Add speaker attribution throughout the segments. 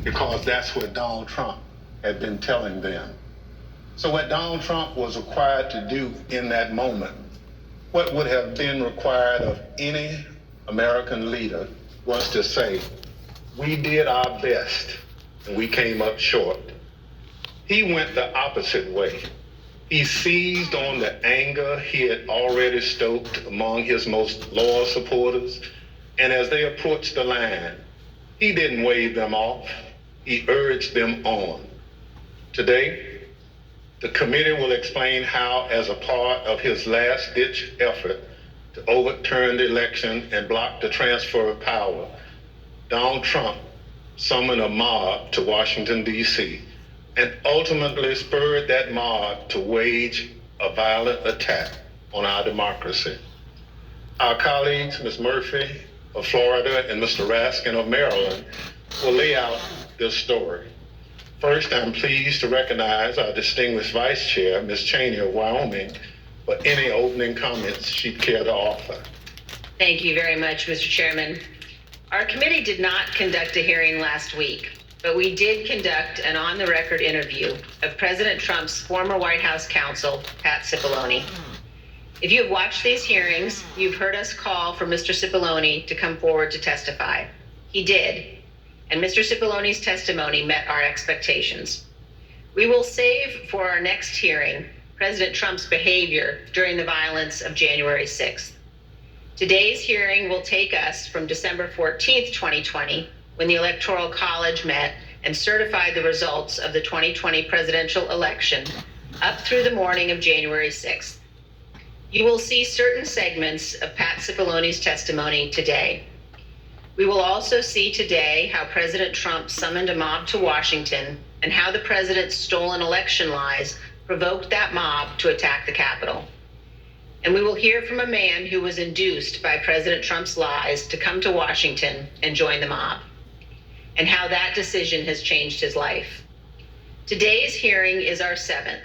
Speaker 1: because that's what Donald Trump had been telling them. So what Donald Trump was required to do in that moment, what would have been required of any American leader, was to say, we did our best and we came up short. He went the opposite way. He seized on the anger he had already stoked among his most loyal supporters, and as they approached the line, he didn't wave them off, he urged them on. Today, the committee will explain how, as a part of his last-ditch effort to overturn the election and block the transfer of power, Donald Trump summoned a mob to Washington, D.C., and ultimately spurred that mob to wage a violent attack on our democracy. Our colleagues, Ms. Murphy of Florida and Mr. Raskin of Maryland, will lay out this story. First, I'm pleased to recognize our distinguished Vice Chair, Ms. Cheney of Wyoming, for any opening comments she'd care to offer.
Speaker 2: Thank you very much, Mr. Chairman. Our committee did not conduct a hearing last week, but we did conduct an on-the-record interview of President Trump's former White House counsel, Pat Cipollone. If you have watched these hearings, you've heard us call for Mr. Cipollone to come forward to testify. He did, and Mr. Cipollone's testimony met our expectations. We will save for our next hearing President Trump's behavior during the violence of January 6th. Today's hearing will take us from December 14th, 2020, when the Electoral College met and certified the results of the 2020 presidential election, up through the morning of January 6th. You will see certain segments of Pat Cipollone's testimony today. We will also see today how President Trump summoned a mob to Washington and how the president's stolen election lies provoked that mob to attack the Capitol. And we will hear from a man who was induced by President Trump's lies to come to Washington and join the mob, and how that decision has changed his life. Today's hearing is our 7th.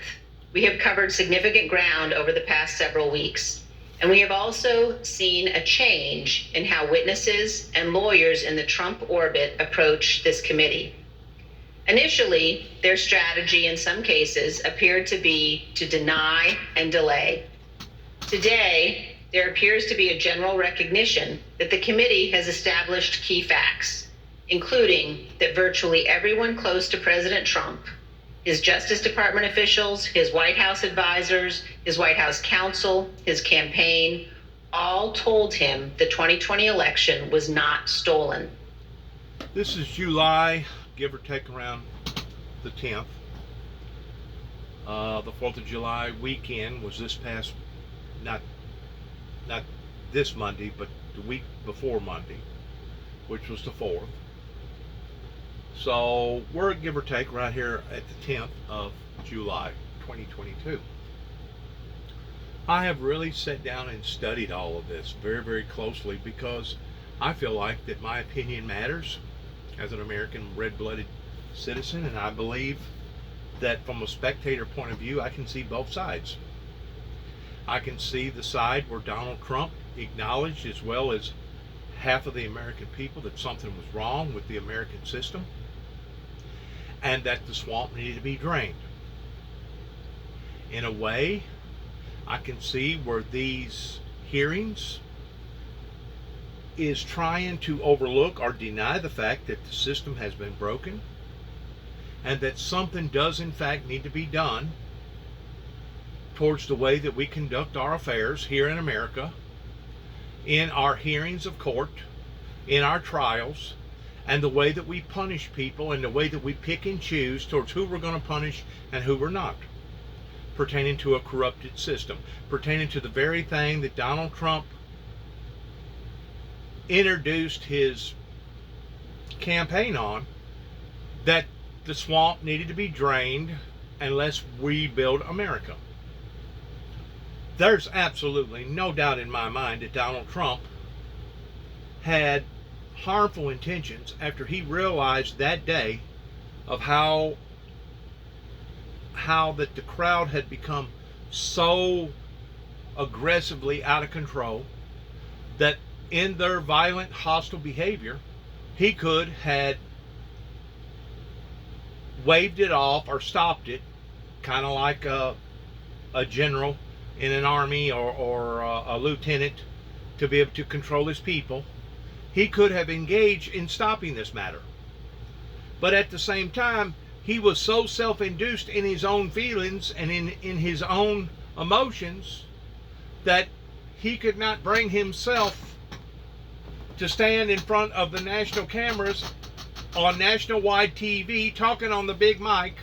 Speaker 2: We have covered significant ground over the past several weeks, and we have also seen a change in how witnesses and lawyers in the Trump orbit approach this committee. Initially, their strategy in some cases appeared to be to deny and delay. Today, there appears to be a general recognition that the committee has established key facts, including that virtually everyone close to President Trump, his Justice Department officials, his White House advisors, his White House counsel, his campaign, all told him the 2020 election was not stolen.
Speaker 3: This is July, give or take around the 10th. The 4th of July weekend was this past, not this Monday, but the week before Monday, which was the 4th. So we're give or take right here at the 10th of July, 2022. I have really sat down and studied all of this very, very closely because I feel like that my opinion matters as an American red-blooded citizen, and I believe that from a spectator point of view, I can see both sides. I can see the side where Donald Trump acknowledged, as well as half of the American people, that something was wrong with the American system and that the swamp needed to be drained. In a way, I can see where these hearings is trying to overlook or deny the fact that the system has been broken and that something does in fact need to be done towards the way that we conduct our affairs here in America, in our hearings of court, in our trials, and the way that we punish people and the way that we pick and choose towards who we're going to punish and who we're not, pertaining to a corrupted system, pertaining to the very thing that Donald Trump introduced his campaign on, that the swamp needed to be drained and let's rebuild America. There's absolutely no doubt in my mind that Donald Trump had harmful intentions after he realized that day of how that the crowd had become so aggressively out of control that in their violent, hostile behavior, he could had waved it off or stopped it, kind of like a general in an army or a lieutenant to be able to control his people. He could have engaged in stopping this matter. But at the same time, he was so self-induced in his own feelings and in his own emotions that he could not bring himself to stand in front of the national cameras on national-wide TV talking on the big mic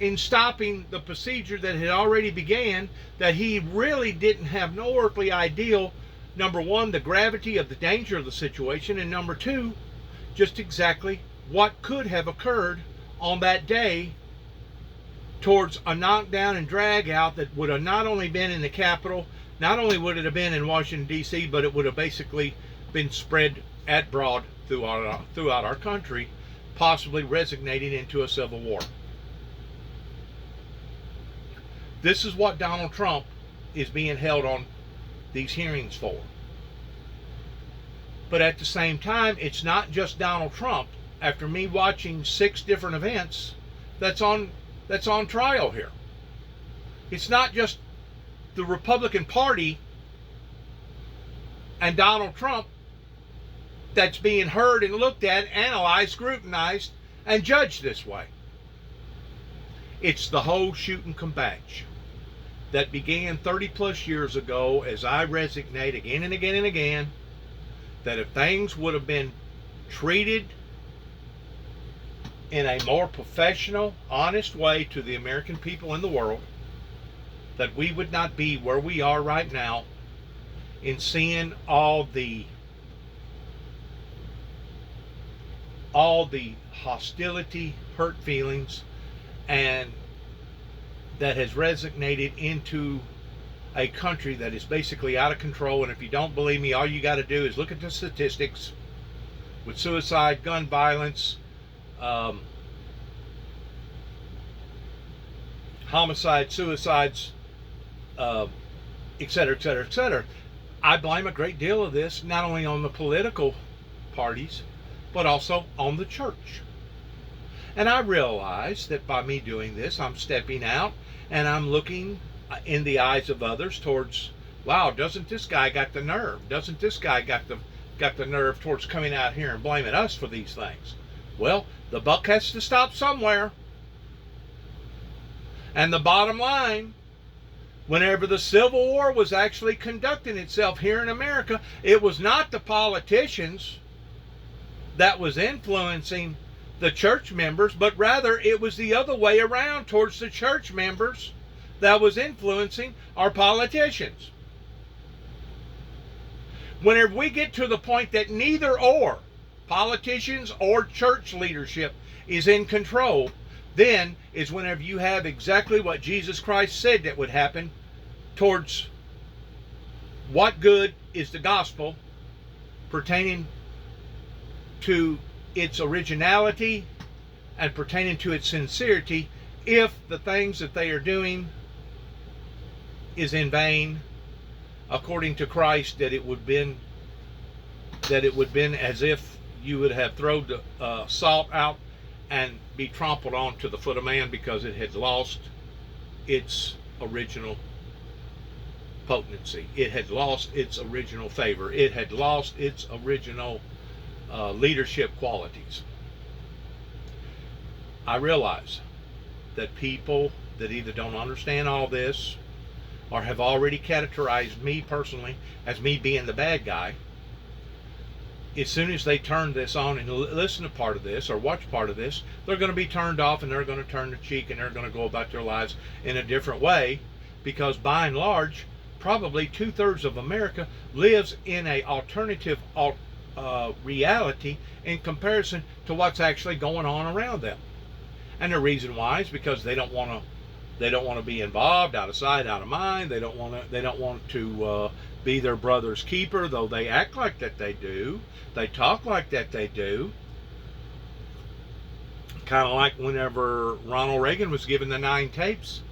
Speaker 3: in stopping the procedure that had already began, that he really didn't have no earthly idea, number one, the gravity of the danger of the situation, and number two, just exactly what could have occurred on that day towards a knockdown and drag out that would have not only been in the Capitol, not only would it have been in Washington, D.C., but it would have basically been spread at broad throughout our country, possibly resonating into a civil war. This is what Donald Trump is being held on these hearings for. But at the same time, it's not just Donald Trump. After me watching 6 different events, that's on trial here. It's not just the Republican Party and Donald Trump that's being heard and looked at, analyzed, scrutinized, and judged this way. It's the whole shoot and come batch that began 30 plus years ago, as I resonate again and again and again, that if things would have been treated in a more professional, honest way to the American people in the world, that we would not be where we are right now in seeing all the hostility, hurt feelings, and that has resonated into a country that is basically out of control. And if you don't believe me, all you got to do is look at the statistics with suicide, gun violence, homicide, suicides, et cetera, et cetera, et cetera. I blame a great deal of this not only on the political parties, but also on the church. And I realize that by me doing this, I'm stepping out and I'm looking in the eyes of others towards, wow, doesn't this guy got the nerve? Doesn't this guy got the nerve towards coming out here and blaming us for these things? Well, the buck has to stop somewhere. And the bottom line, whenever the Civil War was actually conducting itself here in America, it was not the politicians that was influencing the church members, but rather it was the other way around, towards the church members that was influencing our politicians. Whenever we get to the point that neither or, politicians or church leadership, is in control, then is whenever you have exactly what Jesus Christ said that would happen towards what good is the gospel pertaining to its originality and pertaining to its sincerity, if the things that they are doing is in vain, according to Christ, that it would been as if you would have thrown the salt out and be trampled on to the foot of man, because it had lost its original potency. It had lost its original favor. It had lost its original leadership qualities. I realize that people that either don't understand all this or have already categorized me personally as me being the bad guy, as soon as they turn this on and listen to part of this or watch part of this, they're going to be turned off and they're going to turn the cheek and they're going to go about their lives in a different way, because by and large, probably 2/3 of America lives in a alternative reality in comparison to what's actually going on around them. And the reason why is because they don't want to be involved, out of sight, out of mind. They don't want to be their brother's keeper, though they act like that they do. They talk like that they do. Kind of like whenever Ronald Reagan was given the 9 tapes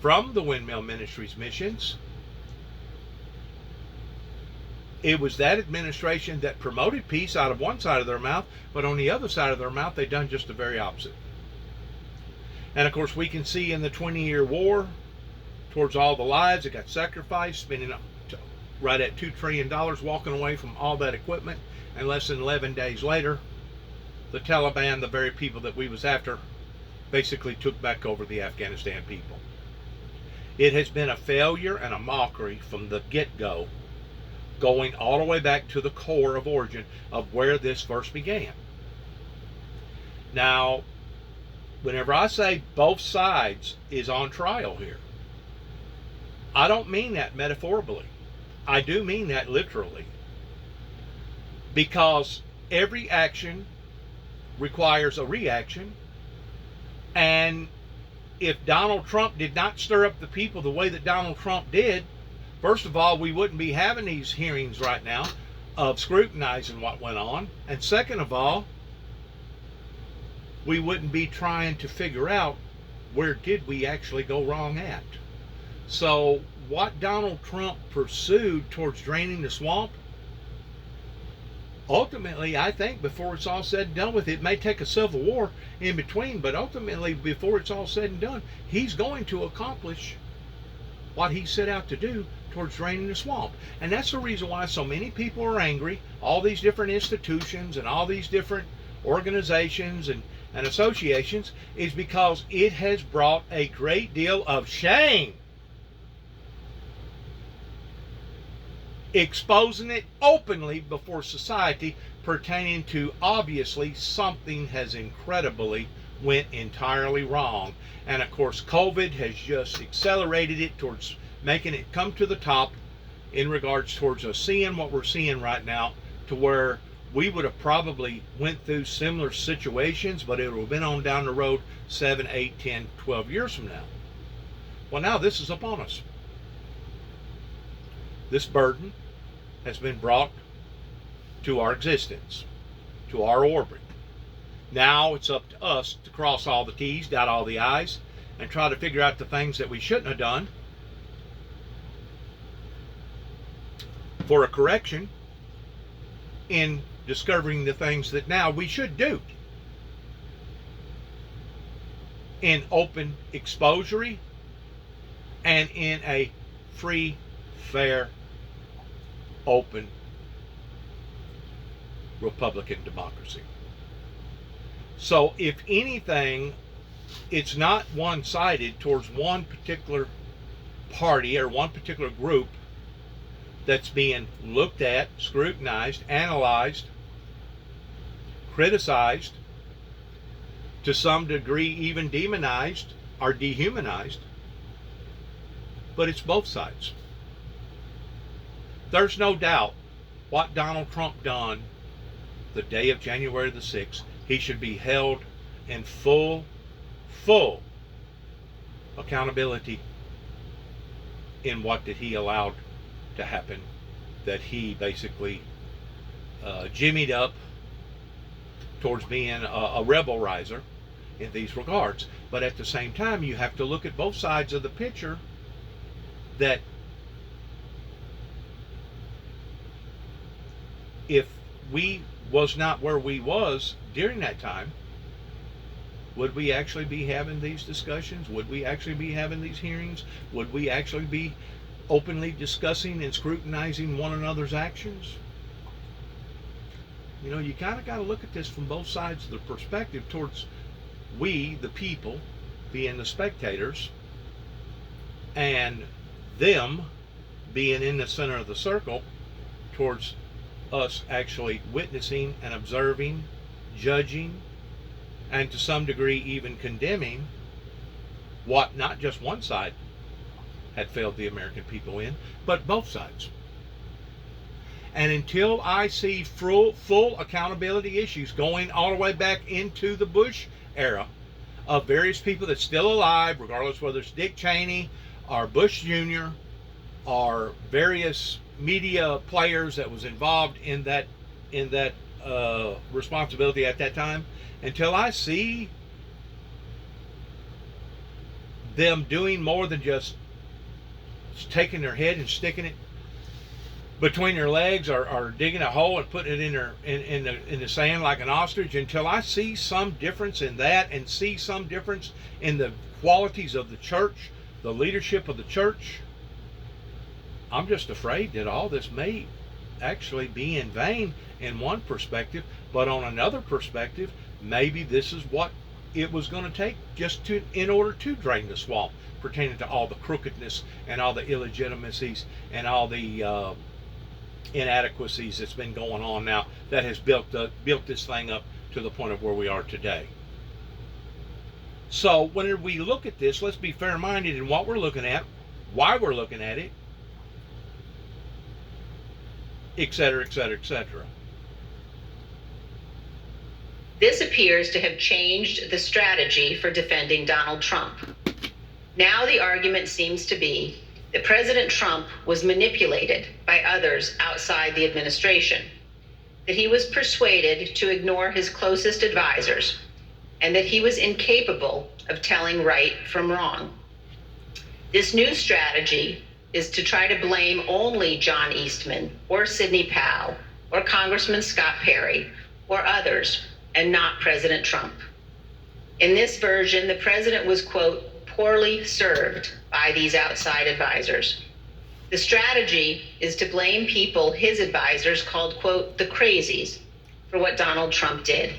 Speaker 3: from the Windmill Ministries missions. It was that administration that promoted peace out of one side of their mouth, but on the other side of their mouth, they done just the very opposite. And of course, we can see in the 20-year war, towards all the lives that got sacrificed, spending up to right at $2 trillion walking away from all that equipment, and less than 11 days later, the Taliban, the very people that we was after, basically took back over the Afghanistan people. It has been a failure and a mockery from the get-go, going all the way back to the core of origin of where this first began. Now, whenever I say both sides is on trial here, I don't mean that metaphorically. I do mean that literally. Because every action requires a reaction. And if Donald Trump did not stir up the people the way that Donald Trump did, first of all, we wouldn't be having these hearings right now of scrutinizing what went on. And second of all, we wouldn't be trying to figure out where did we actually go wrong at. So what Donald Trump pursued towards draining the swamp, ultimately, I think before it's all said and done with, it may take a civil war in between, but ultimately, before it's all said and done, he's going to accomplish what he set out to do towards draining the swamp. And that's the reason why so many people are angry, all these different institutions and all these different organizations and associations, is because it has brought a great deal of shame, exposing it openly before society, pertaining to obviously something has incredibly went entirely wrong. And of course, COVID has just accelerated it towards making it come to the top in regards towards us seeing what we're seeing right now, to where we would have probably went through similar situations, but it would have been on down the road 7, 8, 10, 12 years from now. Well, now this is upon us. This burden has been brought to our existence, to our orbit. Now it's up to us to cross all the T's, dot all the I's, and try to figure out the things that we shouldn't have done for a correction in discovering the things that now we should do in open exposure and in a free, fair, open Republican democracy. So if anything, it's not one-sided towards one particular party or one particular group that's being looked at, scrutinized, analyzed, criticized, to some degree even demonized or dehumanized, but it's both sides. There's no doubt what Donald Trump done the day of January the 6th, he should be held in full accountability in what that he allowed to happen, that he basically jimmied up towards being a rebel riser in these regards. But at the same time, you have to look at both sides of the picture, that if we was not where we was during that time, would we actually be having these discussions? Would we actually be having these hearings? Would we actually be openly discussing and scrutinizing one another's actions? You know, you kind of got to look at this from both sides of the perspective, towards we, the people, being the spectators, and them being in the center of the circle, towards us actually witnessing and observing, judging, and to some degree even condemning what not just one side had failed the American people in, but both sides. And until I see full accountability issues going all the way back into the Bush era, of various people that's still alive, regardless whether it's Dick Cheney or Bush Jr. or various media players that was involved in that responsibility at that time, until I see them doing more than just taking their head and sticking it between their legs or digging a hole and putting it in the sand like an ostrich, until I see some difference in that and see some difference in the qualities of the church, the leadership of the church. I'm just afraid that all this may actually be in vain in one perspective, but on another perspective, maybe this is what it was going to take just in order to drain the swamp, pertaining to all the crookedness and all the illegitimacies and all the inadequacies that's been going on now that has built this thing up to the point of where we are today. So when we look at this, let's be fair-minded in what we're looking at, why we're looking at it, etc., etc., etc.
Speaker 2: This appears to have changed the strategy for defending Donald Trump. Now the argument seems to be that President Trump was manipulated by others outside the administration, that he was persuaded to ignore his closest advisors, and that he was incapable of telling right from wrong. This new strategy is to try to blame only John Eastman or Sidney Powell or Congressman Scott Perry or others, and not President Trump. In this version, the president was, quote, poorly served by these outside advisors. The strategy is to blame people his advisors called, quote, the crazies for what Donald Trump did.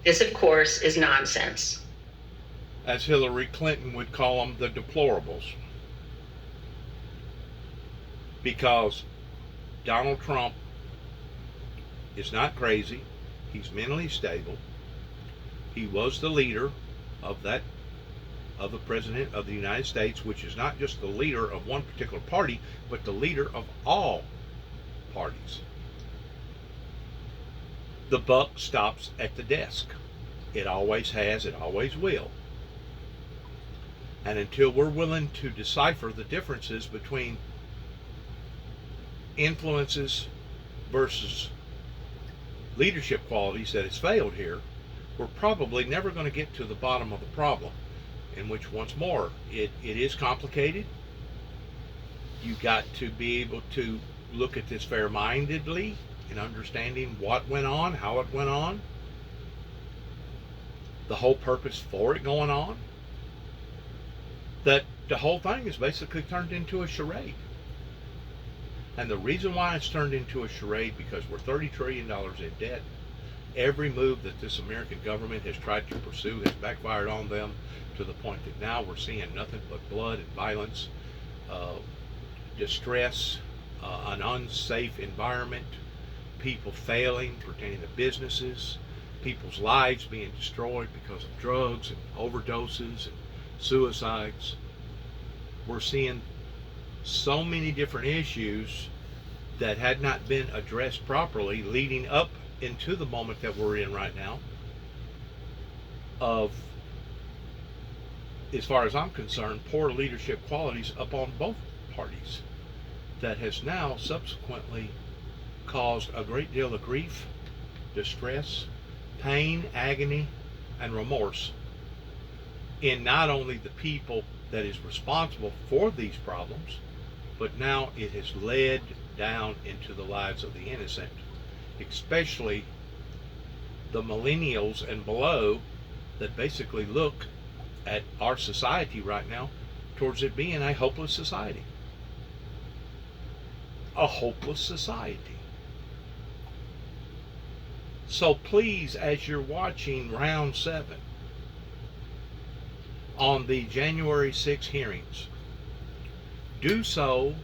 Speaker 2: This, of course, is nonsense.
Speaker 3: As Hillary Clinton would call them, the deplorables. Because Donald Trump is not crazy. He's mentally stable. He was the leader of the President of the United States, which is not just the leader of one particular party, but the leader of all parties. The buck stops at the desk. It always has, it always will. And until we're willing to decipher the differences between influences versus leadership qualities that has failed here, we're probably never going to get to the bottom of the problem, in which, once more, it is complicated. You got to be able to look at this fair-mindedly in understanding what went on, how it went on, the whole purpose for it going on, that the whole thing is basically turned into a charade. And the reason why it's turned into a charade, because we're $30 trillion in debt. Every move that this American government has tried to pursue has backfired on them, to the point that now we're seeing nothing but blood and violence, distress, an unsafe environment, people failing pertaining to businesses, people's lives being destroyed because of drugs and overdoses and suicides. We're seeing so many different issues that had not been addressed properly leading up into the moment that we're in right now, of, as far as I'm concerned, poor leadership qualities upon both parties, that has now subsequently caused a great deal of grief, distress, pain, agony, and remorse in not only the people that is responsible for these problems, but now it has led down into the lives of the innocent, especially the millennials and below, that basically look at our society right now towards it being a hopeless society. A hopeless society. So please, as you're watching round 7 on the January 6 hearings, do so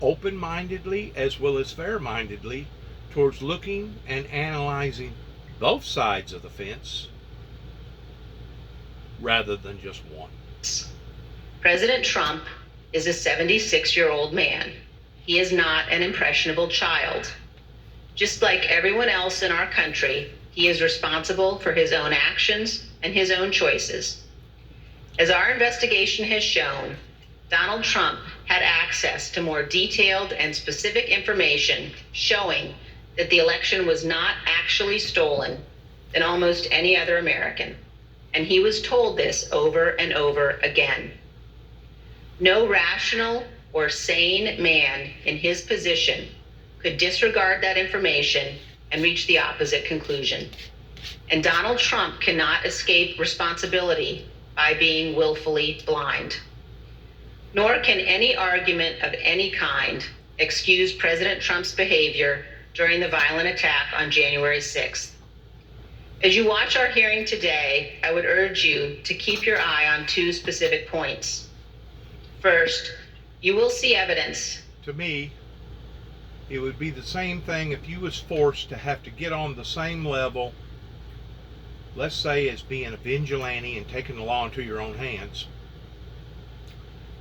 Speaker 3: open-mindedly as well as fair-mindedly towards looking and analyzing both sides of the fence rather than just one.
Speaker 2: President Trump is a 76-year-old man. He is not an impressionable child. Just like everyone else in our country, he is responsible for his own actions and his own choices. As our investigation has shown, Donald Trump had access to more detailed and specific information showing that the election was not actually stolen than almost any other American. And he was told this over and over again. No rational or sane man in his position could disregard that information and reach the opposite conclusion. And Donald Trump cannot escape responsibility by being willfully blind. Nor can any argument of any kind excuse President Trump's behavior during the violent attack on January 6th. As you watch our hearing today, I would urge you to keep your eye on two specific points. First, you will see evidence.
Speaker 3: To me, it would be the same thing if you was forced to have to get on the same level, let's say, as being a vigilante and taking the law into your own hands,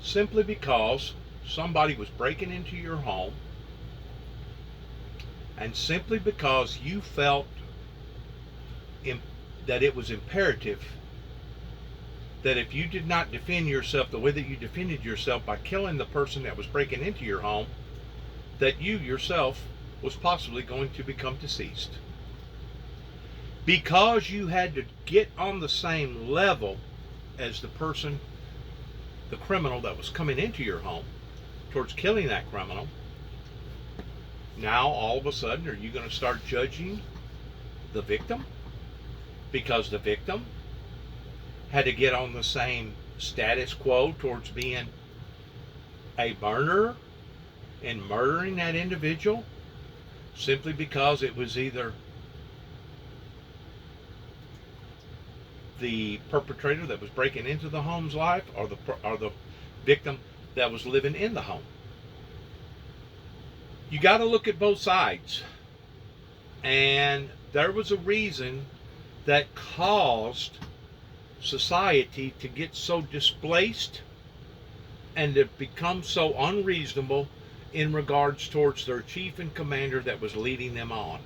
Speaker 3: simply because somebody was breaking into your home, and simply because you felt that it was imperative that if you did not defend yourself the way that you defended yourself by killing the person that was breaking into your home, that you yourself was possibly going to become deceased. Because you had to get on the same level as the person, the criminal that was coming into your home towards killing that criminal, now all of a sudden are you going to start judging the victim? Because the victim had to get on the same status quo towards being a murderer and murdering that individual simply because it was either the perpetrator that was breaking into the home's life or the victim that was living in the home. You got to look at both sides. And there was a reason that caused society to get so displaced and to become so unreasonable in regards towards their chief and commander that was leading them on.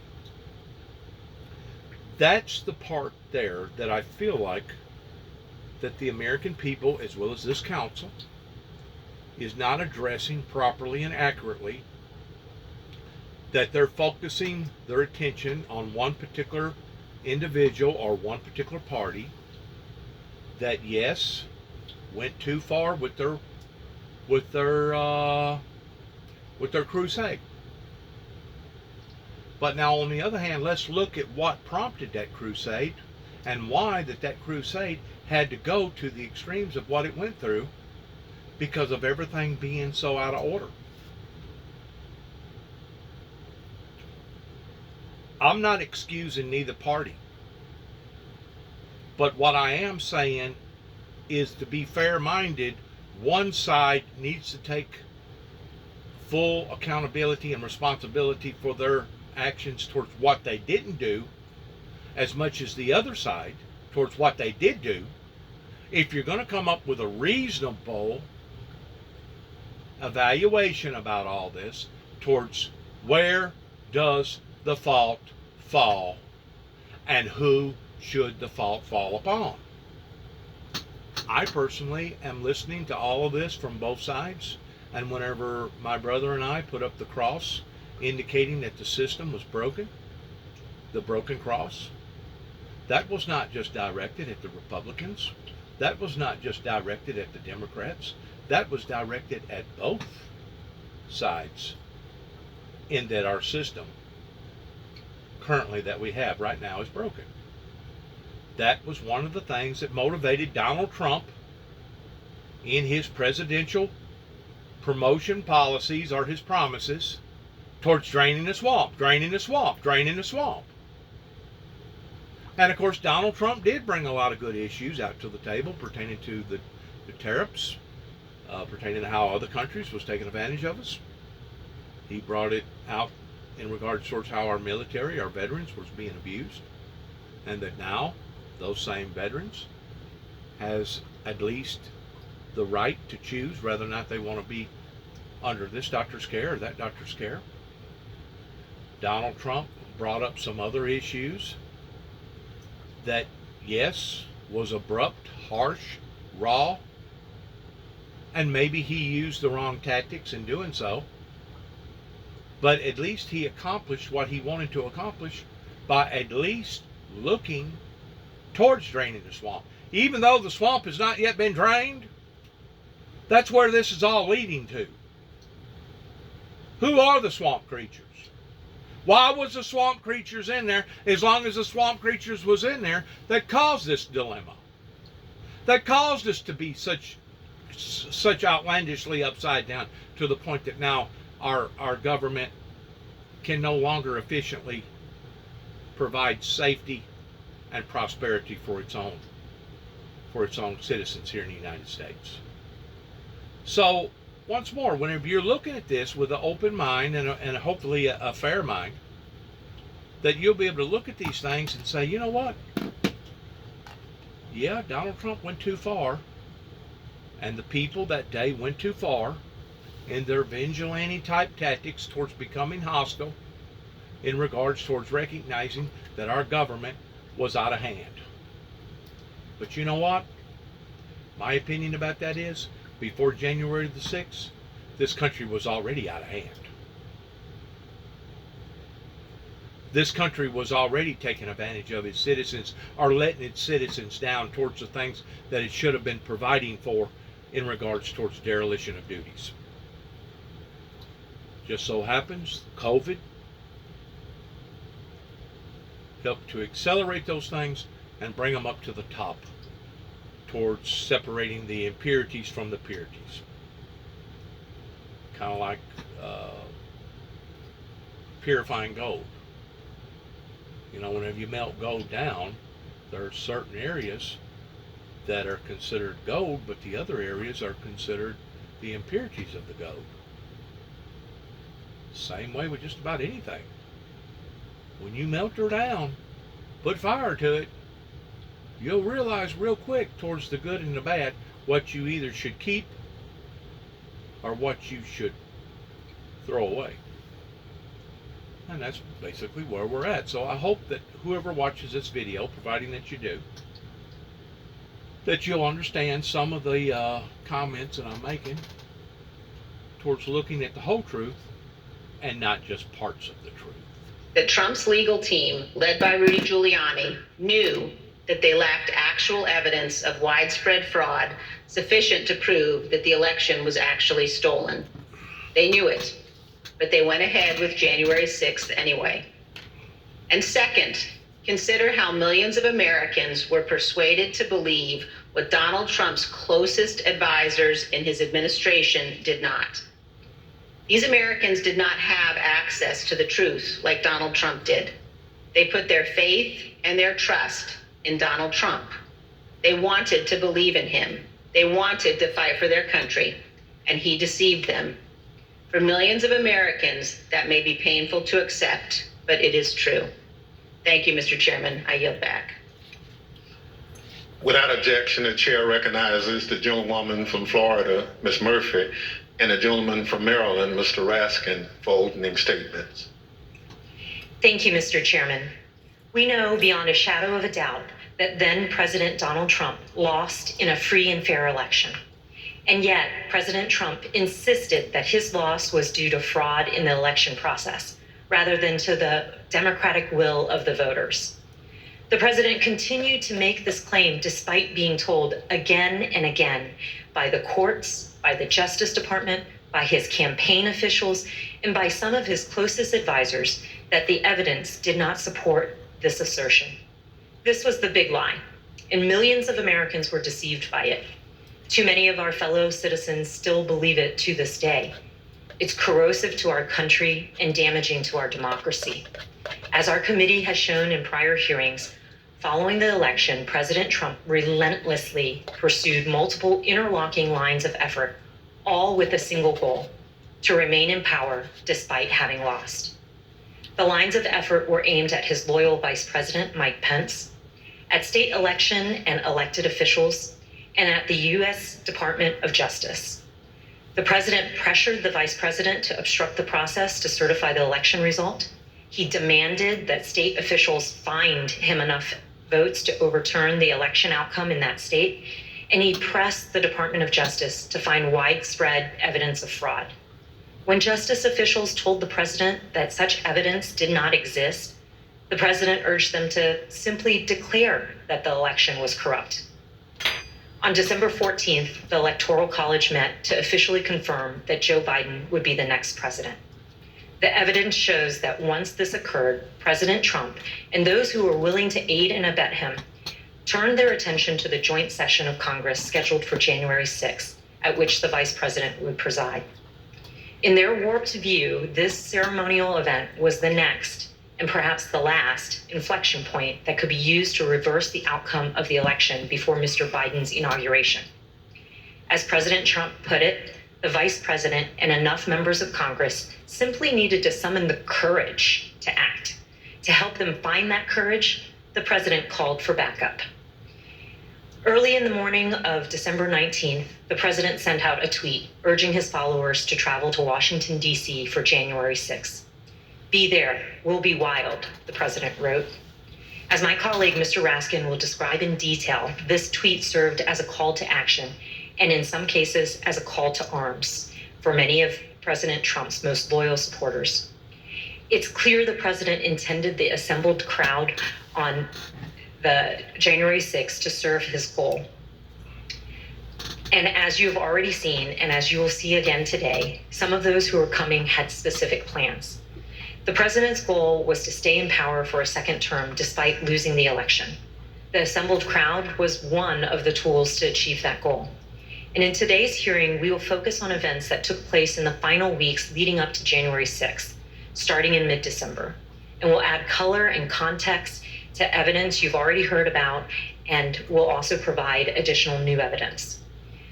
Speaker 3: That's the part there that I feel like that the American people, as well as this council, is not addressing properly and accurately, that they're focusing their attention on one particular individual or one particular party that, yes, went too far with their crusade. But now, on the other hand, let's look at what prompted that crusade and why that crusade had to go to the extremes of what it went through because of everything being so out of order. I'm not excusing neither party. But what I am saying is, to be fair-minded, one side needs to take full accountability and responsibility for their actions towards what they didn't do, as much as the other side towards what they did do. If you're going to come up with a reasonable evaluation about all this towards where does the fault fall and who should the fault fall upon. I personally am listening to all of this from both sides, and whenever my brother and I put up the cross indicating that the system was broken, the broken cross, that was not just directed at the Republicans, that was not just directed at the Democrats, that was directed at both sides, in that our system currently that we have right now is broken. That was one of the things that motivated Donald Trump in his presidential promotion policies, or his promises, towards draining the swamp, draining the swamp, draining the swamp. And of course, Donald Trump did bring a lot of good issues out to the table pertaining to the tariffs, pertaining to how other countries was taking advantage of us. He brought it out in regards towards how our military, our veterans, was being abused, and that now those same veterans has at least the right to choose whether or not they want to be under this doctor's care or that doctor's care. Donald Trump brought up some other issues that, yes, was abrupt, harsh, raw, and maybe he used the wrong tactics in doing so, but at least he accomplished what he wanted to accomplish by at least looking towards draining the swamp. Even though the swamp has not yet been drained, that's where this is all leading to. Who are the swamp creatures? Why was the swamp creatures in there as long as the swamp creatures was in there that caused this dilemma? That caused us to be such outlandishly upside down to the point that now our government can no longer efficiently provide safety and prosperity for its own citizens here in the United States. So once more, whenever you're looking at this with an open mind and hopefully a fair mind, that you'll be able to look at these things and say, you know what? Yeah, Donald Trump went too far, and the people that day went too far in their vigilante type tactics towards becoming hostile in regards towards recognizing that our government was out of hand. But you know what? My opinion about that is, before January the 6th, this country was already out of hand. This country was already taking advantage of its citizens, or letting its citizens down towards the things that it should have been providing for in regards towards dereliction of duties. Just so happens, COVID helped to accelerate those things and bring them up to the top towards separating the impurities from the purities. Kind of like purifying gold. You know, whenever you melt gold down, there are certain areas that are considered gold, but the other areas are considered the impurities of the gold. Same way with just about anything. When you melt her down, put fire to it, you'll realize real quick towards the good and the bad what you either should keep or what you should throw away. And that's basically where we're at. So I hope that whoever watches this video, providing that you do, that you'll understand some of the comments that I'm making towards looking at the whole truth and not just parts of the truth.
Speaker 2: That Trump's legal team, led by Rudy Giuliani, knew that they lacked actual evidence of widespread fraud sufficient to prove that the election was actually stolen. They knew it, but they went ahead with January 6th anyway. And second, consider how millions of Americans were persuaded to believe what Donald Trump's closest advisors in his administration did not. These Americans did not have access to the truth like Donald Trump did. They put their faith and their trust in Donald Trump. They wanted to believe in him. They wanted to fight for their country, and he deceived them. For millions of Americans, that may be painful to accept, but it is true. Thank you, Mr. Chairman. I yield back.
Speaker 1: Without objection, the chair recognizes the gentlewoman from Florida, Ms. Murphy, and the gentleman from Maryland, Mr. Raskin, for opening statements.
Speaker 4: Thank you, Mr. Chairman. We know beyond a shadow of a doubt that then President Donald Trump lost in a free and fair election. And yet, President Trump insisted that his loss was due to fraud in the election process, rather than to the democratic will of the voters. The president continued to make this claim despite being told again and again by the courts, by the Justice Department, by his campaign officials, and by some of his closest advisors that the evidence did not support this assertion. This was the big lie, and millions of Americans were deceived by it. Too many of our fellow citizens still believe it to this day. It's corrosive to our country and damaging to our democracy. As our committee has shown in prior hearings, following the election, President Trump relentlessly pursued multiple interlocking lines of effort, all with a single goal: to remain in power despite having lost. The lines of effort were aimed at his loyal Vice President, Mike Pence, at state election and elected officials, and at the U.S. Department of Justice. The president pressured the vice president to obstruct the process to certify the election result. He demanded that state officials find him enough votes to overturn the election outcome in that state, and he pressed the Department of Justice to find widespread evidence of fraud. When justice officials told the president that such evidence did not exist, the president urged them to simply declare that the election was corrupt. On December 14th, the Electoral College met to officially confirm that Joe Biden would be the next president. The evidence shows that once this occurred, President Trump and those who were willing to aid and abet him turned their attention to the joint session of Congress scheduled for January 6th, at which the vice president would preside. In their warped view, this ceremonial event was the next, and perhaps the last, inflection point that could be used to reverse the outcome of the election before Mr. Biden's inauguration. As President Trump put it, the vice president and enough members of Congress simply needed to summon the courage to act. To help them find that courage, the president called for backup. Early in the morning of December 19th, the president sent out a tweet urging his followers to travel to Washington, D.C. for January 6th. "Be there, we'll be wild," the president wrote. As my colleague, Mr. Raskin, will describe in detail, this tweet served as a call to action, and in some cases as a call to arms for many of President Trump's most loyal supporters. It's clear the president intended the assembled crowd on the January 6th to serve his goal. And as you've already seen, and as you will see again today, some of those who are coming had specific plans. The president's goal was to stay in power for a second term despite losing the election. The assembled crowd was one of the tools to achieve that goal. And in today's hearing, we will focus on events that took place in the final weeks leading up to January 6th, starting in mid-December. And we'll add color and context to evidence you've already heard about, and we'll also provide additional new evidence.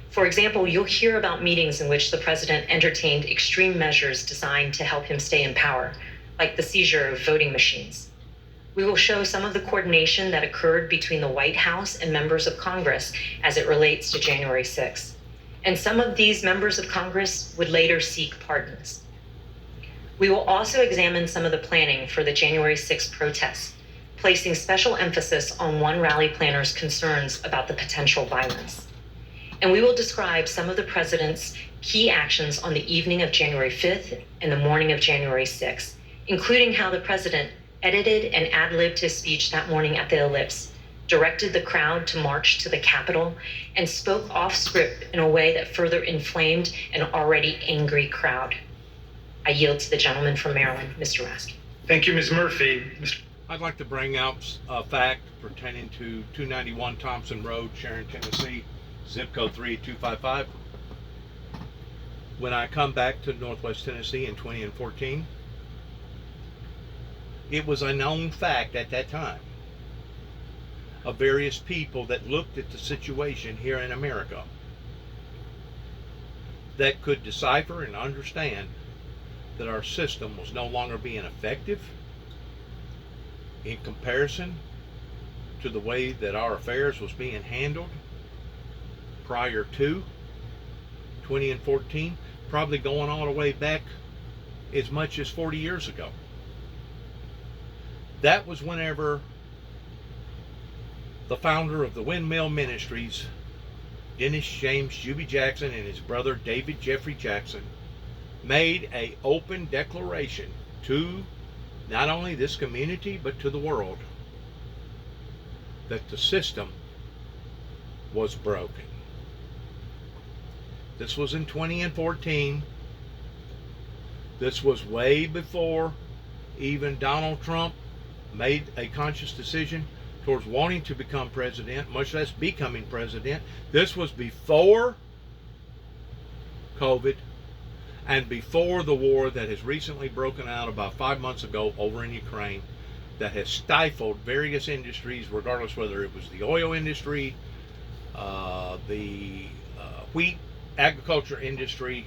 Speaker 4: For example, you'll hear about meetings in which the president entertained extreme measures designed to help him stay in power, like the seizure of voting machines. We will show some of the coordination that occurred between the White House and members of Congress as it relates to January 6th. And some of these members of Congress would later seek pardons. We will also examine some of the planning for the January 6th protests, placing special emphasis on one rally planner's concerns about the potential violence. And we will describe some of the president's key actions on the evening of January 5th and the morning of January 6th, including how the president edited and ad-libbed his speech that morning at the Ellipse, directed the crowd to march to the Capitol, and spoke off script in a way that further inflamed an already angry crowd. I yield to the gentleman from Maryland, Mr. Raskin.
Speaker 5: Thank you, Ms. Murphy.
Speaker 3: I'd like to bring out a fact pertaining to 291 Thompson Road, Sharon, Tennessee, zip code 38255. When I come back to Northwest Tennessee in 2014, it was a known fact at that time of various people that looked at the situation here in America that could decipher and understand that our system was no longer being effective in comparison to the way that our affairs was being handled prior to 2014, probably going all the way back as much as 40 years ago. That was whenever the founder of the Windmill Ministries, Dennis James Juby Jackson, and his brother David Jeffrey Jackson made an open declaration to not only this community but to the world that the system was broken. This was in 2014. This was way before even Donald Trump made a conscious decision towards wanting to become president, much less becoming president. This was before COVID and before the war that has recently broken out about 5 months ago over in Ukraine, that has stifled various industries, regardless whether it was the oil industry, the wheat agriculture industry,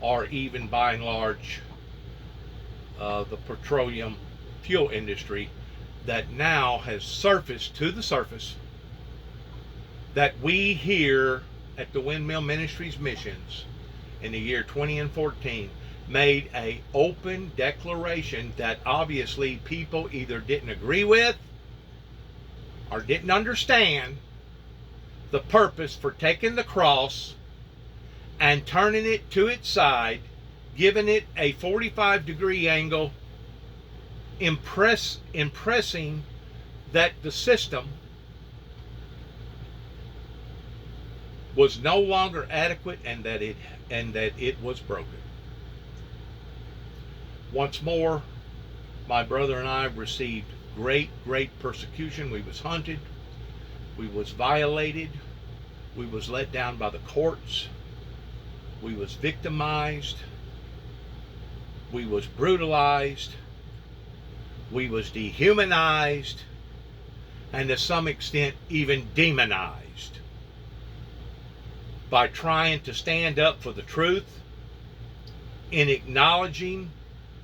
Speaker 3: or even by and large the petroleum fuel industry, that now has surfaced to the surface, that we here at the Windmill Ministries missions in the year 2014 made a open declaration that obviously people either didn't agree with or didn't understand the purpose for taking the cross and turning it to its side, giving it a 45-degree angle, impressing that the system was no longer adequate and that it was broken. Once more, my brother and I received great persecution. We was hunted, we was violated, we was let down by the courts, we was victimized, we was brutalized, we was dehumanized, and to some extent even demonized by trying to stand up for the truth, in acknowledging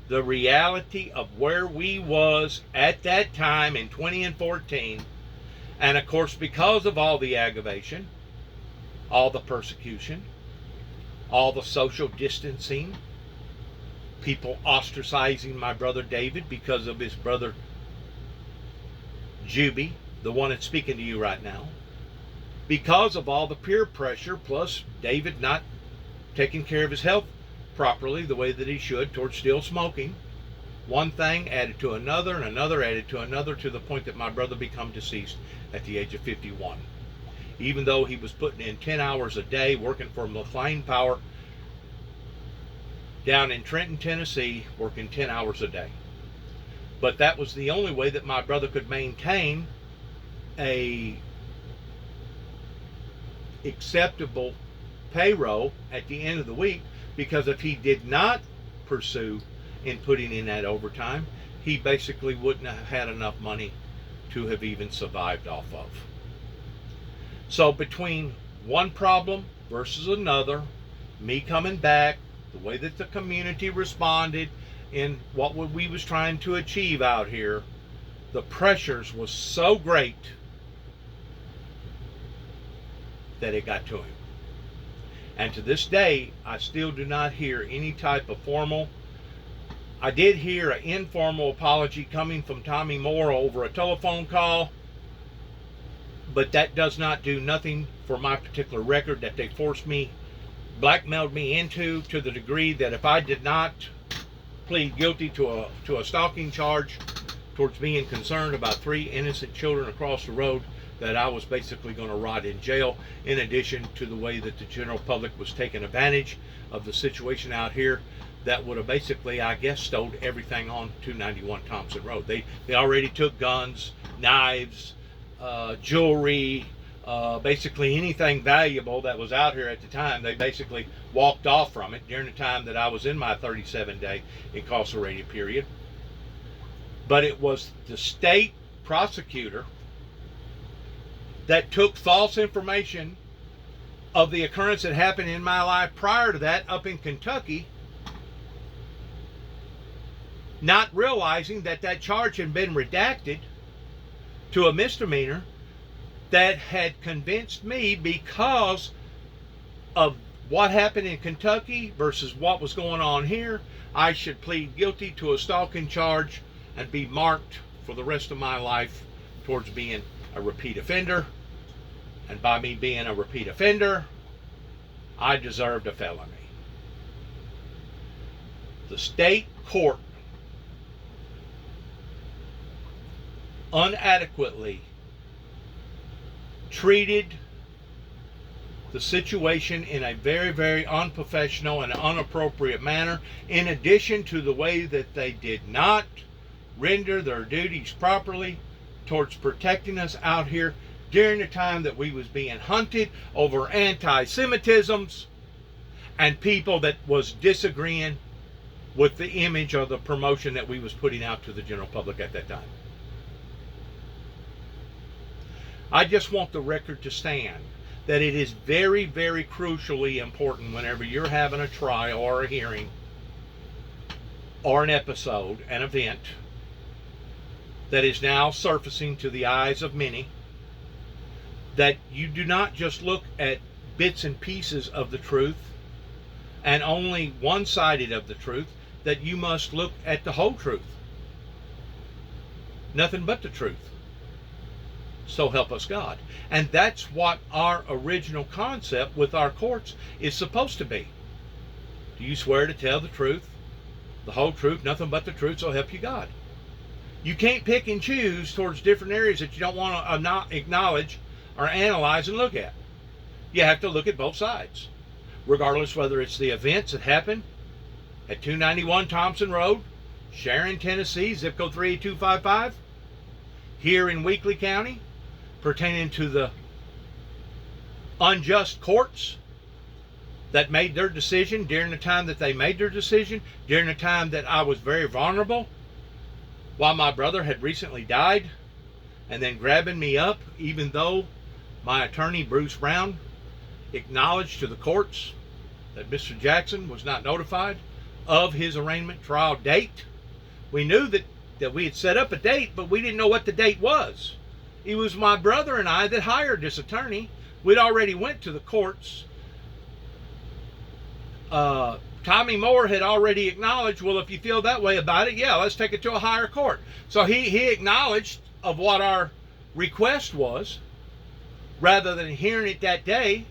Speaker 3: the reality of where we was at that time in 2014. And of course, because of all the aggravation, all the persecution, all the social distancing, people ostracizing my brother David because of his brother Juby, the one that's speaking to you right now, because of all the peer pressure, plus David not taking care of his health properly the way that he should towards still smoking. One thing added to another, and another added to another, to the point that my brother became deceased at the age of 51. Even though he was putting in 10 hours a day working for McLean Power down in Trenton, Tennessee, working 10 hours a day. But that was the only way that my brother could maintain a acceptable payroll at the end of the week, because if he did not pursue in putting in that overtime, he basically wouldn't have had enough money to have even survived off of. So between one problem versus another, me coming back, the way that the community responded in what we was trying to achieve out here, the pressures was so great that it got to him. And to this day, I still do not hear any type of formal. I did hear an informal apology coming from Tommy Moore over a telephone call, but that does not do nothing for my particular record that they forced me, blackmailed me into, to the degree that if I did not plead guilty to a stalking charge towards being concerned about 3 innocent children across the road, that I was basically going to rot in jail, in addition to the way that the general public was taking advantage of the situation out here that would have basically, I guess, stole everything on 291 Thompson Road. They already took guns, knives, jewelry, basically anything valuable that was out here at the time. They basically walked off from it during the time that I was in my 37-day incarcerated period. But it was the state prosecutor that took false information of the occurrence that happened in my life prior to that up in Kentucky, not realizing that that charge had been redacted to a misdemeanor, that had convinced me, because of what happened in Kentucky versus what was going on here, I should plead guilty to a stalking charge and be marked for the rest of my life towards being a repeat offender. And by me being a repeat offender, I deserved a felony. The state court inadequately treated the situation in a very unprofessional and inappropriate manner, in addition to the way that they did not render their duties properly towards protecting us out here during the time that we was being hunted over anti-Semitisms and people that was disagreeing with the image or the promotion that we was putting out to the general public at that time. I just want the record to stand that it is very crucially important, whenever you're having a trial or a hearing or an episode, an event that is now surfacing to the eyes of many, that you do not just look at bits and pieces of the truth and only one-sided of the truth, that you must look at the whole truth. Nothing but the truth. So help us God. And that's what our original concept with our courts is supposed to be. Do you swear to tell the truth, the whole truth, nothing but the truth, so help you God? You can't pick and choose towards different areas that you don't want to acknowledge or analyze and look at. You have to look at both sides, regardless whether it's the events that happened at 291 Thompson Road Sharon, Tennessee, zip code 38255, here in Weakley County, pertaining to the unjust courts that made their decision during the time that they made their decision, during the time that I was very vulnerable, while my brother had recently died, and then grabbing me up, even though my attorney, Bruce Brown, acknowledged to the courts that Mr. Jackson was not notified of his arraignment trial date. We knew that we had set up a date, but we didn't know what the date was. It was my brother and I that hired this attorney. We'd already went to the courts. Tommy Moore had already acknowledged, well, if you feel that way about it, yeah, let's take it to a higher court. So he acknowledged of what our request was. Rather than hearing it that day,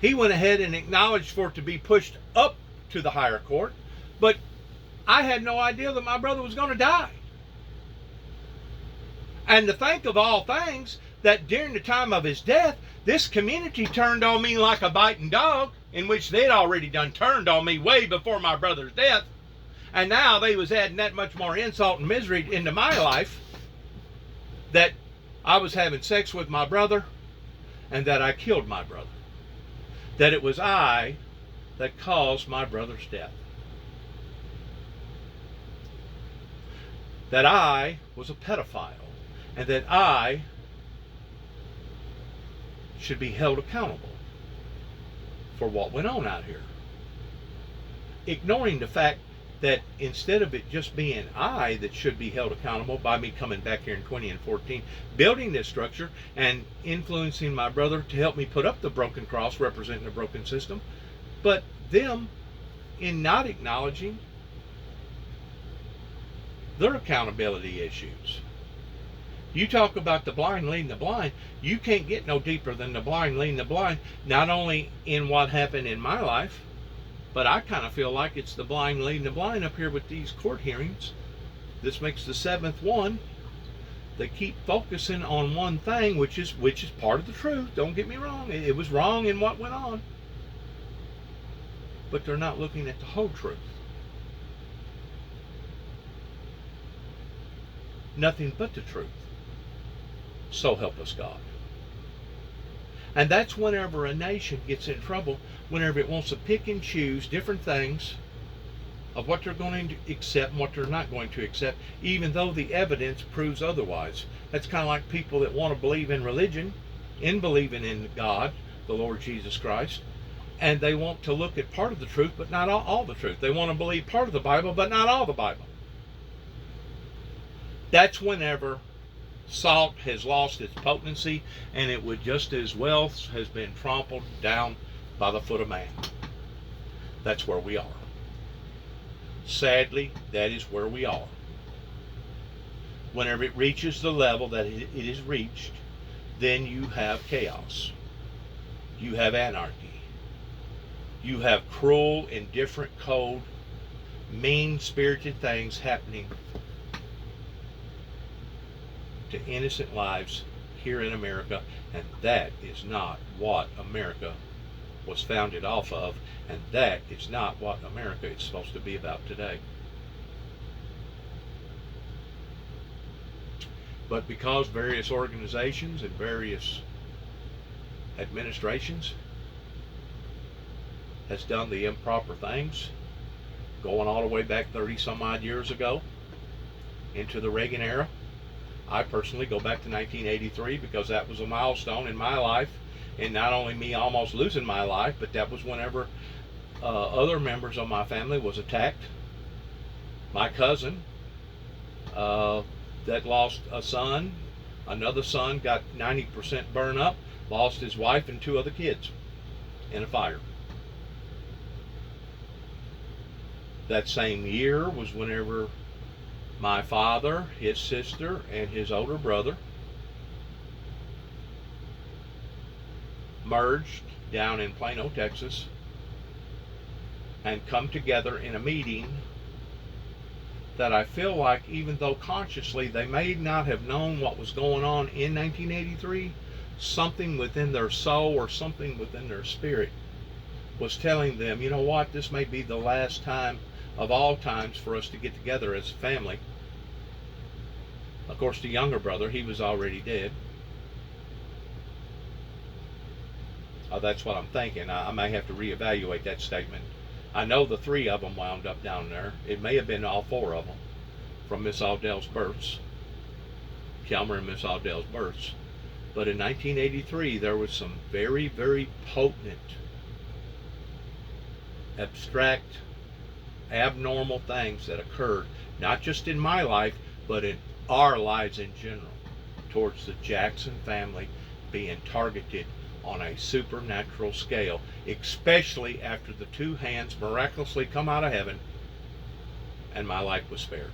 Speaker 3: he went ahead and acknowledged for it to be pushed up to the higher court. But I had no idea that my brother was going to die. And to think of all things, that during the time of his death, this community turned on me like a biting dog, in which they'd already done turned on me way before my brother's death. And now they was adding that much more insult and misery into my life, that I was having sex with my brother and that I killed my brother. That it was I that caused my brother's death. That I was a pedophile and that I should be held accountable for what went on out here. Ignoring the fact that instead of it just being I that should be held accountable by me coming back here in 2014, building this structure and influencing my brother to help me put up the broken cross representing the broken system, but them in not acknowledging their accountability issues. You talk about the blind leading the blind. You can't get no deeper than the blind leading the blind, not only in what happened in my life, but I kind of feel like it's the blind leading the blind up here with these court hearings. This makes the seventh one. They keep focusing on one thing, which is part of the truth. Don't get me wrong. It was wrong in what went on. But they're not looking at the whole truth. Nothing but the truth. So help us God. And that's whenever a nation gets in trouble, whenever it wants to pick and choose different things of what they're going to accept and what they're not going to accept, even though the evidence proves otherwise. That's kind of like people that want to believe in religion, in believing in God, the Lord Jesus Christ, and they want to look at part of the truth, but not all the truth. They want to believe part of the Bible, but not all the Bible. That's whenever salt has lost its potency, and it would just as well has been trampled down by the foot of man. That's where we are. Sadly, that is where we are. Whenever it reaches the level that it is reached, then you have chaos. You have anarchy. You have cruel, indifferent, cold, mean-spirited things happening to innocent lives here in America, and that is not what America was founded off of, and that is not what America is supposed to be about today. But because various organizations and various administrations has done the improper things, going all the way back 30 some odd years ago into the Reagan era, I personally go back to 1983 because that was a milestone in my life, and not only me almost losing my life, but that was whenever other members of my family was attacked. My cousin that lost a son, another son got 90% burned up, lost his wife and 2 other kids in a fire. That same year was whenever my father, his sister, and his older brother merged down in Plano, Texas, and come together in a meeting that I feel like, even though consciously they may not have known what was going on in 1983, something within their soul or something within their spirit was telling them, you know what, this may be the last time of all times for us to get together as a family. Of course, the younger brother, he was already dead. That's what I'm thinking. I may have to reevaluate that statement. I know the three of them wound up down there. It may have been all four of them from Miss Aldell's births, Kelmer and Miss Aldell's births. But in 1983, there was some very, very potent, abstract, abnormal things that occurred, not just in my life, but in our lives in general, towards the Jackson family being targeted on a supernatural scale, especially after the two hands miraculously come out of heaven and my life was spared.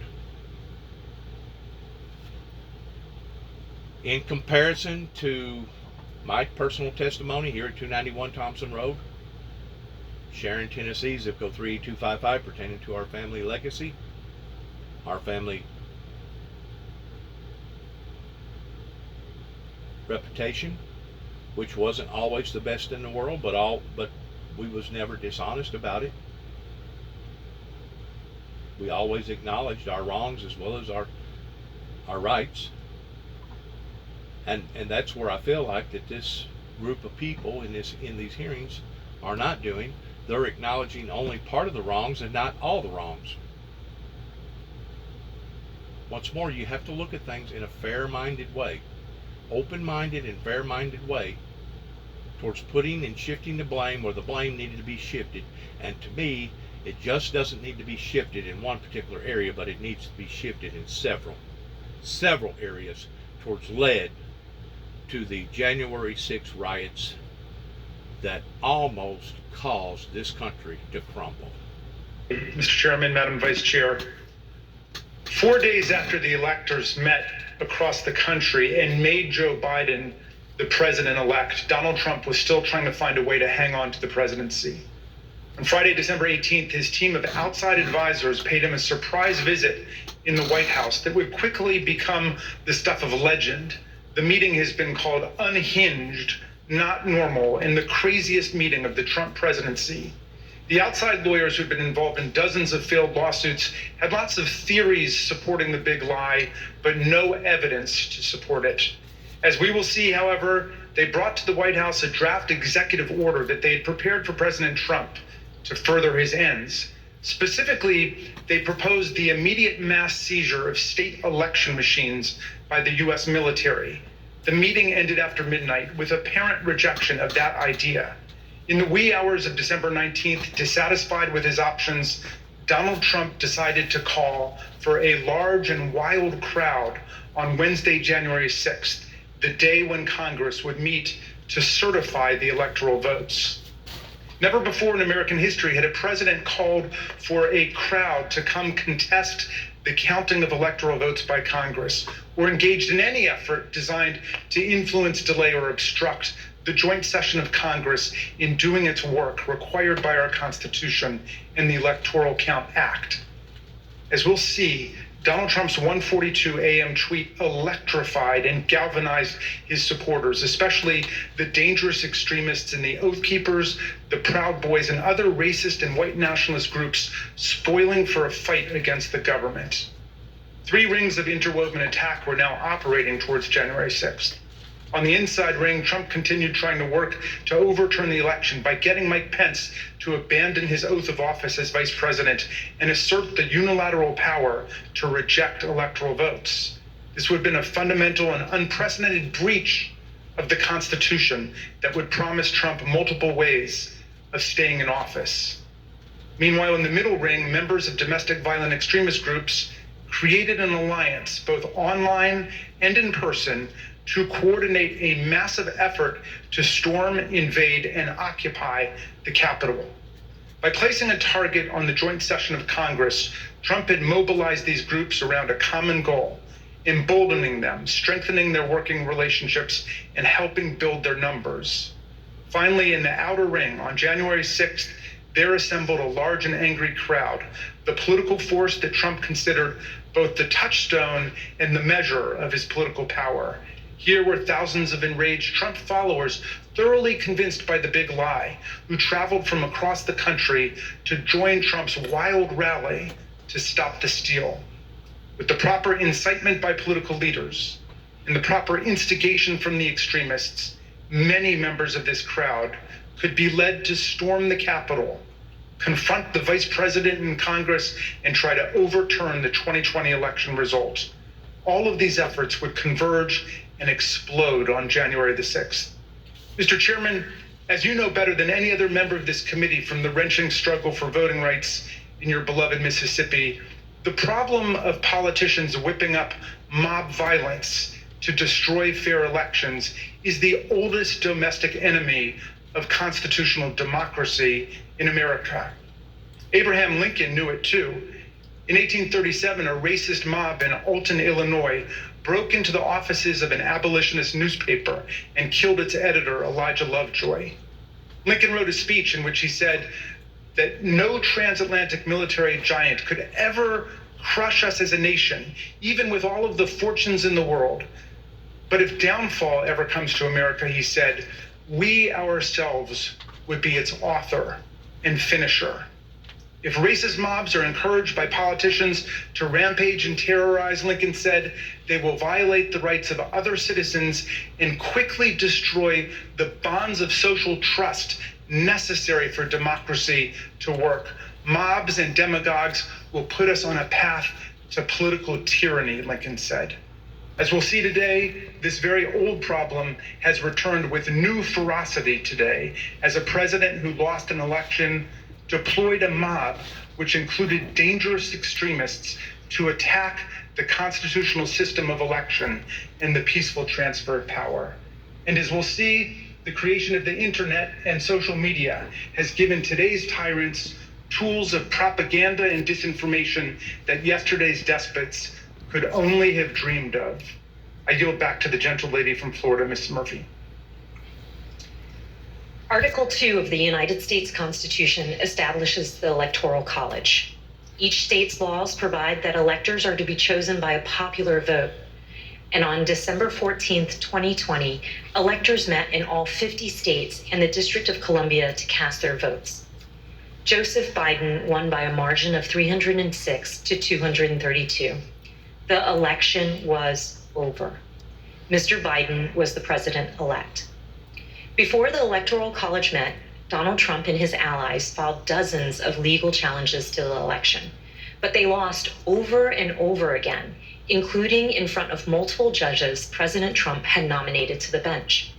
Speaker 3: In comparison to my personal testimony here at 291 Thompson Road, Sharon, Tennessee, zip code 38255, pertaining to our family legacy, our family reputation, which wasn't always the best in the world, but we was never dishonest about it. We always acknowledged our wrongs as well as our rights. And that's where I feel like that this group of people in these hearings are not doing. They're acknowledging only part of the wrongs and not all the wrongs. Once more, you have to look at things in a fair-minded way, open-minded and fair-minded way, towards putting and shifting the blame where the blame needed to be shifted. And to me, it just doesn't need to be shifted in one particular area, but it needs to be shifted in several areas towards led to the January 6 riots that almost caused this country to crumble.
Speaker 5: Mr. Chairman, Madam Vice Chair, 4 days after the electors met across the country and made Joe Biden the president-elect, Donald Trump was still trying to find a way to hang on to the presidency. On Friday, December 18th, his team of outside advisors paid him a surprise visit in the White House that would quickly become the stuff of legend. The meeting has been called unhinged, not normal, and the craziest meeting of the Trump presidency. The outside lawyers who'd been involved in dozens of failed lawsuits had lots of theories supporting the big lie, but no evidence to support it. As we will see, however, they brought to the White House a draft executive order that they had prepared for President Trump to further his ends. Specifically, they proposed the immediate mass seizure of state election machines by the U.S. military. The meeting ended after midnight with apparent rejection of that idea. In the wee hours of December 19th, dissatisfied with his options, Donald Trump decided to call for a large and wild crowd on Wednesday, January 6th, the day when Congress would meet to certify the electoral votes. Never before in American history had a president called for a crowd to come contest the counting of electoral votes by Congress, or engaged in any effort designed to influence, delay, or obstruct the joint session of Congress in doing its work required by our Constitution and the Electoral Count Act. As we'll see, Donald Trump's 1:42 a.m. tweet electrified and galvanized his supporters, especially the dangerous extremists in the Oath Keepers, the Proud Boys, and other racist and white nationalist groups spoiling for a fight against the government. Three rings of interwoven attack were now operating towards January 6th. On the inside ring, Trump continued trying to work to overturn the election by getting Mike Pence to abandon his oath of office as vice president and assert the unilateral power to reject electoral votes. This would have been a fundamental and unprecedented breach of the Constitution that would promise Trump multiple ways of staying in office. Meanwhile, in the middle ring, members of domestic violent extremist groups created an alliance, both online and in person, to coordinate a massive effort to storm, invade, and occupy the Capitol. By placing a target on the joint session of Congress, Trump had mobilized these groups around a common goal, emboldening them, strengthening their working relationships, and helping build their numbers. Finally, in the outer ring, on January 6th, there assembled a large and angry crowd, the political force that Trump considered both the touchstone and the measure of his political power. Here were thousands of enraged Trump followers, thoroughly convinced by the big lie, who traveled from across the country to join Trump's wild rally to stop the steal. With the proper incitement by political leaders and the proper instigation from the extremists, many members of this crowd could be led to storm the Capitol, confront the vice president in Congress, and try to overturn the 2020 election result. All of these efforts would converge and explode on January the 6th. Mr. Chairman, as you know better than any other member of this committee from the wrenching struggle for voting rights in your beloved Mississippi, the problem of politicians whipping up mob violence to destroy fair elections is the oldest domestic enemy of constitutional democracy in America. Abraham Lincoln knew it too. In 1837, a racist mob in Alton, Illinois, broke into the offices of an abolitionist newspaper and killed its editor, Elijah Lovejoy. Lincoln wrote a speech in which he said that no transatlantic military giant could ever crush us as a nation, even with all of the fortunes in the world. But if downfall ever comes to America, he said, we ourselves would be its author and finisher. If racist mobs are encouraged by politicians to rampage and terrorize, Lincoln said, they will violate the rights of other citizens and quickly destroy the bonds of social trust necessary for democracy to work. Mobs and demagogues will put us on a path to political tyranny, Lincoln said. As we'll see today, this very old problem has returned with new ferocity today as a president who lost an election deployed a mob which included dangerous extremists to attack the constitutional system of election and the peaceful transfer of power. And as we'll see, the creation of the internet and social media has given today's tyrants tools of propaganda and disinformation that yesterday's despots could only have dreamed of. I yield back to the gentle lady from Florida, Ms. Murphy.
Speaker 4: Article 2 of the United States Constitution establishes the Electoral College. Each state's laws provide that electors are to be chosen by a popular vote. And on December 14th, 2020, electors met in all 50 states and the District of Columbia to cast their votes. Joseph Biden won by a margin of 306 to 232. The election was over. Mr. Biden was the president-elect. Before the Electoral College met, Donald Trump and his allies filed dozens of legal challenges to the election, but they lost over and over again, including in front of multiple judges President Trump had nominated to the bench.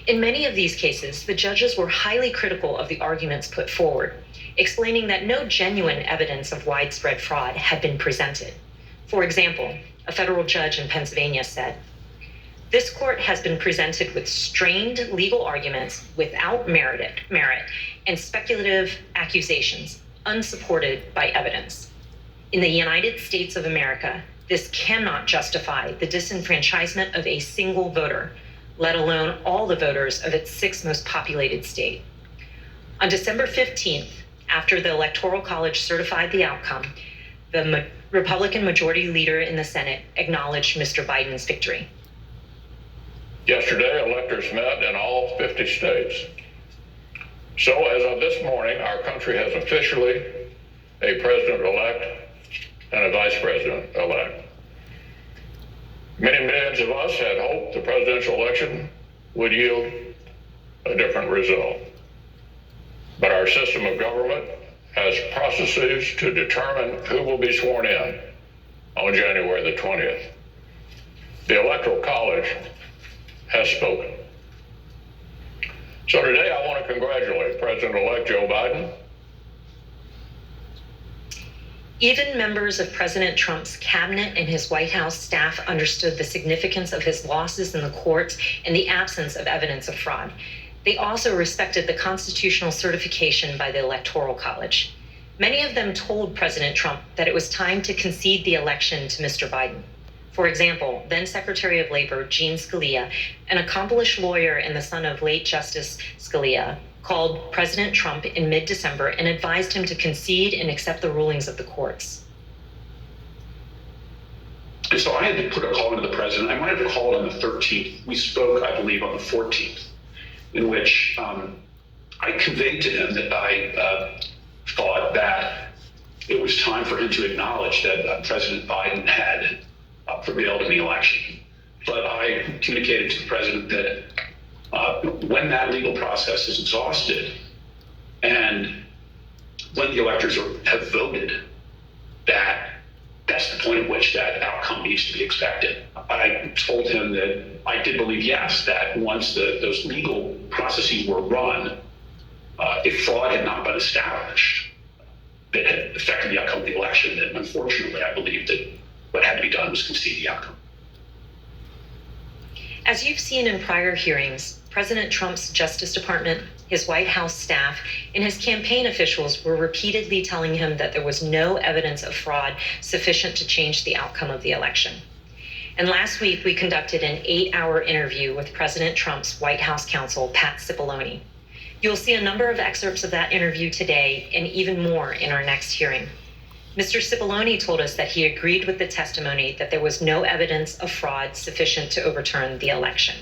Speaker 4: In many of these cases, the judges were highly critical of the arguments put forward, explaining that no genuine evidence of widespread fraud had been presented. For example, a federal judge in Pennsylvania said, "This court has been presented with strained legal arguments without merit and speculative accusations unsupported by evidence. In the United States of America, this cannot justify the disenfranchisement of a single voter, let alone all the voters of its sixth most populated state." On December 15th, after the Electoral College certified the outcome, the Republican majority leader in the Senate acknowledged Mr. Biden's victory.
Speaker 6: Yesterday, electors met in all 50 states. So as of this morning, our country has officially a president-elect and a vice president-elect. Many millions of us had hoped the presidential election would yield a different result. But our system of government has processes to determine who will be sworn in on January the 20th. The Electoral College has spoken. So today I want to congratulate President-elect Joe Biden.
Speaker 4: Even members of President Trump's cabinet and his White House staff understood the significance of his losses in the courts and the absence of evidence of fraud. They also respected the constitutional certification by the Electoral College. Many of them told President Trump that it was time to concede the election to Mr. Biden. For example, then Secretary of Labor Jean Scalia, an accomplished lawyer and the son of late Justice Scalia, called President Trump in mid-December and advised him to concede and accept the rulings of the courts.
Speaker 7: And so I had to put a call into the president. I might have called on the 13th. We spoke, I believe, on the 14th, in which I conveyed to him that I thought that it was time for him to acknowledge that President Biden had prevailed in the election. But I communicated to the president that when that legal process is exhausted and when the electors have voted, that's the point at which that outcome needs to be expected. I told him that I did believe, yes, that once those legal processes were run, if fraud had not been established that had affected the outcome of the election, then unfortunately I believed that what had to be done was concede the outcome.
Speaker 4: As you've seen in prior hearings, President Trump's Justice Department, his White House staff, and his campaign officials were repeatedly telling him that there was no evidence of fraud sufficient to change the outcome of the election. And last week, we conducted an 8-hour interview with President Trump's White House counsel, Pat Cipollone. You'll see a number of excerpts of that interview today and even more in our next hearing. Mr. Cipollone told us that he agreed with the testimony that there was no evidence of fraud sufficient to overturn the election.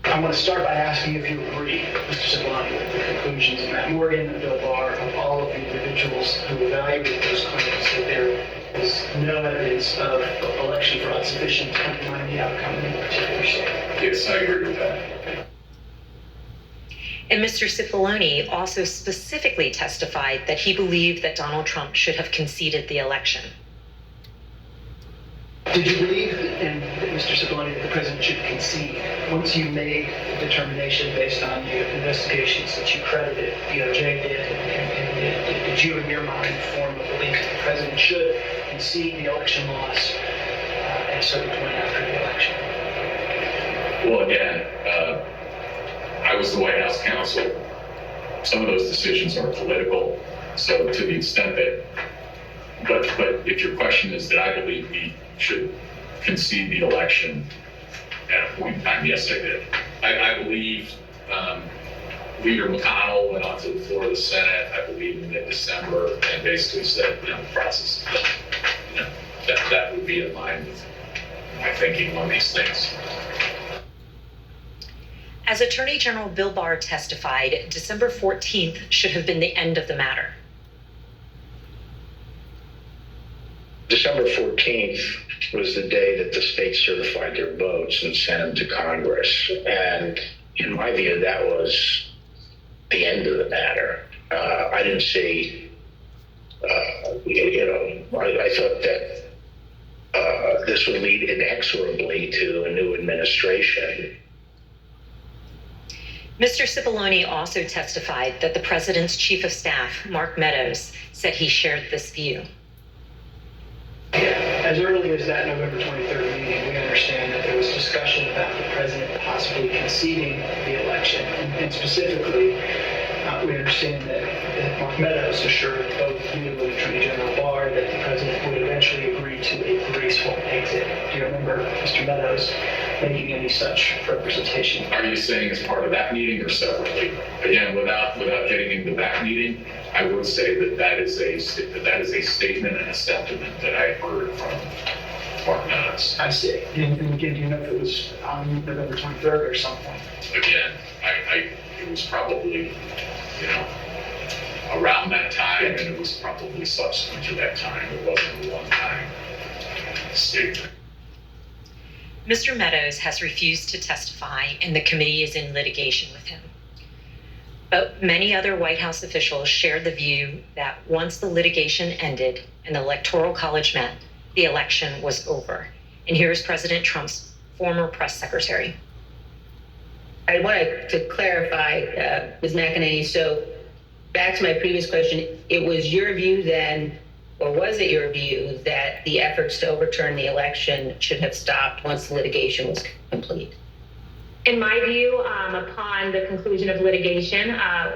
Speaker 8: I want to start by asking if you agree, Mr. Cipollone, with the conclusions of Matt Morgan and Bill Barr, of all of the individuals who evaluated those claims, that there is no evidence of election fraud sufficient to undermine the outcome in a particular state.
Speaker 6: Yes, I agree with that.
Speaker 4: And Mr. Cipollone also specifically testified that he believed that Donald Trump should have conceded the election.
Speaker 8: Did you believe, Mr. Cipollone, that the president should concede once you made the determination based on the investigations that you credited DOJ did, and did you in your mind form a belief that the president should concede the election loss at a certain point after the election?
Speaker 6: Well, again, I was the White House counsel. Some of those decisions are political. So to the extent that, but if your question is that I believe we should concede the election at a point in time, yes, I did. I believe Leader McConnell went onto the floor of the Senate, I believe in mid-December, and basically said, the process is done. That would be in line with my thinking on these things.
Speaker 4: As Attorney General Bill Barr testified, December 14th should have been the end of the matter.
Speaker 9: December 14th was the day that the states certified their votes and sent them to Congress. And in my view, that was the end of the matter. I didn't see, I thought that this would lead inexorably to a new administration.
Speaker 4: Mr. Cipollone also testified that the president's chief of staff, Mark Meadows, said he shared this view.
Speaker 8: As early as that November 23rd meeting, we understand that there was discussion about the president possibly conceding the election. And specifically, we understand that Mark Meadows assured both you and Attorney General Barr that the president would eventually agree to a graceful exit. Do you remember Mr. Meadows making any such representation?
Speaker 6: Are you saying as part of that meeting or separately? Again, without getting into that meeting, I would say that is a statement and a sentiment that I heard from Mark Meadows.
Speaker 8: I see. And again, do you know if it was on November 23rd or some point?
Speaker 6: Again, it was probably, around that time, and it was probably subsequent to that time. It wasn't a one-time statement.
Speaker 4: Mr. Meadows has refused to testify, and the committee is in litigation with him. But many other White House officials shared the view that once the litigation ended and the Electoral College met, the election was over. And here's President Trump's former press secretary.
Speaker 2: I wanted to clarify, Ms. McEnany, so back to my previous question, it was your view then, or was it your view that the efforts to overturn the election should have stopped once the litigation was complete?
Speaker 10: In my view, upon the conclusion of litigation,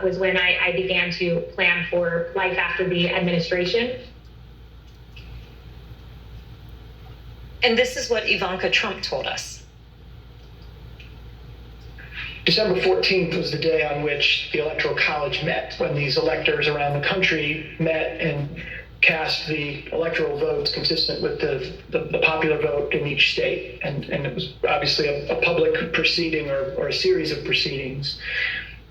Speaker 10: was when I began to plan for life after the administration.
Speaker 4: And this is what Ivanka Trump told us.
Speaker 8: December 14th was the day on which the Electoral College met, when these electors around the country met and cast the electoral votes consistent with the popular vote in each state. And it was obviously a public proceeding or a series of proceedings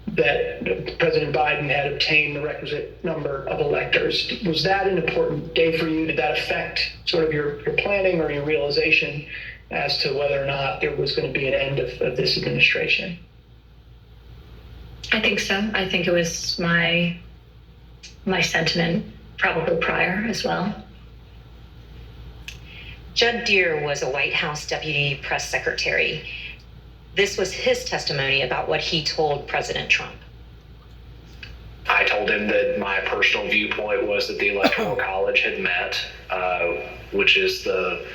Speaker 8: that President Biden had obtained the requisite number of electors. Was that an important day for you? Did that affect sort of your planning or your realization as to whether or not there was going to be an end of this administration?
Speaker 11: I think so. I think it was my sentiment probably prior as well.
Speaker 4: Judd Deere was a White House deputy press secretary. This was his testimony about what he told President Trump.
Speaker 12: I told him that my personal viewpoint was that the Electoral College had met, which is the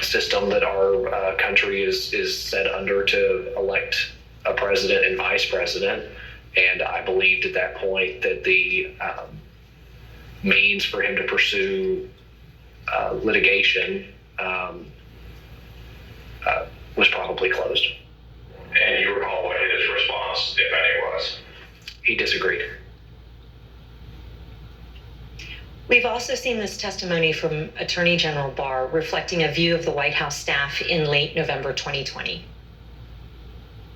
Speaker 12: system that our country is set under to elect a president and vice president. And I believed at that point that the means for him to pursue litigation was probably closed.
Speaker 9: And you recall what his response, if any, was?
Speaker 12: He disagreed.
Speaker 4: We've also seen this testimony from Attorney General Barr reflecting a view of the White House staff in late November 2020.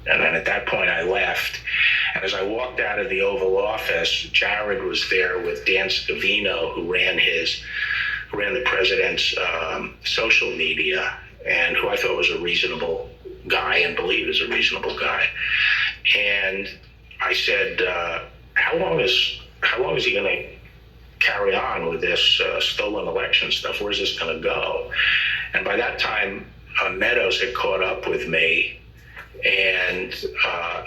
Speaker 9: And then at that point I left. And as I walked out of the Oval Office, Jared was there with Dan Scavino, who ran the president's social media, and who I thought was a reasonable guy and believed is a reasonable guy. And I said, how long is he going to carry on with this stolen election stuff? Where's this going to go? And by that time, Meadows had caught up with me and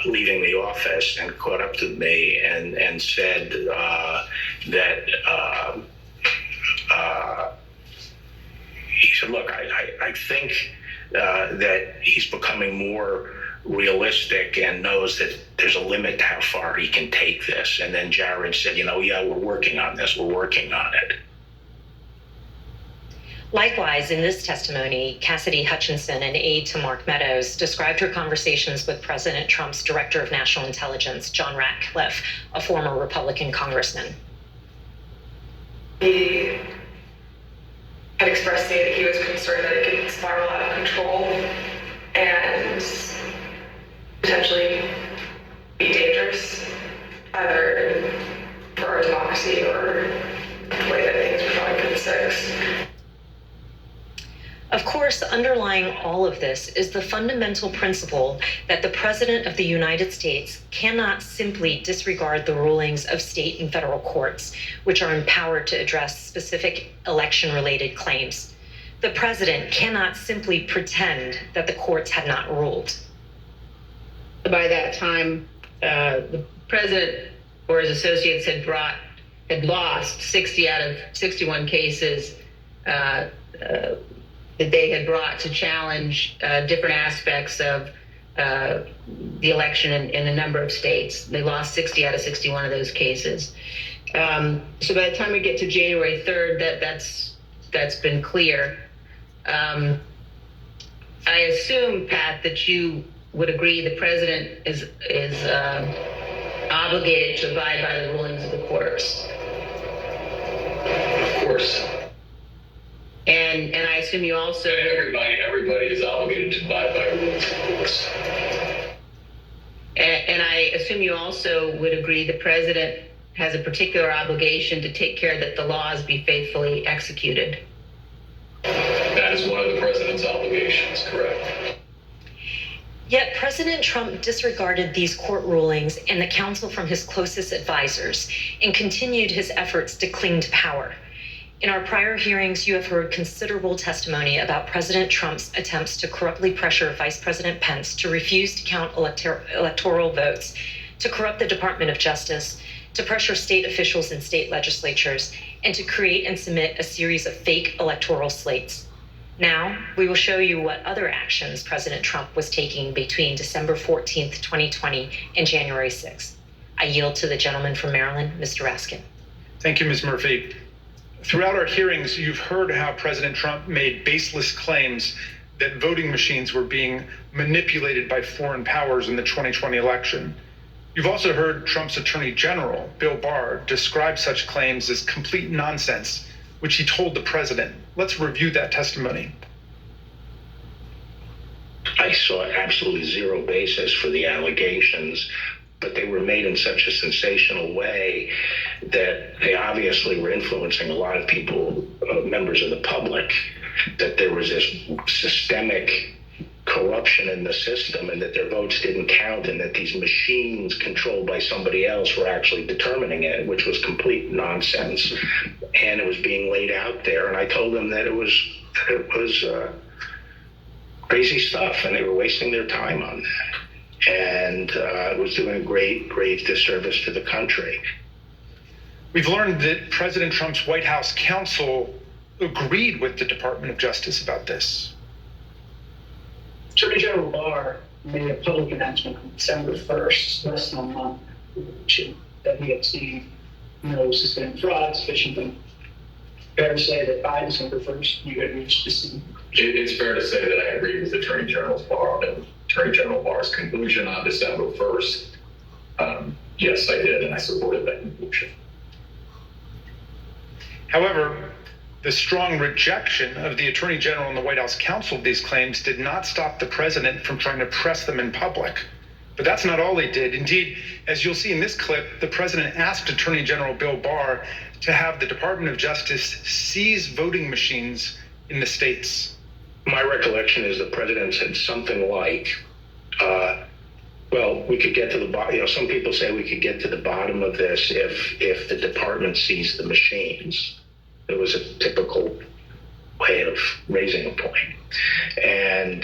Speaker 9: leaving the office, and caught up to me and said that he said, look, I think that he's becoming more realistic and knows that there's a limit to how far he can take this. And then Jared said, yeah, we're working on this. We're working on it.
Speaker 4: Likewise, in this testimony, Cassidy Hutchinson, an aide to Mark Meadows, described her conversations with President Trump's Director of National Intelligence, John Ratcliffe, a former Republican congressman.
Speaker 13: He had expressed to me that he was concerned that it could spiral out of control and potentially be dangerous, either for our democracy or the way that things were going for the six.
Speaker 4: Of course, underlying all of this is the fundamental principle that the President of the United States cannot simply disregard the rulings of state and federal courts, which are empowered to address specific election-related claims. The President cannot simply pretend that the courts had not ruled.
Speaker 2: By that time, the president or his associates had lost 60 out of 61 cases that they had brought to challenge different aspects of the election in a number of states. They lost 60 out of 61 of those cases. So by the time we get to January 3rd, that's been clear. I assume, Pat, that you would agree the president is obligated to abide by the rulings of the courts.
Speaker 6: Of course.
Speaker 2: And I assume you also...
Speaker 6: Everybody is obligated to abide by the rules of the courts.
Speaker 2: And I assume you also would agree the president has a particular obligation to take care that the laws be faithfully executed.
Speaker 6: That is one of the president's obligations, correct.
Speaker 4: Yet President Trump disregarded these court rulings and the counsel from his closest advisors and continued his efforts to cling to power. In our prior hearings, you have heard considerable testimony about President Trump's attempts to corruptly pressure Vice President Pence to refuse to count electoral votes, to corrupt the Department of Justice, to pressure state officials and state legislatures, and to create and submit a series of fake electoral slates. Now, we will show you what other actions President Trump was taking between December 14th, 2020 and January 6th. I yield to the gentleman from Maryland, Mr. Raskin.
Speaker 5: Thank you, Ms. Murphy. Throughout our hearings, you've heard how President Trump made baseless claims that voting machines were being manipulated by foreign powers in the 2020 election. You've also heard Trump's Attorney General, Bill Barr, describe such claims as complete nonsense, which he told the president. Let's review that testimony.
Speaker 9: I saw absolutely zero basis for the allegations, but they were made in such a sensational way that they obviously were influencing a lot of people, members of the public, that there was this systemic corruption in the system and that their votes didn't count and that these machines controlled by somebody else were actually determining it, which was complete nonsense. And it was being laid out there. And I told them that it was crazy stuff and they were wasting their time on that. And it was doing a great disservice to the country.
Speaker 5: We've learned that President Trump's White House counsel agreed with the Department of Justice about this.
Speaker 8: Attorney General Barr made a public announcement on December 1st, less than a month, that he had seen no sustained fraud sufficient to fair to say that by December 1st, you had reached the scene.
Speaker 6: It's fair to say that I agree with Attorney General Barr's conclusion on December 1st. Yes, I did, and I supported that conclusion.
Speaker 5: However, the strong rejection of the Attorney General and the White House counsel of these claims did not stop the president from trying to press them in public. But that's not all he did. Indeed, as you'll see in this clip, the president asked Attorney General Bill Barr to have the Department of Justice seize voting machines in the states.
Speaker 9: My recollection is the president said something like, well, we could get to the bottom, some people say we could get to the bottom of this if the department seized the machines. It was a typical way of raising a point. And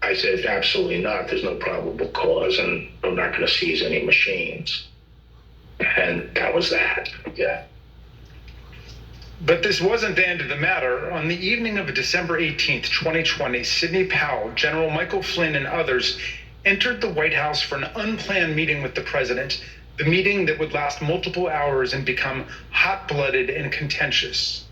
Speaker 9: I said, absolutely not. There's no probable cause, and I'm not going to seize any machines. And that was that. Yeah.
Speaker 5: But this wasn't the end of the matter. On the evening of December 18th, 2020, Sidney Powell, General Michael Flynn, and others entered the White House for an unplanned meeting with the president, the meeting that would last multiple hours and become hot-blooded and contentious.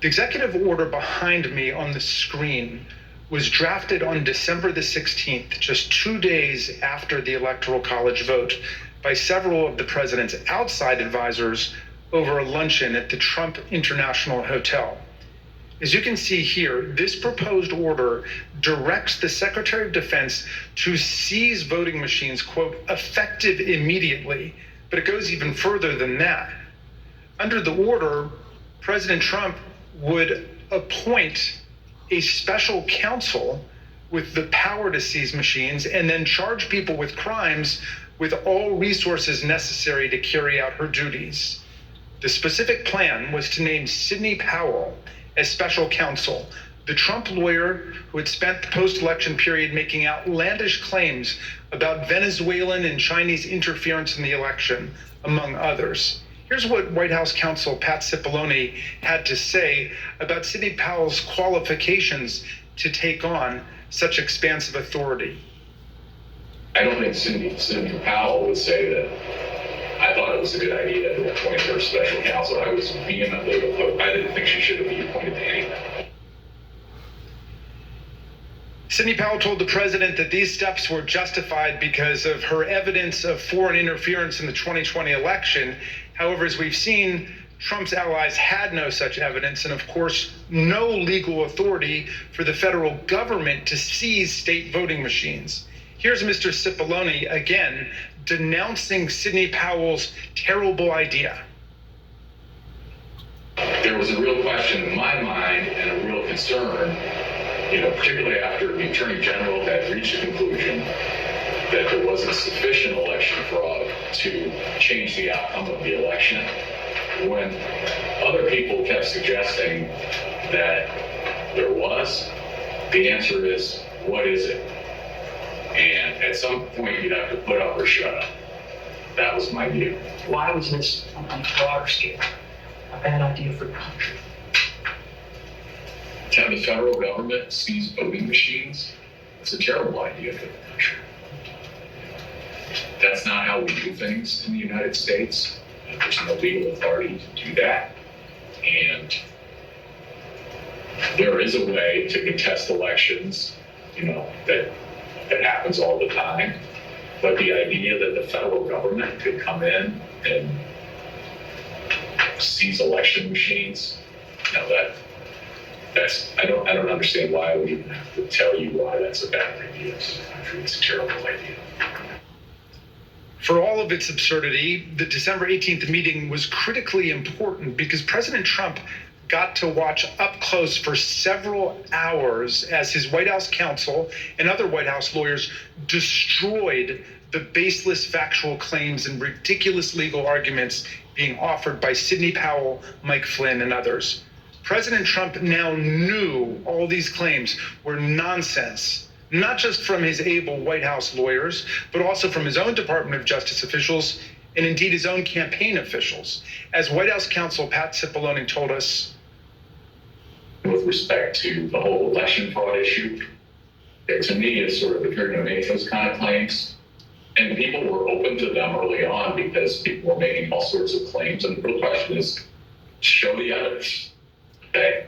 Speaker 5: The executive order behind me on the screen was drafted on December the 16th, just 2 days after the Electoral College vote, by several of the president's outside advisors over a luncheon at the Trump International Hotel. As you can see here, this proposed order directs the Secretary of Defense to seize voting machines, quote, effective immediately, but it goes even further than that. Under the order, President Trump would appoint a special counsel with the power to seize machines and then charge people with crimes with all resources necessary to carry out her duties. The specific plan was to name Sidney Powell as special counsel, the Trump lawyer who had spent the post-election period making outlandish claims about Venezuelan and Chinese interference in the election, among others. Here's what White House counsel Pat Cipollone had to say about Sidney Powell's qualifications to take on such expansive authority.
Speaker 6: I don't think Sidney Powell would say that I thought it was a good idea to appoint her special counsel. I was vehemently opposed. I didn't think she should be appointed to anything.
Speaker 5: Sidney Powell told the president that these steps were justified because of her evidence of foreign interference in the 2020 election. However, as we've seen, Trump's allies had no such evidence and, of course, no legal authority for the federal government to seize state voting machines. Here's Mr. Cipollone again denouncing Sidney Powell's terrible idea.
Speaker 6: There was a real question in my mind and a real concern, particularly after the Attorney General had reached a conclusion that there wasn't sufficient election fraud to change the outcome of the election. When other people kept suggesting that there was, the answer is, what is it? And at some point, you'd have to put up or shut up. That was my view.
Speaker 8: Why was this, on a broader scale, a bad idea for the country?
Speaker 6: To have the federal government seize voting machines, it's a terrible idea for the country. That's not how we do things in the United States. There's no legal authority to do that. And there is a way to contest elections, that happens all the time.
Speaker 7: But the idea that the federal government could come in and seize election machines, I don't understand why we even have to tell you why that's a bad idea. It's a terrible idea.
Speaker 5: For all of its absurdity, the December 18th meeting was critically important because President Trump got to watch up close for several hours as his White House counsel and other White House lawyers destroyed the baseless factual claims and ridiculous legal arguments being offered by Sidney Powell, Mike Flynn, and others. President Trump now knew all these claims were nonsense, not just from his able White House lawyers, but also from his own Department of Justice officials and indeed his own campaign officials. As White House counsel Pat Cipollone told us,
Speaker 7: with respect to the whole election fraud issue, to me, it's sort of if you're going to make those kind of claims, and people were open to them early on because people were making all sorts of claims, and the real question is, show the evidence, okay?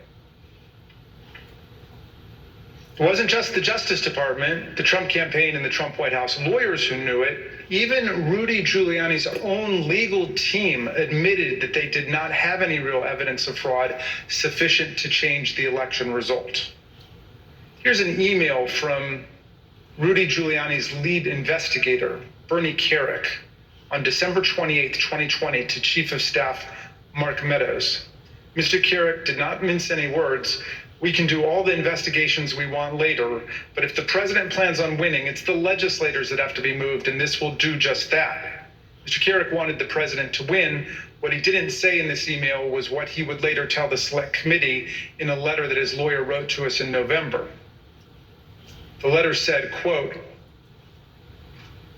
Speaker 5: It wasn't just the Justice Department, the Trump campaign, and the Trump White House lawyers who knew it. Even Rudy Giuliani's own legal team admitted that they did not have any real evidence of fraud sufficient to change the election result. Here's an email from Rudy Giuliani's lead investigator, Bernie Kerik, on December 28, 2020, to Chief of Staff Mark Meadows. Mr. Kerik did not mince any words. We can do all the investigations we want later, but if the president plans on winning, it's the legislators that have to be moved, and this will do just that. Mr. Kerik wanted the president to win. What he didn't say in this email was what he would later tell the Select Committee in a letter that his lawyer wrote to us in November. The letter said, quote,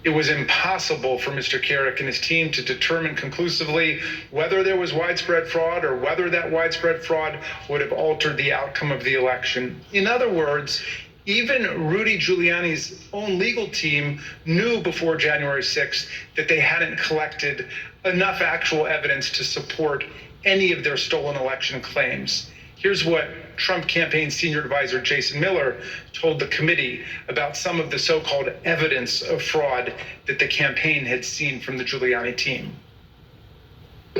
Speaker 5: "It was impossible for Mr. Kerik and his team to determine conclusively whether there was widespread fraud or whether that widespread fraud would have altered the outcome of the election." In other words, even Rudy Giuliani's own legal team knew before January 6th that they hadn't collected enough actual evidence to support any of their stolen election claims. Here's what Trump campaign senior advisor Jason Miller told the committee about some of the so-called evidence of fraud that the campaign had seen from the Giuliani team.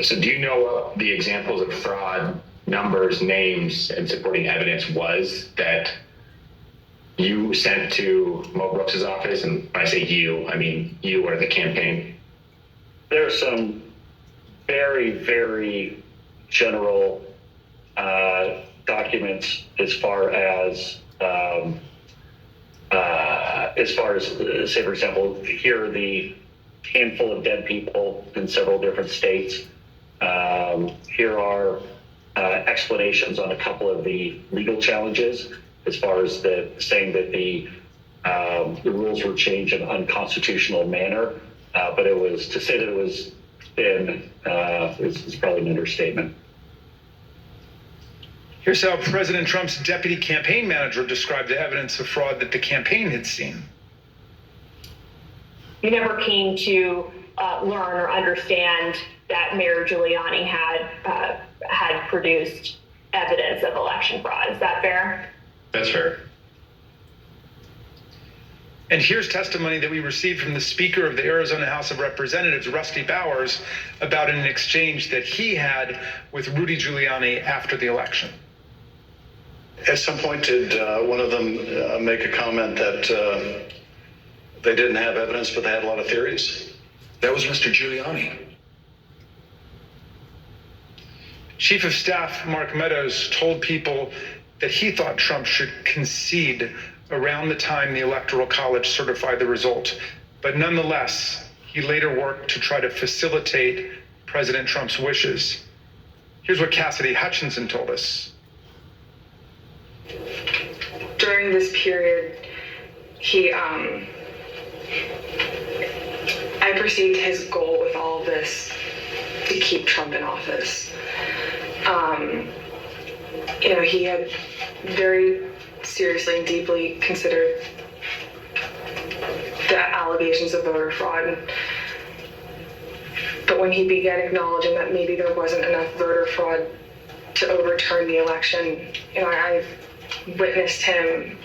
Speaker 9: So do you know what the examples of fraud, numbers, names, and supporting evidence was that you sent to Mo Brooks's office? And when I say you, I mean you or the campaign.
Speaker 14: There are some very, very general documents as far as say, for example, here are the handful of dead people in several different states. Here are explanations on a couple of the legal challenges as far as saying that the rules were changed in an unconstitutional manner, but it was to say that it was thin is probably an understatement.
Speaker 5: Here's how President Trump's deputy campaign manager described the evidence of fraud that the campaign had seen.
Speaker 10: You never came to learn or understand that Mayor Giuliani had produced evidence of election fraud. Is that fair?
Speaker 9: That's fair.
Speaker 5: And here's testimony that we received from the Speaker of the Arizona House of Representatives, Rusty Bowers, about an exchange that he had with Rudy Giuliani after the election.
Speaker 15: At some point, did one of them make a comment that they didn't have evidence, but they had a lot of theories?
Speaker 16: That was Mr. Giuliani.
Speaker 5: Chief of Staff Mark Meadows told people that he thought Trump should concede around the time the Electoral College certified the result. But nonetheless, he later worked to try to facilitate President Trump's wishes. Here's what Cassidy Hutchinson told us.
Speaker 13: During this period, I perceived his goal with all of this to keep Trump in office. He had very seriously and deeply considered the allegations of voter fraud. But when he began acknowledging that maybe there wasn't enough voter fraud to overturn the election, I witnessed him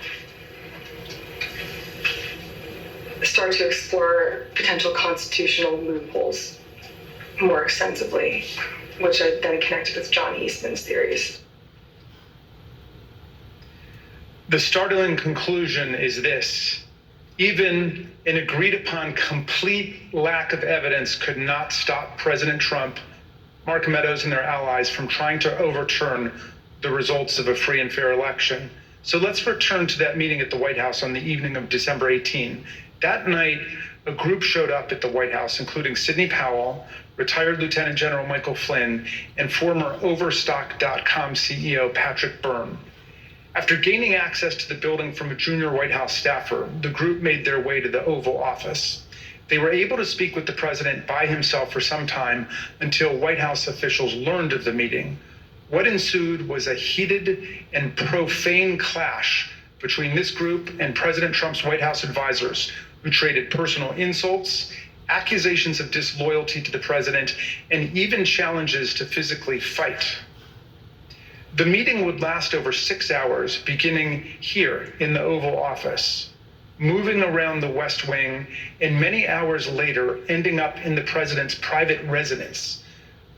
Speaker 13: start to explore potential constitutional loopholes more extensively, which I then connected with John Eastman's theories.
Speaker 5: The startling conclusion is this: even an agreed upon complete lack of evidence could not stop President Trump, Mark Meadows, and their allies from trying to overturn the results of a free and fair election. So let's return to that meeting at the White House on the evening of December 18. That night, a group showed up at the White House, including Sidney Powell, retired Lieutenant General Michael Flynn, and former Overstock.com CEO Patrick Byrne. After gaining access to the building from a junior White House staffer, the group made their way to the Oval Office. They were able to speak with the president by himself for some time until White House officials learned of the meeting. What ensued was a heated and profane clash between this group and President Trump's White House advisors, who traded personal insults, accusations of disloyalty to the president, and even challenges to physically fight. The meeting would last over 6 hours, beginning here in the Oval Office, moving around the West Wing, and many hours later, ending up in the president's private residence.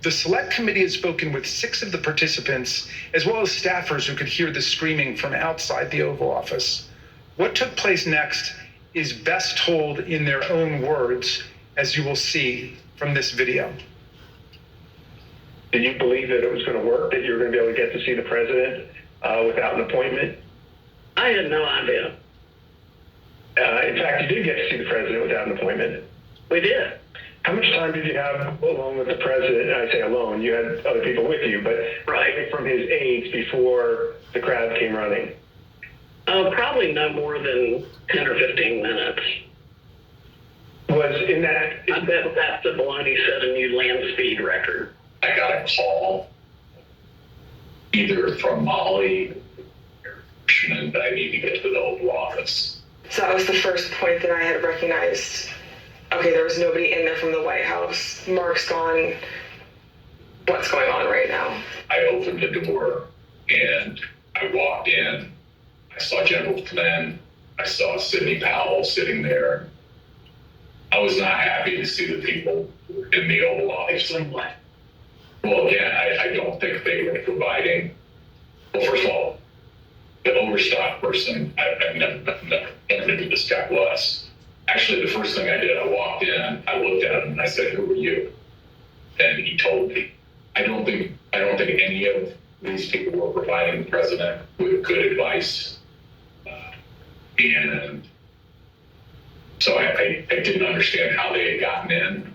Speaker 5: The Select Committee had spoken with 6 of the participants, as well as staffers who could hear the screaming from outside the Oval Office. What took place next is best told in their own words, as you will see from this video.
Speaker 17: Did you believe that it was going to work, that you were going to be able to get to see the president without an appointment?
Speaker 18: I had no idea.
Speaker 17: In fact, you did get to see the president without an appointment.
Speaker 18: We did.
Speaker 17: How much time did you have alone with the president? And I say alone, you had other people with you, but right from his aides before the crowd came running?
Speaker 18: Probably no more than 10 or 15 minutes.
Speaker 17: Was in that...
Speaker 18: I bet that's the baloney set a new land speed record.
Speaker 6: I got a call either from Molly or that I need to get to the Oval Office.
Speaker 13: So that was the first point that I had recognized. Okay, there was nobody in there from the White House. Mark's gone. What's going on right now?
Speaker 6: I opened the door and I walked in. I saw General Flynn. I saw Sidney Powell sitting there. I was not happy to see the people in the Oval Office. Well, again, I don't think they were providing. Well, first of all, the Overstock person, I've never knew who this guy was. Actually, the first thing I did, I walked in, I looked at him, and I said, "Who are you?" And he told me. I don't think any of these people were providing the president with good advice, and so I didn't understand how they had gotten in.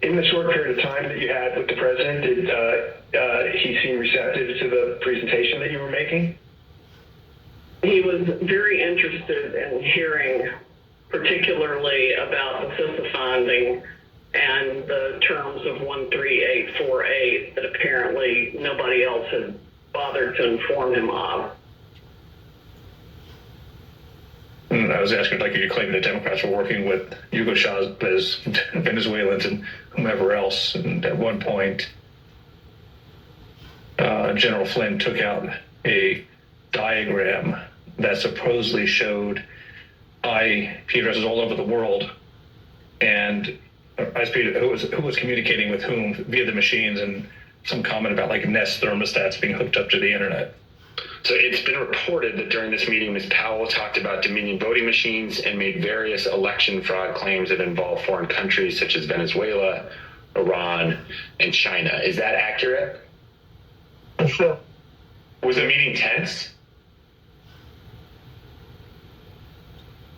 Speaker 17: In the short period of time that you had with the president, did he seem receptive to the presentation that you were making?
Speaker 18: He was very interested in hearing particularly about the CISA finding and the terms of 13848 that apparently nobody else had bothered to inform him of.
Speaker 14: I was asking, like, you claim the Democrats were working with Hugo Chavez, Venezuelans, and whomever else. And at one point, General Flynn took out a diagram that supposedly showed IP addresses all over the world, and who was communicating with whom via the machines, and some comment about like Nest thermostats being hooked up to the internet.
Speaker 12: So it's been reported that during this meeting, Ms. Powell talked about Dominion voting machines and made various election fraud claims that involve foreign countries such as Venezuela, Iran, and China. Is that accurate?
Speaker 17: Sure.
Speaker 12: Was the meeting tense?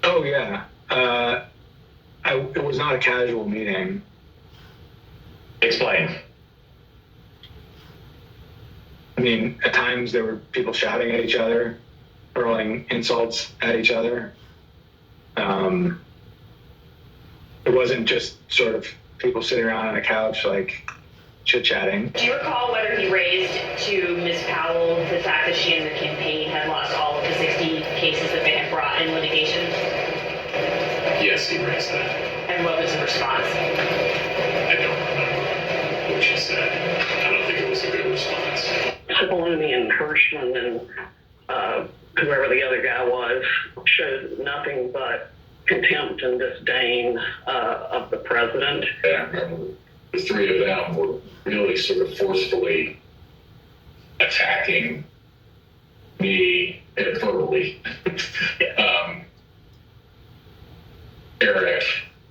Speaker 19: Oh, yeah. It was not a casual meeting.
Speaker 12: Explain.
Speaker 19: I mean, at times there were people shouting at each other, hurling insults at each other. It wasn't just sort of people sitting around on a couch, like, chit-chatting.
Speaker 4: Do you recall whether he raised to Ms. Powell the fact that she and the campaign had lost all of the 60 cases that they had brought in litigation?
Speaker 6: Yes, he raised that.
Speaker 4: And what was the response?
Speaker 6: I don't remember what she said. I don't think it was a good response.
Speaker 18: Cipollone and Hirschman and whoever the other guy was showed nothing but contempt and disdain of the president.
Speaker 6: Yeah, I remember the three of them were really sort of forcefully attacking me verbally.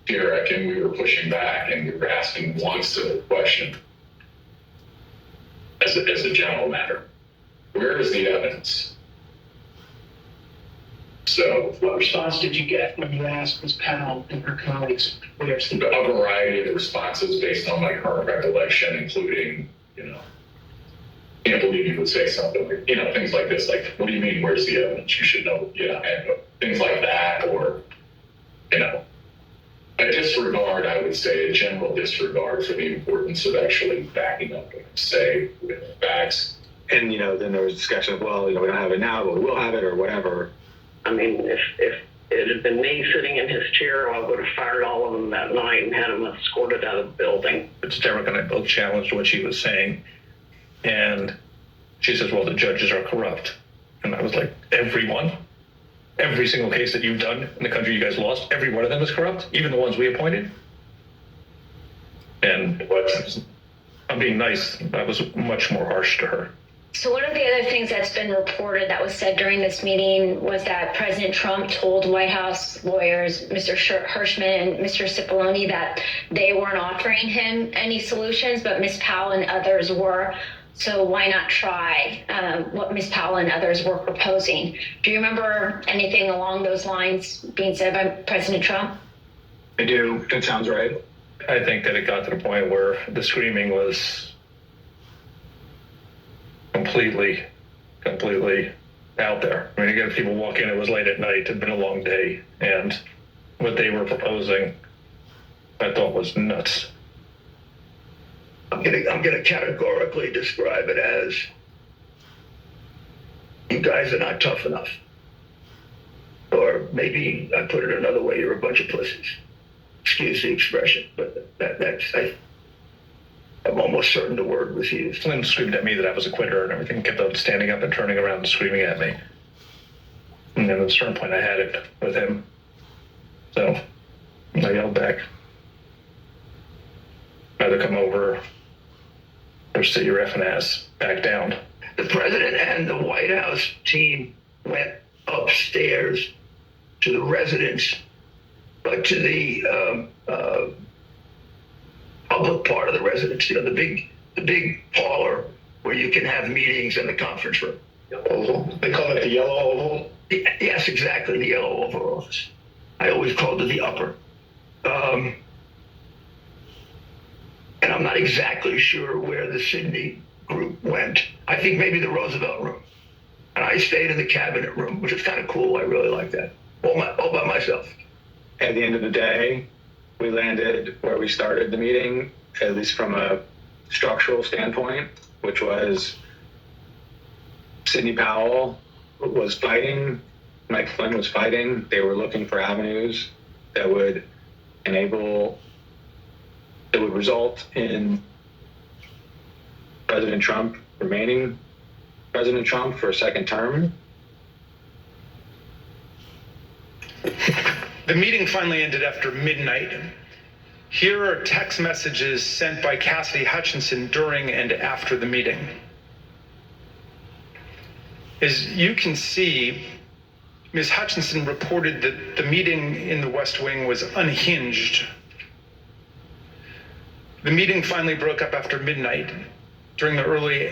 Speaker 6: Derek, and we were pushing back, and we were asking one simple question as a general matter: where is the evidence? So,
Speaker 8: what response did you get when you asked Ms. Powell and her colleagues? Where's the
Speaker 6: a variety of the responses based on my current recollection, including, can't believe you would say something like, things like this, like, what do you mean, where's the evidence? You should know, and things like that, or, a disregard, I would say, a general disregard for the importance of actually backing up what you say with facts.
Speaker 19: And, then there was discussion of, well, we don't have it now, but we will have it or whatever.
Speaker 18: I mean, if it had been me sitting in his chair, I would have fired all of them that night and had them escorted out of the building.
Speaker 5: It's Derek and I both challenged what she was saying. And she says, well, the judges are corrupt. And I was like, everyone? Every single case that you've done in the country you guys lost, every one of them is corrupt? Even the ones we appointed? And I'm being nice. I was much more harsh to her.
Speaker 11: So one of the other things that's been reported that was said during this meeting was that President Trump told White House lawyers, Mr. Hirschman and Mr. Cipollone, that they weren't offering him any solutions, but Ms. Powell and others were. So why not try what Ms. Powell and others were proposing? Do you remember anything along those lines being said by President Trump?
Speaker 19: I do. That sounds right.
Speaker 5: I think that it got to the point where the screaming was completely out there. I mean, you got people walk in, it was late at night, it had been a long day, and what they were proposing, I thought was nuts.
Speaker 20: I'm gonna categorically describe it as, you guys are not tough enough. Or maybe I put it another way, you're a bunch of pussies. Excuse the expression, but I'm almost certain the word was used.
Speaker 5: Slim screamed at me that I was a quitter and everything, kept on standing up and turning around and screaming at me. And then at a certain point I had it with him. So I yelled back. Either come over or sit your effing ass back down.
Speaker 20: The president and the White House team went upstairs to the residence, but to the public part of the residence, the big parlor where you can have meetings in the conference room.
Speaker 15: Oval. They call it the yellow oval?
Speaker 20: Yes, exactly, the yellow oval office. I always called it the upper. And I'm not exactly sure where the Sydney group went. I think maybe the Roosevelt room. And I stayed in the cabinet room, which is kind of cool. I really like that. All by myself.
Speaker 19: At the end of the day, we landed where we started the meeting, at least from a structural standpoint, which was Sidney Powell was fighting, Mike Flynn was fighting. They were looking for avenues that would result in President Trump remaining President Trump for a second term.
Speaker 5: The meeting finally ended after midnight. Here are text messages sent by Cassidy Hutchinson during and after the meeting. As you can see, Ms. Hutchinson reported that the meeting in the West Wing was unhinged. The meeting finally broke up after midnight. During the early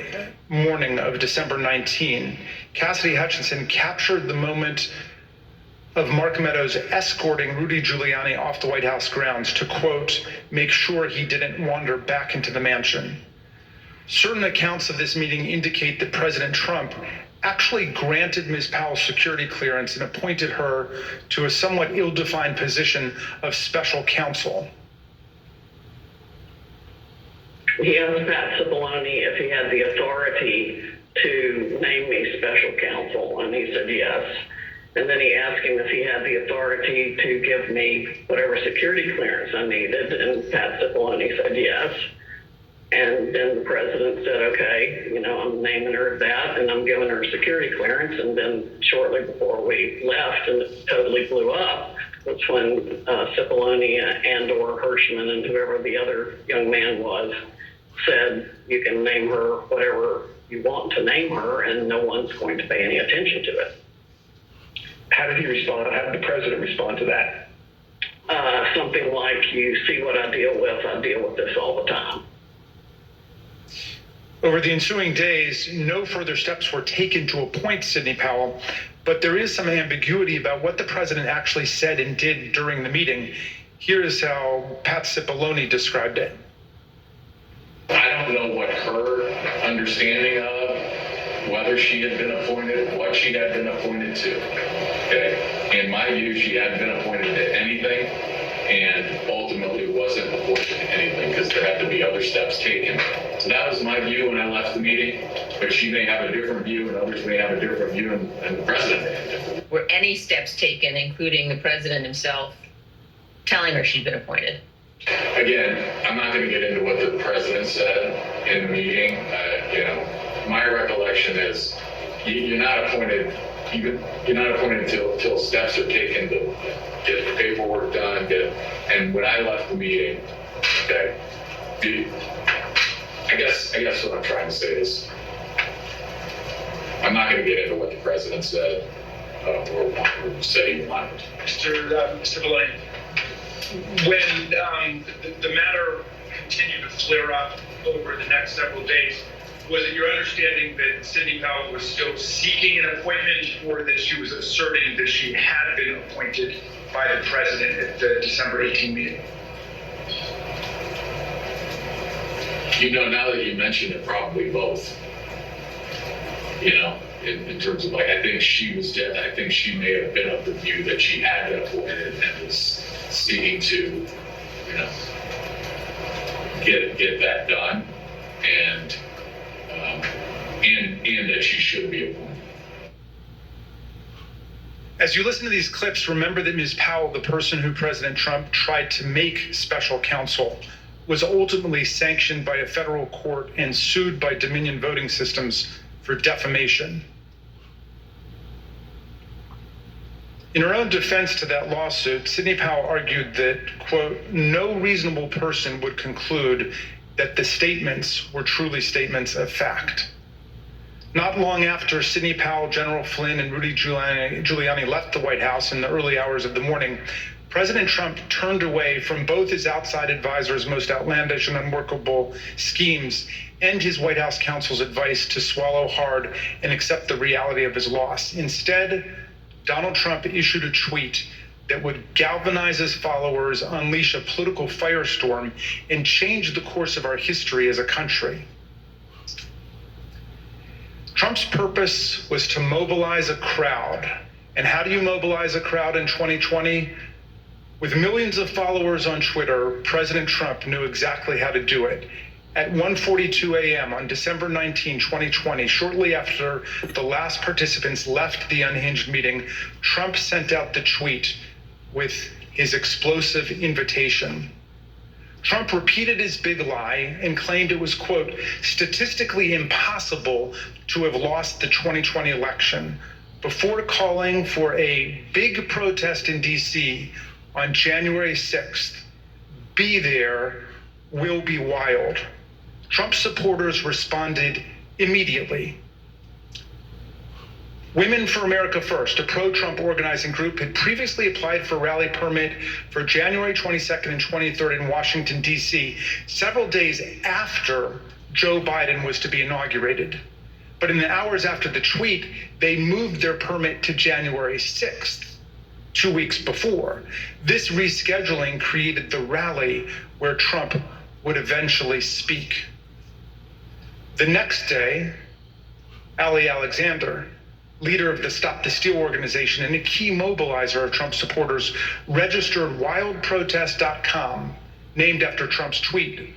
Speaker 5: morning of December 19, Cassidy Hutchinson captured the moment of Mark Meadows escorting Rudy Giuliani off the White House grounds to, quote, make sure he didn't wander back into the mansion. Certain accounts of this meeting indicate that President Trump actually granted Ms. Powell's security clearance and appointed her to a somewhat ill-defined position of special counsel.
Speaker 18: He asked Pat Cipollone if he had the authority to name me special counsel, and he said yes. And then he asked him if he had the authority to give me whatever security clearance I needed, and Pat Cipollone said yes. And then the president said, okay, I'm naming her that, and I'm giving her security clearance. And then shortly before we left, and it totally blew up, was when Cipollone and or Hirschman and whoever the other young man was said, you can name her whatever you want to name her and no one's going to pay any attention to it.
Speaker 17: How did he respond? How did the president respond to that?
Speaker 18: Something like, you see what I deal with this all the time.
Speaker 5: Over the ensuing days, no further steps were taken to appoint Sidney Powell, but there is some ambiguity about what the president actually said and did during the meeting. Here is how Pat Cipollone described it.
Speaker 6: I don't know what her understanding of whether she had been appointed, what she had been appointed to. Okay. In my view, she hadn't been appointed to anything and ultimately wasn't appointed to anything because there had to be other steps taken. So that was my view when I left the meeting, but she may have a different view and others may have a different view and the president may have a different.
Speaker 2: Were any steps taken, including the president himself, telling her she'd been appointed?
Speaker 6: Again, I'm not going to get into what the president said in the meeting. My recollection is you're not appointed. You're not appointed until steps are taken to get the paperwork done. And when I left the meeting, okay, I guess what I'm trying to say is I'm not going to get into what the president said or say he wanted.
Speaker 5: Mr. Belaine, when the matter continued to flare up over the next several days, was it your understanding that Sidney Powell was still seeking an appointment or that she was asserting that she had been appointed by the president at the December 18 meeting?
Speaker 6: Now that you mention it, probably both. In terms of I think she may have been of the view that she had been appointed and was seeking to, get that done, and that she should be appointed.
Speaker 5: As you listen to these clips, remember that Ms. Powell, the person who President Trump tried to make special counsel, was ultimately sanctioned by a federal court and sued by Dominion Voting Systems for defamation. In her own defense to that lawsuit, Sidney Powell argued that, quote, no reasonable person would conclude that the statements were truly statements of fact. Not long after Sidney Powell, General Flynn, and Rudy Giuliani left the White House in the early hours of the morning, President Trump turned away from both his outside advisors' most outlandish and unworkable schemes and his White House counsel's advice to swallow hard and accept the reality of his loss. Instead, Donald Trump issued a tweet that would galvanize his followers, unleash a political firestorm, and change the course of our history as a country. Trump's purpose was to mobilize a crowd. And how do you mobilize a crowd in 2020? With millions of followers on Twitter, President Trump knew exactly how to do it. At 1:42 a.m. on December 19, 2020, shortly after the last participants left the unhinged meeting, Trump sent out the tweet with his explosive invitation. Trump repeated his big lie and claimed it was, quote, statistically impossible to have lost the 2020 election before calling for a big protest in D.C. on January 6th. Be there, will be wild. Trump supporters responded immediately. Women for America First, a pro-Trump organizing group, had previously applied for a rally permit for January 22nd and 23rd in Washington, D.C., several days after Joe Biden was to be inaugurated. But in the hours after the tweet, they moved their permit to January 6th, 2 weeks before. This rescheduling created the rally where Trump would eventually speak. The next day, Ali Alexander, leader of the Stop the Steal organization and a key mobilizer of Trump supporters, registered wildprotest.com, named after Trump's tweet.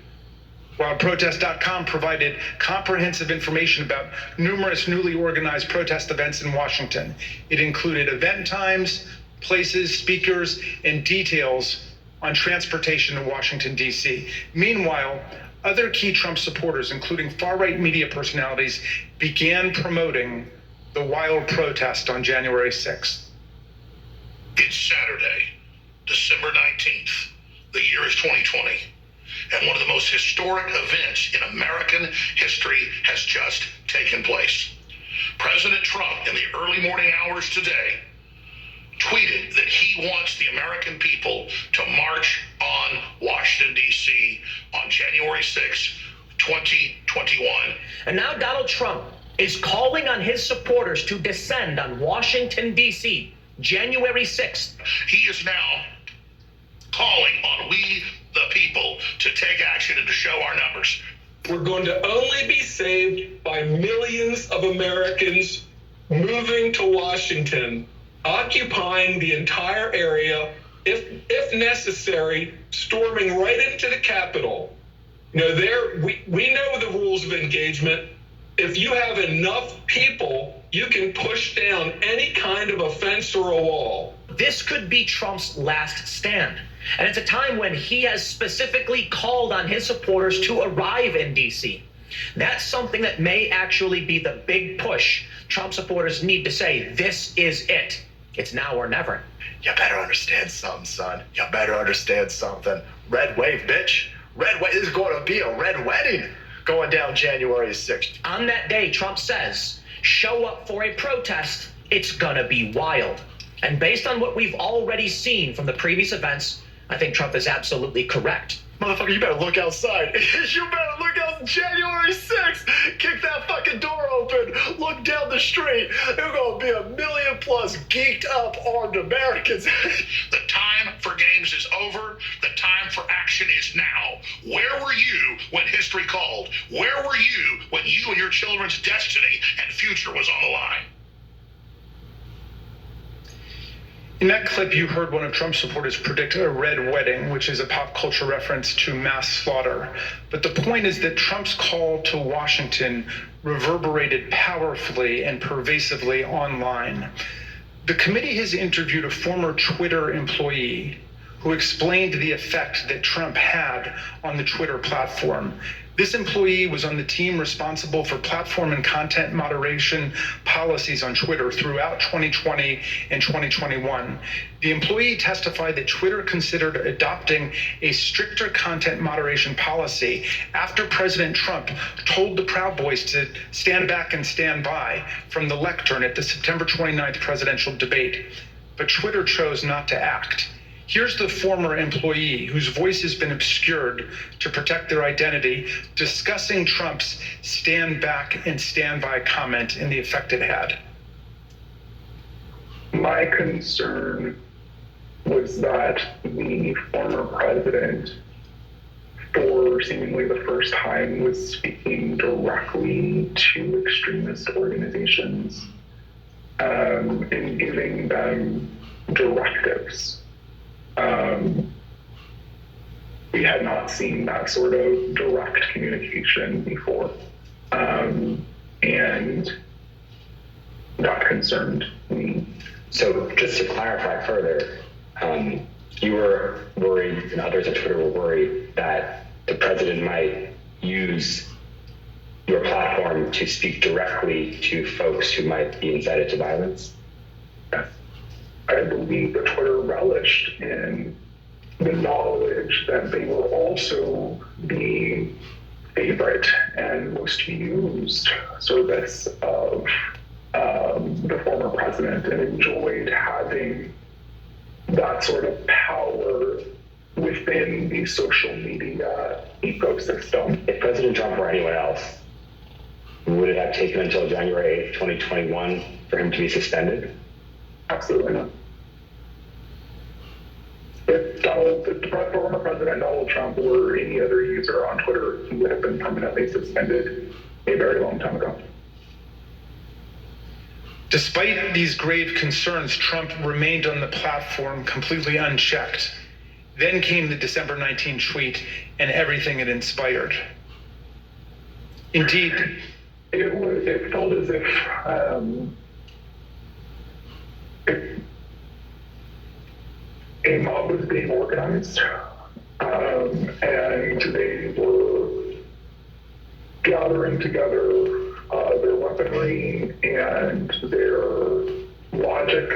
Speaker 5: Wildprotest.com provided comprehensive information about numerous newly organized protest events in Washington. It included event times, places, speakers, and details on transportation to Washington, D.C. Meanwhile, other key Trump supporters, including far-right media personalities, began promoting the wild protest on January 6th.
Speaker 21: It's Saturday, December 19th. The year is 2020. And one of the most historic events in American history has just taken place. President Trump, in the early morning hours today, tweeted that he wants the American people to march on Washington, D.C. on January 6, 2021.
Speaker 22: And now Donald Trump is calling on his supporters to descend on Washington, D.C., January 6th.
Speaker 21: He is now calling on we, the people, to take action and to show our numbers.
Speaker 23: We're going to only be saved by millions of Americans moving to Washington, occupying the entire area, if necessary, storming right into the Capitol. You know, we know the rules of engagement. If you have enough people, you can push down any kind of a fence or a wall.
Speaker 22: This could be Trump's last stand. And it's a time when he has specifically called on his supporters to arrive in D.C. That's something that may actually be the big push Trump supporters need to say, this is it. It's now or never.
Speaker 24: You better understand something, son. You better understand something. Red wave, bitch. Red wave. This is going to be a red wedding going down January 6th.
Speaker 22: On that day, Trump says, show up for a protest. It's gonna be wild. And based on what we've already seen from the previous events, I think Trump is absolutely correct.
Speaker 24: Motherfucker, you better look outside. You better look out January 6th. Kick that fucking door open. Look down the street. There's going to be 1 million plus geeked up armed Americans.
Speaker 21: The time for games is over. The time for action is now. Where were you when history called? Where were you when you and your children's destiny and future was on the line?
Speaker 5: In that clip, you heard one of Trump's supporters predict a red wedding, which is a pop culture reference to mass slaughter. But the point is that Trump's call to Washington reverberated powerfully and pervasively online. The committee has interviewed a former Twitter employee who explained the effect that Trump had on the Twitter platform. This employee was on the team responsible for platform and content moderation policies on Twitter throughout 2020 and 2021. The employee testified that Twitter considered adopting a stricter content moderation policy after President Trump told the Proud Boys to stand back and stand by from the lectern at the September 29th presidential debate. But Twitter chose not to act. Here's the former employee whose voice has been obscured to protect their identity, discussing Trump's stand back and stand by comment and the effect it had.
Speaker 25: My concern was that the former president, for seemingly the first time, was speaking directly to extremist organizations and giving them directives. We had not seen that sort of direct communication before. And that concerned me.
Speaker 26: So just to clarify further, you were worried and others on Twitter were worried that the president might use your platform to speak directly to folks who might be incited to violence?
Speaker 25: Yes. I believe that Twitter relished in the knowledge that they were also the favorite and most used service of the former president, and enjoyed having that sort of power within the social media ecosystem.
Speaker 26: If President Trump or anyone else, would it have taken until January 8th, 2021 for him to be suspended?
Speaker 25: Absolutely not. If the former President Donald Trump were any other user on Twitter, he would have been permanently suspended a very long time ago.
Speaker 5: Despite these grave concerns, Trump remained on the platform completely unchecked. Then came the December 19 tweet and everything it inspired. Indeed,
Speaker 25: it felt as if a mob was being organized, and they were gathering together their weaponry and their logic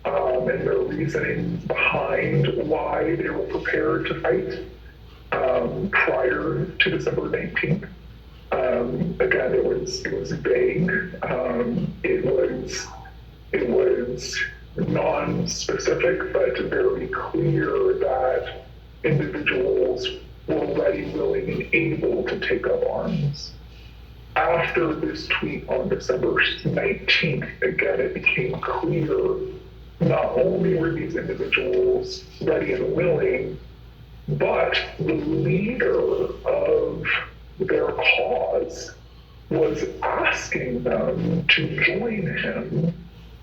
Speaker 25: and their reasoning behind why they were prepared to fight prior to December 19th. Again, it was vague. It was non-specific, but very clear that individuals were ready, willing, and able to take up arms. After this tweet on December 19th, again, it became clear not only were these individuals ready and willing, but the leader of their cause was asking them to join him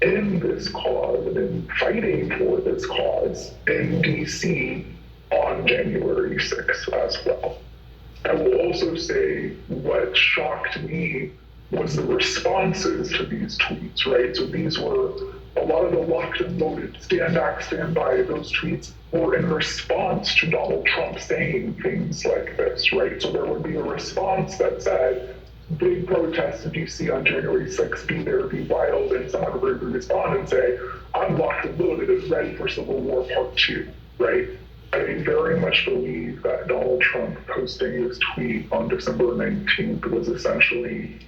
Speaker 25: in this cause and in fighting for this cause in DC on January 6th as well. I will also say what shocked me was the responses to these tweets, right? So these were a lot of the locked and loaded, stand back, stand by, those tweets were in response to Donald Trump saying things like this, right? So there would be a response that said, big protest in DC on January 6th, be there, be wild, and someone would respond and say, I'm locked and loaded and ready for Civil War Part 2, right? I very much believe that Donald Trump posting this tweet on December 19th was essentially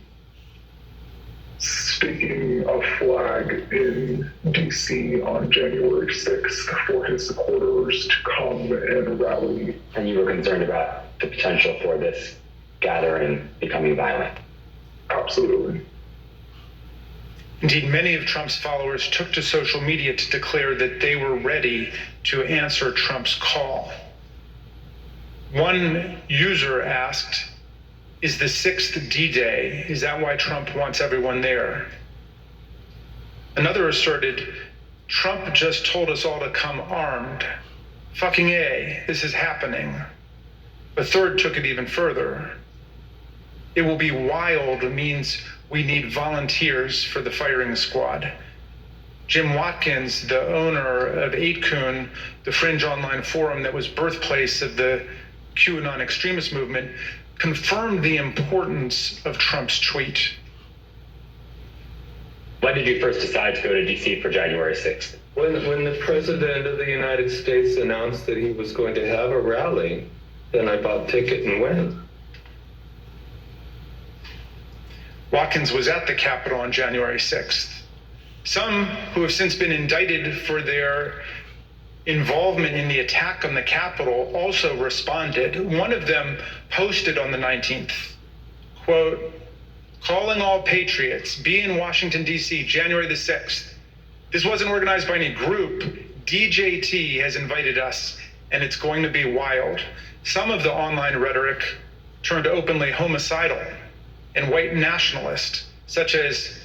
Speaker 25: staking a flag in DC on January 6th for his supporters to come and rally.
Speaker 26: And you were concerned about the potential for this gathering becoming violent?
Speaker 25: Absolutely.
Speaker 5: Indeed, many of Trump's followers took to social media to declare that they were ready to answer Trump's call. One user asked, is the 6th D-Day? Is that why Trump wants everyone there? Another asserted, Trump just told us all to come armed. Fucking A, this is happening. A third took it even further. It will be wild means we need volunteers for the firing squad. Jim Watkins, the owner of 8kun, the fringe online forum that was birthplace of the QAnon extremist movement, confirmed the importance of Trump's tweet.
Speaker 26: When did you first decide to go to DC for January 6th?
Speaker 1: When the President of the United States announced that he was going to have a rally, then I bought a ticket and went.
Speaker 5: Watkins was at the Capitol on January 6th. Some who have since been indicted for their involvement in the attack on the Capitol also responded. One of them posted on the 19th, quote, calling all patriots, be in Washington, D.C., January the 6th. This wasn't organized by any group. DJT has invited us, and it's going to be wild. Some of the online rhetoric turned openly homicidal and white nationalist, such as,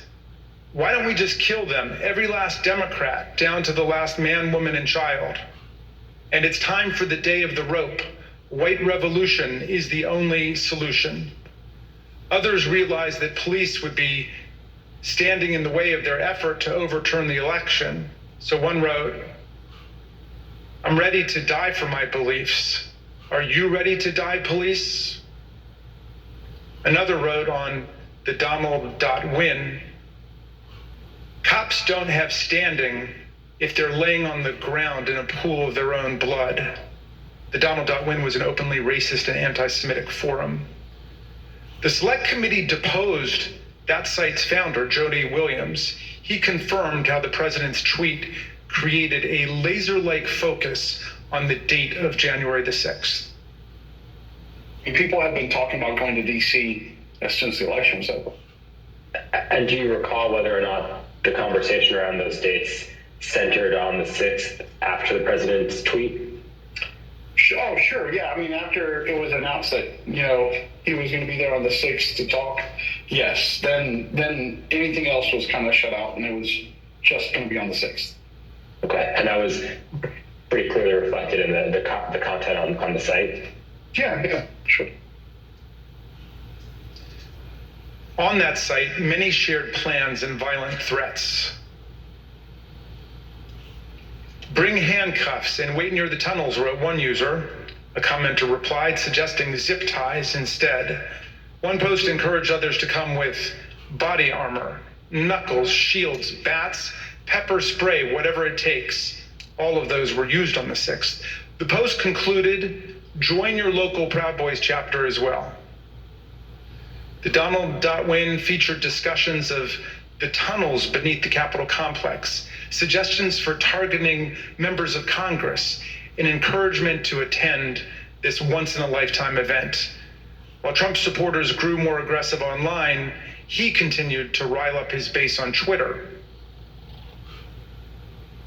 Speaker 5: why don't we just kill them, every last Democrat, down to the last man, woman, and child? And it's time for the day of the rope. White revolution is the only solution. Others realized that police would be standing in the way of their effort to overturn the election. So one wrote, I'm ready to die for my beliefs. Are you ready to die, police? Another wrote on the Donald.win, cops don't have standing if they're laying on the ground in a pool of their own blood. The Donald.win was an openly racist and anti-Semitic forum. The select committee deposed that site's founder, Jody Williams. He confirmed how the president's tweet created a laser-like focus on the date of January the 6th.
Speaker 21: People have been talking about going to D.C. since the election was over.
Speaker 26: And do you recall whether or not the conversation around those dates centered on the 6th after the president's tweet?
Speaker 21: Oh, sure, yeah. I mean, after it was announced that, he was going to be there on the 6th to talk, yes. Then anything else was kind of shut out, and it was just going to be on the 6th.
Speaker 26: Okay, and that was pretty clearly reflected in the content on the site?
Speaker 21: Yeah, sure.
Speaker 5: On that site, many shared plans and violent threats. Bring handcuffs and wait near the tunnels, wrote one user. A commenter replied, suggesting zip ties instead. One post encouraged others to come with body armor, knuckles, shields, bats, pepper spray, whatever it takes. All of those were used on the 6th. The Post concluded, join your local Proud Boys chapter as well. The Donald.win featured discussions of the tunnels beneath the Capitol complex, suggestions for targeting members of Congress, and encouragement to attend this once-in-a-lifetime event. While Trump supporters grew more aggressive online, he continued to rile up his base on Twitter.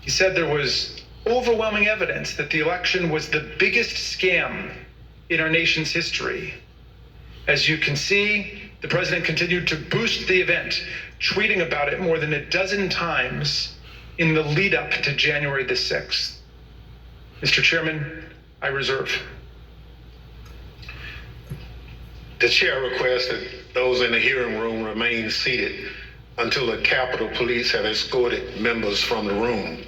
Speaker 5: He said there was overwhelming evidence that the election was the biggest scam in our nation's history. As you can see, the president continued to boost the event, tweeting about it more than a dozen times in the lead up to January the 6th. Mr. Chairman, I reserve.
Speaker 3: The chair requests that those in the hearing room remain seated until the Capitol Police have escorted members from the room.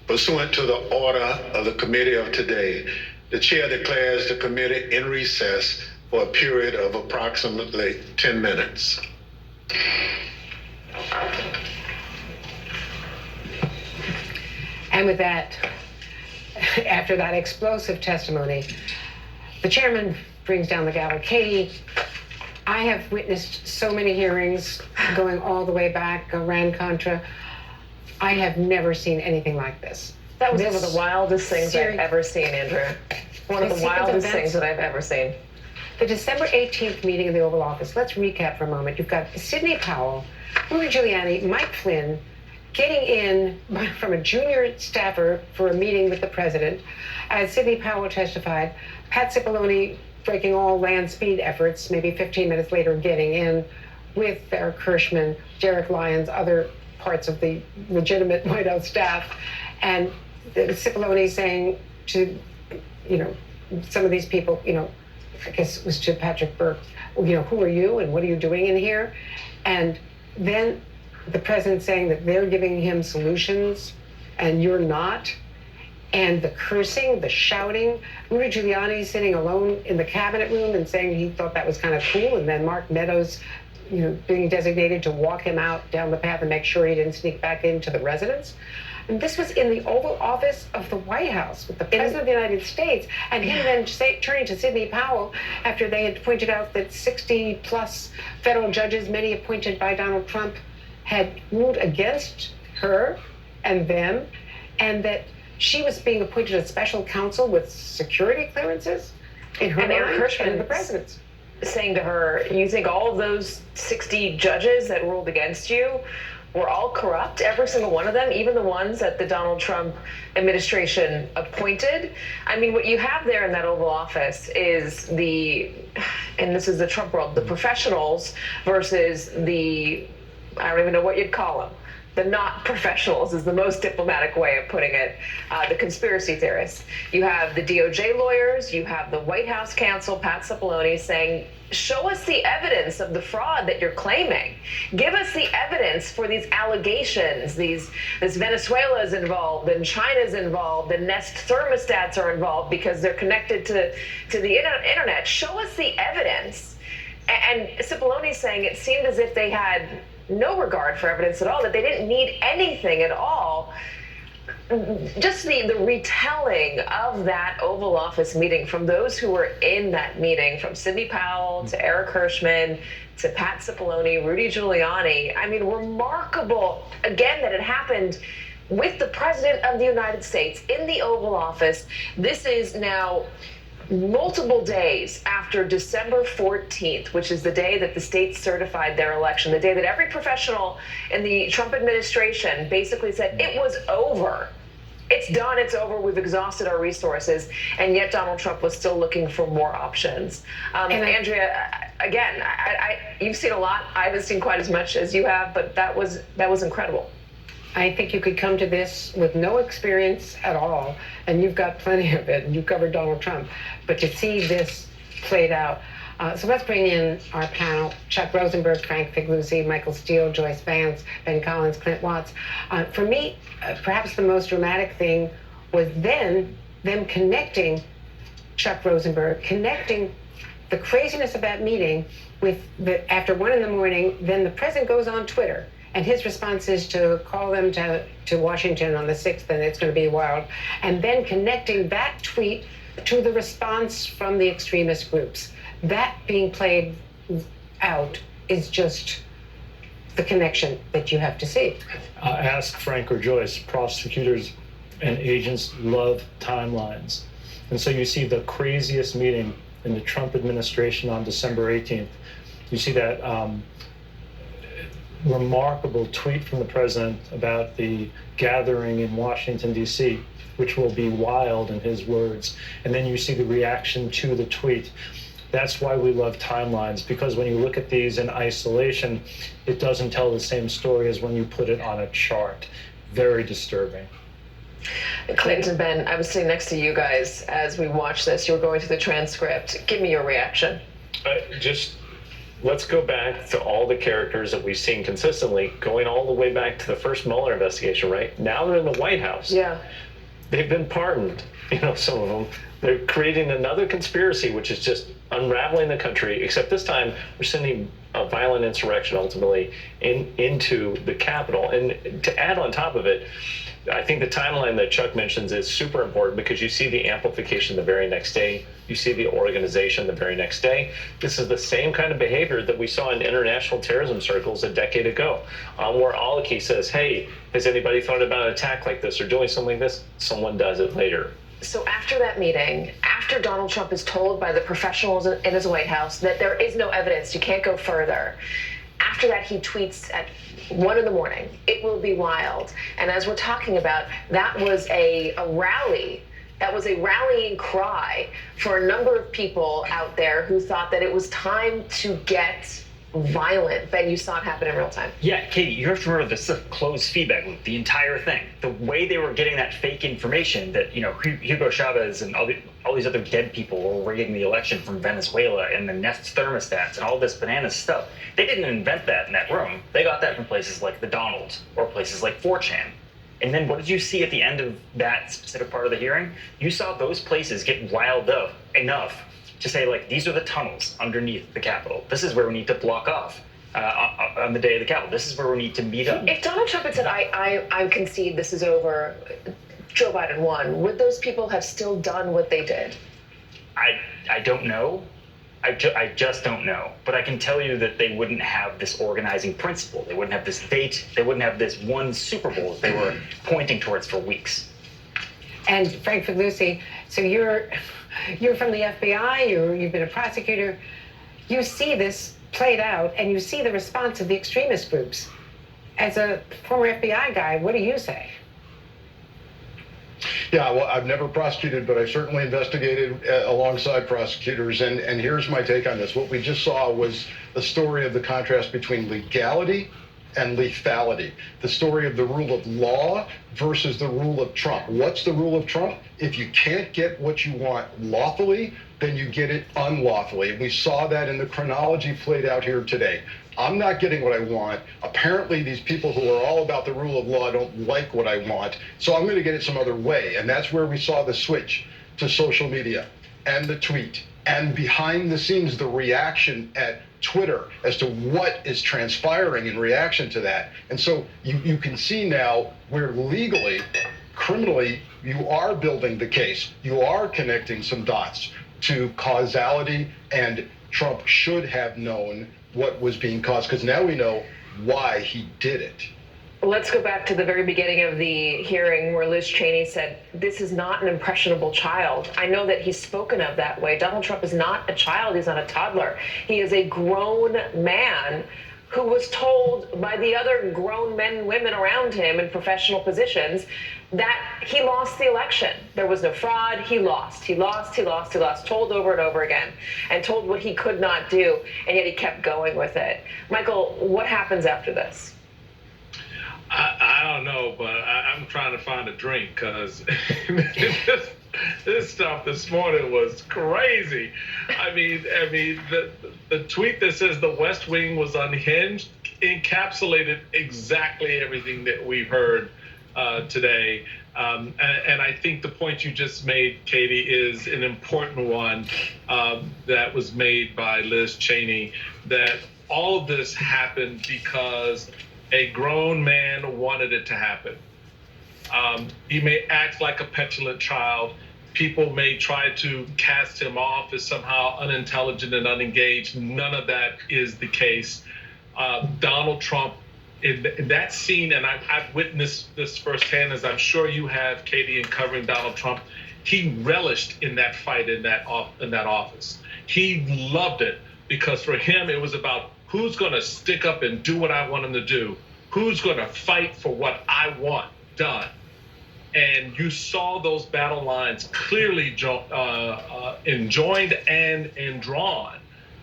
Speaker 3: Pursuant to the order of the committee of today, the chair declares the committee in recess for a period of approximately 10 minutes.
Speaker 7: And with that, after that explosive testimony, the chairman brings down the gavel. Katie, I have witnessed so many hearings going all the way back, Iran-Contra. I have never seen anything like this.
Speaker 9: That was one of the wildest things I've ever seen, Andrea. One of the wildest things that I've ever seen.
Speaker 7: The December 18th meeting in the Oval Office, let's recap for a moment. You've got Sidney Powell, Rudy Giuliani, Mike Flynn, getting in from a junior staffer for a meeting with the president. As Sidney Powell testified, Pat Cipollone breaking all land speed efforts, maybe 15 minutes later getting in with Eric Hirschman, Derek Lyons, other parts of the legitimate White House staff, and Cipollone saying to, some of these people, I guess it was to Patrick Burke, who are you and what are you doing in here? And then the president saying that they're giving him solutions and you're not. And the cursing, the shouting, Rudy Giuliani sitting alone in the cabinet room and saying he thought that was kind of cool. And then Mark Meadows, being designated to walk him out down the path and make sure he didn't sneak back into the residence. And this was in the Oval Office of the White House with the President of the United States. And him then turning to Sidney Powell after they had pointed out that 60 plus federal judges, many appointed by Donald Trump, had ruled against her and them, and that she was being appointed as special counsel with security clearances in her mind and the president's.
Speaker 9: Saying to her, you think all of those 60 judges that ruled against you were all corrupt, every single one of them, even the ones that the Donald Trump administration appointed? I mean, what you have there in that Oval Office is and this is the Trump world, the professionals versus I don't even know what you'd call them. The not professionals is the most diplomatic way of putting it. The conspiracy theorists. You have the DOJ lawyers, you have the White House counsel, Pat Cipollone, saying, show us the evidence of the fraud that you're claiming. Give us the evidence for these allegations. This Venezuela's involved and China's involved and Nest thermostats are involved because they're connected to the internet. Show us the evidence. And Cipollone saying it seemed as if they had no regard for evidence at all, that they didn't need anything at all. Just the retelling of that Oval Office meeting from those who were in that meeting, from Sidney Powell to Eric Hirschman to Pat Cipollone, Rudy Giuliani. I mean, remarkable, again, that it happened with the President of the United States in the Oval Office. This is now multiple days after December 14th, which is the day that the states certified their election, the day that every professional in the Trump administration basically said it was over. It's done, it's over, we've exhausted our resources, and yet Donald Trump was still looking for more options. Andrea, again, you've seen a lot. I haven't seen quite as much as you have, but that was incredible.
Speaker 7: I think you could come to this with no experience at all, and you've got plenty of it, and you've covered Donald Trump, but to see this played out. So let's bring in our panel: Chuck Rosenberg, Frank Figliuzzi, Michael Steele, Joyce Vance, Ben Collins, Clint Watts. For me, perhaps the most dramatic thing was then them connecting Chuck Rosenberg, connecting the craziness of that meeting with after 1 a.m, then the president goes on Twitter and his response is to call them to Washington on the 6th, and it's going to be wild, and then connecting that tweet to the response from the extremist groups. That being played out is just the connection that you have to see.
Speaker 4: Ask Frank or Joyce. Prosecutors and agents love timelines. And so you see the craziest meeting in the Trump administration on December 18th. You see that remarkable tweet from the president about the gathering in Washington, D.C., which will be wild in his words. And then you see the reaction to the tweet. That's why we love timelines, because when you look at these in isolation, it doesn't tell the same story as when you put it on a chart. Very disturbing.
Speaker 9: Clinton and Ben, I was sitting next to you guys as we watched this. You were going through the transcript. Give me your reaction.
Speaker 10: Just let's go back to all the characters that we've seen consistently, going all the way back to the first Mueller investigation, right? Now they're in the White House.
Speaker 9: Yeah.
Speaker 10: They've been pardoned, some of them. They're creating another conspiracy, which is just unraveling the country, except this time we're sending a violent insurrection ultimately into the Capitol. And to add on top of it, I think the timeline that Chuck mentions is super important because you see the amplification the very next day. You see the organization the very next day. This is the same kind of behavior that we saw in international terrorism circles a decade ago, where Al-Awlaki says, hey, has anybody thought about an attack like this or doing something like this? Someone does it later.
Speaker 9: So after that meeting, after Donald Trump is told by the professionals in his White House that there is no evidence, you can't go further, after that he tweets at 1 a.m, it will be wild. And as we're talking about, that was a rally. That was a rallying cry for a number of people out there who thought that it was time to get violent. Ben, you saw it happen in real time.
Speaker 22: Yeah, Katie, you have to remember this is a closed feedback loop, the entire thing. The way they were getting that fake information that, Hugo Chavez and all these other dead people were rigging the election from Venezuela and the Nest thermostats and all this banana stuff. They didn't invent that in that room. They got that from places like the Donald or places like 4chan. And then what did you see at the end of that specific part of the hearing? You saw those places get riled up enough to say, these are the tunnels underneath the Capitol. This is where we need to block off on the day of the Capitol. This is where we need to meet up.
Speaker 9: If Donald Trump had said, I concede this is over, Joe Biden won, would those people have still done what they did?
Speaker 22: I don't know. I just don't know. But I can tell you that they wouldn't have this organizing principle. They wouldn't have this date. They wouldn't have this one Super Bowl that they were pointing towards for weeks.
Speaker 7: And Frank Figliuzzi, so you're from the FBI, you've been a prosecutor. You see this played out, and you see the response of the extremist groups. As a former FBI guy, what do you say?
Speaker 12: Yeah, well, I've never prosecuted, but I certainly investigated alongside prosecutors. And here's my take on this. What we just saw was the story of the contrast between legality and lethality. The story of the rule of law versus the rule of Trump. What's the rule of Trump? If you can't get what you want lawfully, then you get it unlawfully. And we saw that in the chronology played out here today. I'm not getting what I want. Apparently, these people who are all about the rule of law don't like what I want, so I'm going to get it some other way. And that's where we saw the switch to social media and the tweet and behind the scenes, the reaction at Twitter as to what is transpiring in reaction to that. And so you can see now where legally, criminally, you are building the case. You are connecting some dots to causality, and Trump should have known what was being caused, because now we know why he did it.
Speaker 9: Let's go back to the very beginning of the hearing where Liz Cheney said, this is not an impressionable child. I know that he's spoken of that way. Donald Trump is not a child. He's not a toddler. He is a grown man who was told by the other grown men and women around him in professional positions that he lost the election. There was no fraud. He lost. He lost. He lost. He lost. Told over and over again, and told what he could not do, and yet he kept going with it. Michael, what happens after this?
Speaker 23: I don't know, but I'm trying to find a drink because this stuff this morning was crazy. I mean, the tweet that says the West Wing was unhinged encapsulated exactly everything that we've heard today. And I think the point you just made, Katie, is an important one that was made by Liz Cheney, that all of this happened because A grown man wanted it to happen. He may act like a petulant child. People may try to cast him off as somehow unintelligent and unengaged. None of that is the case. Donald Trump, in that scene, and I've witnessed this firsthand, as I'm sure you have, Katie, in covering Donald Trump, he relished in that fight in that office. He loved it because for him, it was about who's going to stick up and do what I want him to do, who's going to fight for what I want done. And you saw those battle lines clearly enjoined and drawn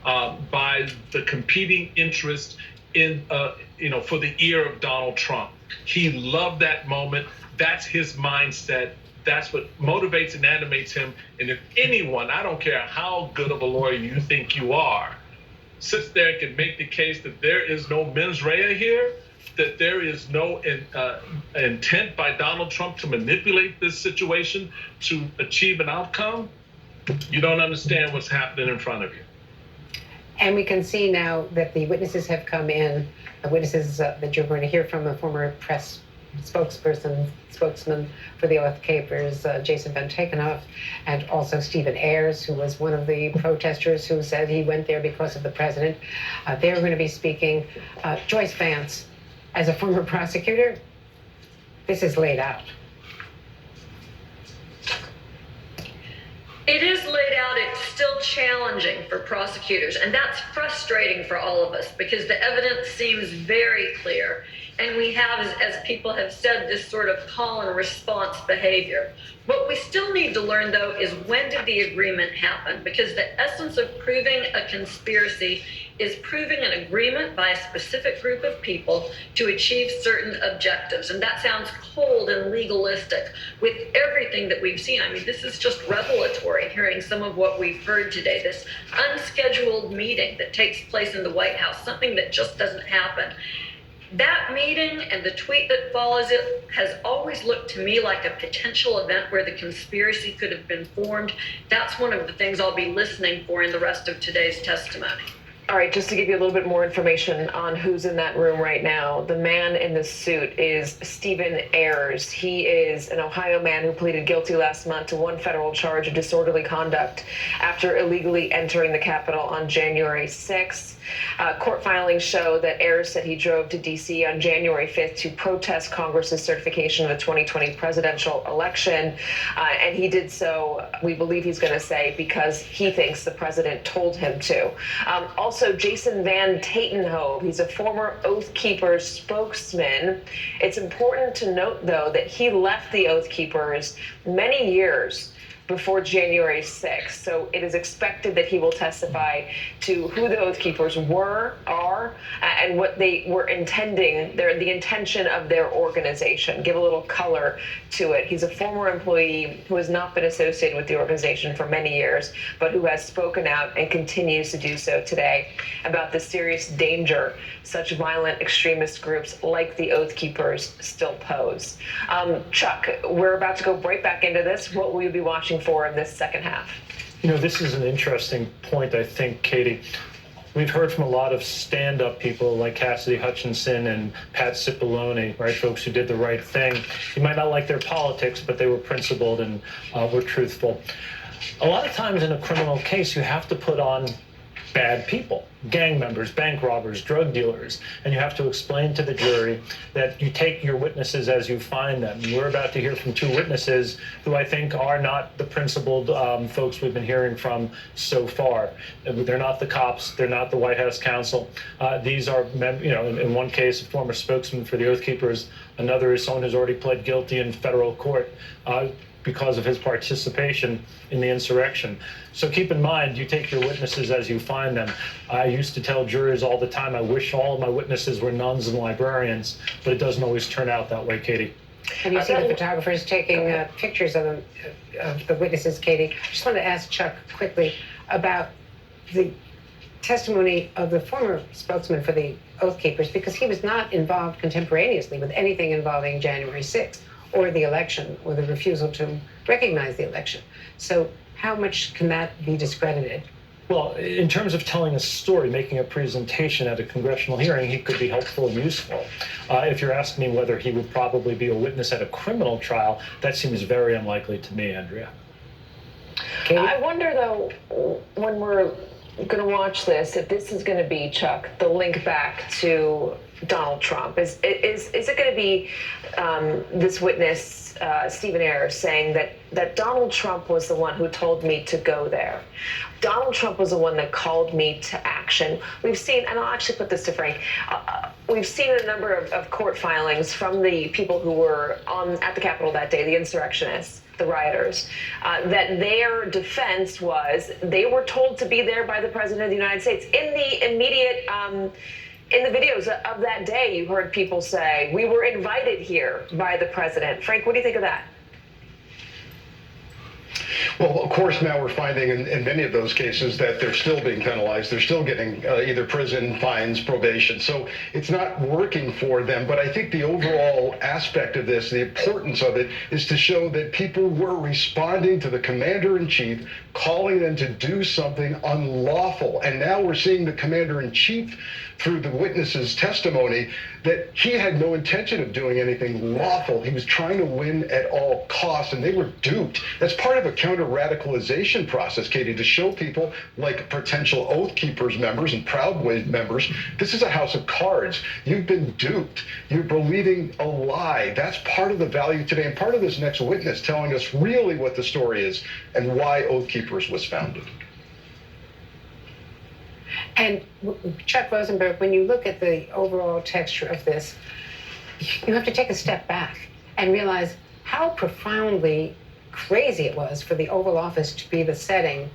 Speaker 23: by the competing interest in, for the ear of Donald Trump. He loved that moment. That's his mindset. That's what motivates and animates him. And if anyone, I don't care how good of a lawyer you think you are, sits there and can make the case that there is no mens rea here, that there is no intent by Donald Trump to manipulate this situation to achieve an outcome, you don't understand what's happening in front of you.
Speaker 7: And we can see now that the witnesses have come in, the witnesses that you're going to hear from, a former press spokesman for the Oath Keepers, Jason Van Takenhoff, and also Stephen Ayers, who was one of the protesters who said he went there because of the president. They're going to be speaking. Joyce Vance, as a former prosecutor, this is laid out.
Speaker 8: It is laid out. It's still challenging for prosecutors, and that's frustrating for all of us because the evidence seems very clear. And we have, as people have said, this sort of call and response behavior. What we still need to learn, though, is when did the agreement happen? Because the essence of proving a conspiracy is proving an agreement by a specific group of people to achieve certain objectives. And that sounds cold and legalistic with everything that we've seen. I mean, this is just revelatory, hearing some of what we've heard today, this unscheduled meeting that takes place in the White House, something that just doesn't happen. That meeting and the tweet that follows it has always looked to me like a potential event where the conspiracy could have been formed. That's one of the things I'll be listening for in the rest of today's testimony.
Speaker 9: All right, just to give you a little bit more information on who's in that room right now, the man in the suit is Stephen Ayers. He is an Ohio man who pleaded guilty last month to one federal charge of disorderly conduct after illegally entering the Capitol on January 6th. Court filings show that Ayers said he drove to D.C. on January 5th to protest Congress's certification of the 2020 presidential election. And he did so, we believe he's going to say, because he thinks the president told him to. Also, Jason Van Tatenhove, he's a former Oath Keepers spokesman. It's important to note, though, that he left the Oath Keepers many years before January 6th. So it is expected that he will testify to who the Oath Keepers are, and what they were intending, the intention of their organization. Give a little color to it. He's a former employee who has not been associated with the organization for many years, but who has spoken out and continues to do so today about the serious danger such violent extremist groups like the Oath Keepers still pose. Chuck, we're about to go right back into this. What will you be watching for in this second half?
Speaker 4: This is an interesting point, I think, Katie. We've heard from a lot of stand-up people like Cassidy Hutchinson and Pat Cipollone, right? Folks who did the right thing. You might not like their politics, but they were principled and were truthful. A lot of times in a criminal case, you have to put on bad people, gang members, bank robbers, drug dealers, and you have to explain to the jury that you take your witnesses as you find them. We're about to hear from two witnesses who I think are not the principled folks we've been hearing from so far. They're not the cops. They're not the White House counsel. These are, in one case, a former spokesman for the Oath Keepers. Another is someone who's already pled guilty in federal court because of his participation in the insurrection. So keep in mind, you take your witnesses as you find them. I used to tell jurors all the time, I wish all of my witnesses were nuns and librarians, but it doesn't always turn out that way, Katie.
Speaker 7: Have you seen the photographers taking pictures of them, of the witnesses, Katie? I just want to ask Chuck quickly about the testimony of the former spokesman for the Oath Keepers, because he was not involved contemporaneously with anything involving January 6th or the election or the refusal to recognize the election. So how much can that be discredited?
Speaker 4: Well, in terms of telling a story, making a presentation at a congressional hearing, he could be helpful and useful. If you're asking me whether he would probably be a witness at a criminal trial, that seems very unlikely to me, Andrea.
Speaker 9: I wonder, though, when we're going to watch this, if this is going to be, Chuck, the link back to Donald Trump. Is it going to be this witness, Stephen Ayers, saying that Donald Trump was the one who told me to go there? Donald Trump was the one that called me to action. We've seen, and I'll actually put this to Frank, we've seen a number of court filings from the people who were at the Capitol that day, the insurrectionists, the rioters, that their defense was they were told to be there by the President of the United States. In the immediate, in the videos of that day, you heard people say, we were invited here by the President. Frank, what do you think of that?
Speaker 12: Well, of course, now we're finding in many of those cases that they're still being penalized. They're still getting either prison, fines, probation. So it's not working for them. But I think the overall aspect of this, the importance of it, is to show that people were responding to the commander-in-chief, calling them to do something unlawful. And now we're seeing the commander-in-chief, through the witness's testimony, that he had no intention of doing anything lawful. He was trying to win at all costs, and they were duped. That's part of a counter-radicalization process, Katie, to show people like potential Oath Keepers members and Proud Boys members, this is a house of cards. You've been duped. You're believing a lie. That's part of the value today, and part of this next witness telling us really what the story is and why Oath Keepers was founded.
Speaker 7: And Chuck Rosenberg, when you look at the overall texture of this, you have to take a step back and realize how profoundly crazy it was for the Oval Office to be the setting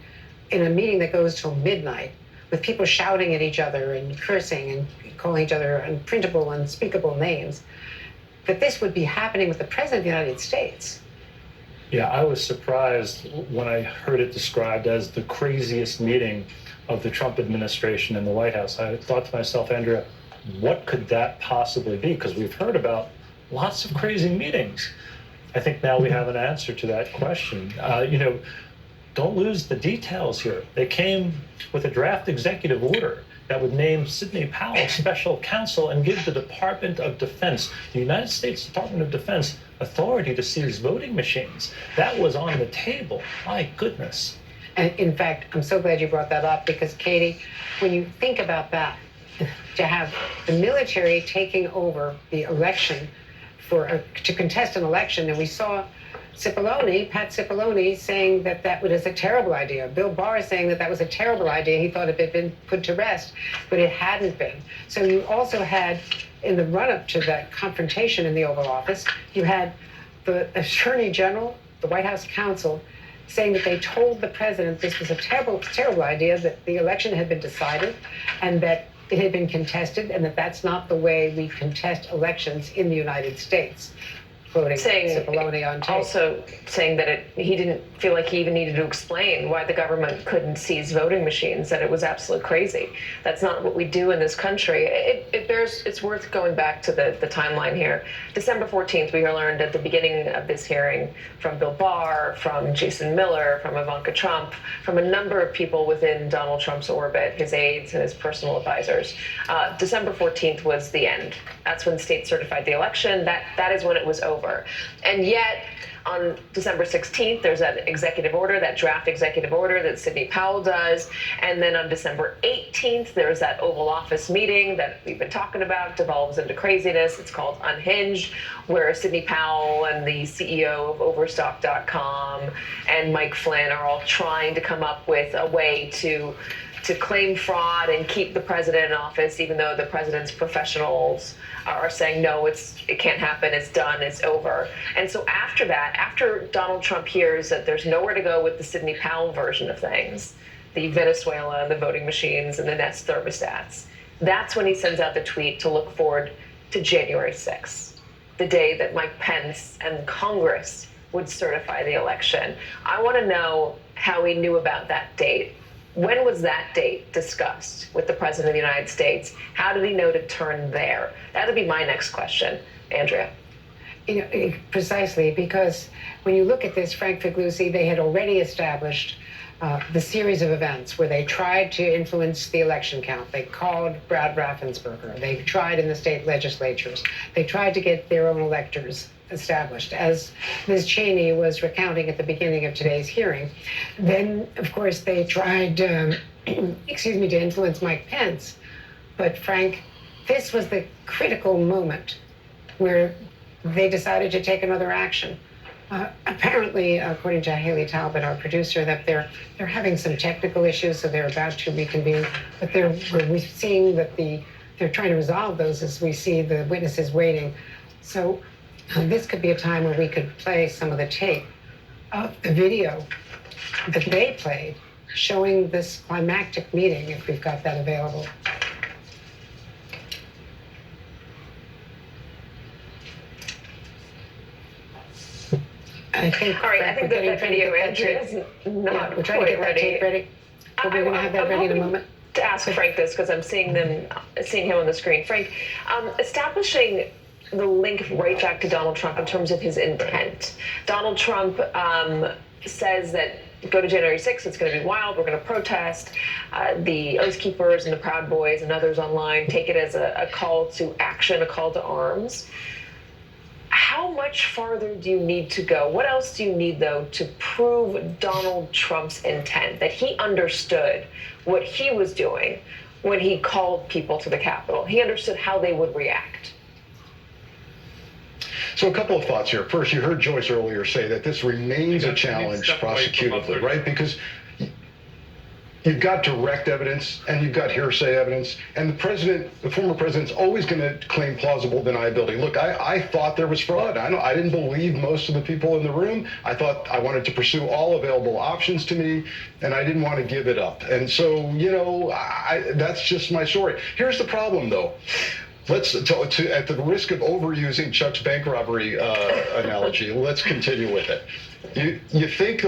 Speaker 7: in a meeting that goes till midnight with people shouting at each other and cursing and calling each other unprintable, unspeakable names, that this would be happening with the President of the United States.
Speaker 4: Yeah, I was surprised when I heard it described as the craziest meeting of the Trump administration in the White House. I thought to myself, Andrea, what could that possibly be? Because we've heard about lots of crazy meetings. I think now we have an answer to that question. Don't lose the details here. They came with a draft executive order that would name Sidney Powell special counsel and give the Department of Defense, the United States Department of Defense, authority to seize voting machines. That was on the table. My goodness.
Speaker 7: And in fact, I'm so glad you brought that up, because Katie, when you think about that, to have the military taking over the election to contest an election, and we saw Pat Cipollone saying that was a terrible idea. Bill Barr saying that was a terrible idea. He thought it had been put to rest, but it hadn't been. So you also had, in the run-up to that confrontation in the Oval Office, you had the Attorney General, the White House counsel, saying that they told the president this was a terrible, terrible idea, that the election had been decided and that it had been contested, and that's not the way we contest elections in the United States. Quoting Cipollone on tape.
Speaker 9: Also saying that he didn't feel like he even needed to explain why the government couldn't seize voting machines, that it was absolutely crazy. That's not what we do in this country. It's worth going back to the timeline here. December 14th, we learned at the beginning of this hearing from Bill Barr, from Jason Miller, from Ivanka Trump, from a number of people within Donald Trump's orbit, his aides and his personal advisors. December 14th was the end. That's when states certified the election. That is when it was over. And yet, on December 16th, there's that executive order, that draft executive order that Sidney Powell does. And then on December 18th, there's that Oval Office meeting that we've been talking about, devolves into craziness. It's called Unhinged, where Sidney Powell and the CEO of Overstock.com and Mike Flynn are all trying to come up with a way to claim fraud and keep the president in office, even though the president's professionals are saying, no, it can't happen, it's done, it's over. And so after that, after Donald Trump hears that there's nowhere to go with the Sidney Powell version of things, the Venezuela and the voting machines and the Nest thermostats, that's when he sends out the tweet to look forward to January 6th, the day that Mike Pence and Congress would certify the election. I want to know how he knew about that date. When was that date discussed with the President of the United States? How did he know to turn there? That would be my next question, Andrea.
Speaker 7: Precisely, because when you look at this, Frank Figliuzzi, they had already established the series of events where they tried to influence the election count. They called Brad Raffensperger. They tried in the state legislatures. They tried to get their own electors established, as Ms. Cheney was recounting at the beginning of today's hearing. Then, of course, they tried, to influence Mike Pence. But Frank, this was the critical moment where they decided to take another action. Apparently, according to Haley Talbot, our producer, that they're having some technical issues, so they're about to reconvene. But we're seeing that they're trying to resolve those as we see the witnesses waiting. So this could be a time where we could play some of the tape of the video that they played showing this climactic meeting, if we've got that available. I think
Speaker 9: that video, Andrea, is not
Speaker 7: we're trying to get that tape ready. But we're going to have that ready in a moment.
Speaker 9: To ask Frank this, because I'm seeing him on the screen. Frank, establishing the link right back to Donald Trump in terms of his intent. Donald Trump says that go to January 6th, it's going to be wild, we're going to protest. The Oath Keepers and the Proud Boys and others online take it as a call to action, a call to arms. How much farther do you need to go? What else do you need, though, to prove Donald Trump's intent, that he understood what he was doing when he called people to the Capitol? He understood how they would react.
Speaker 12: So a couple of thoughts here. First, you heard Joyce earlier say that this remains a challenge prosecutively, right? Because you've got direct evidence and you've got hearsay evidence, and the former president's always going to claim plausible deniability. Look, I thought there was fraud. I didn't believe most of the people in the room. I thought I wanted to pursue all available options to me, and I didn't want to give it up. And so, that's just my story. Here's the problem, though. Let's, at the risk of overusing Chuck's bank robbery analogy, let's continue with it. You think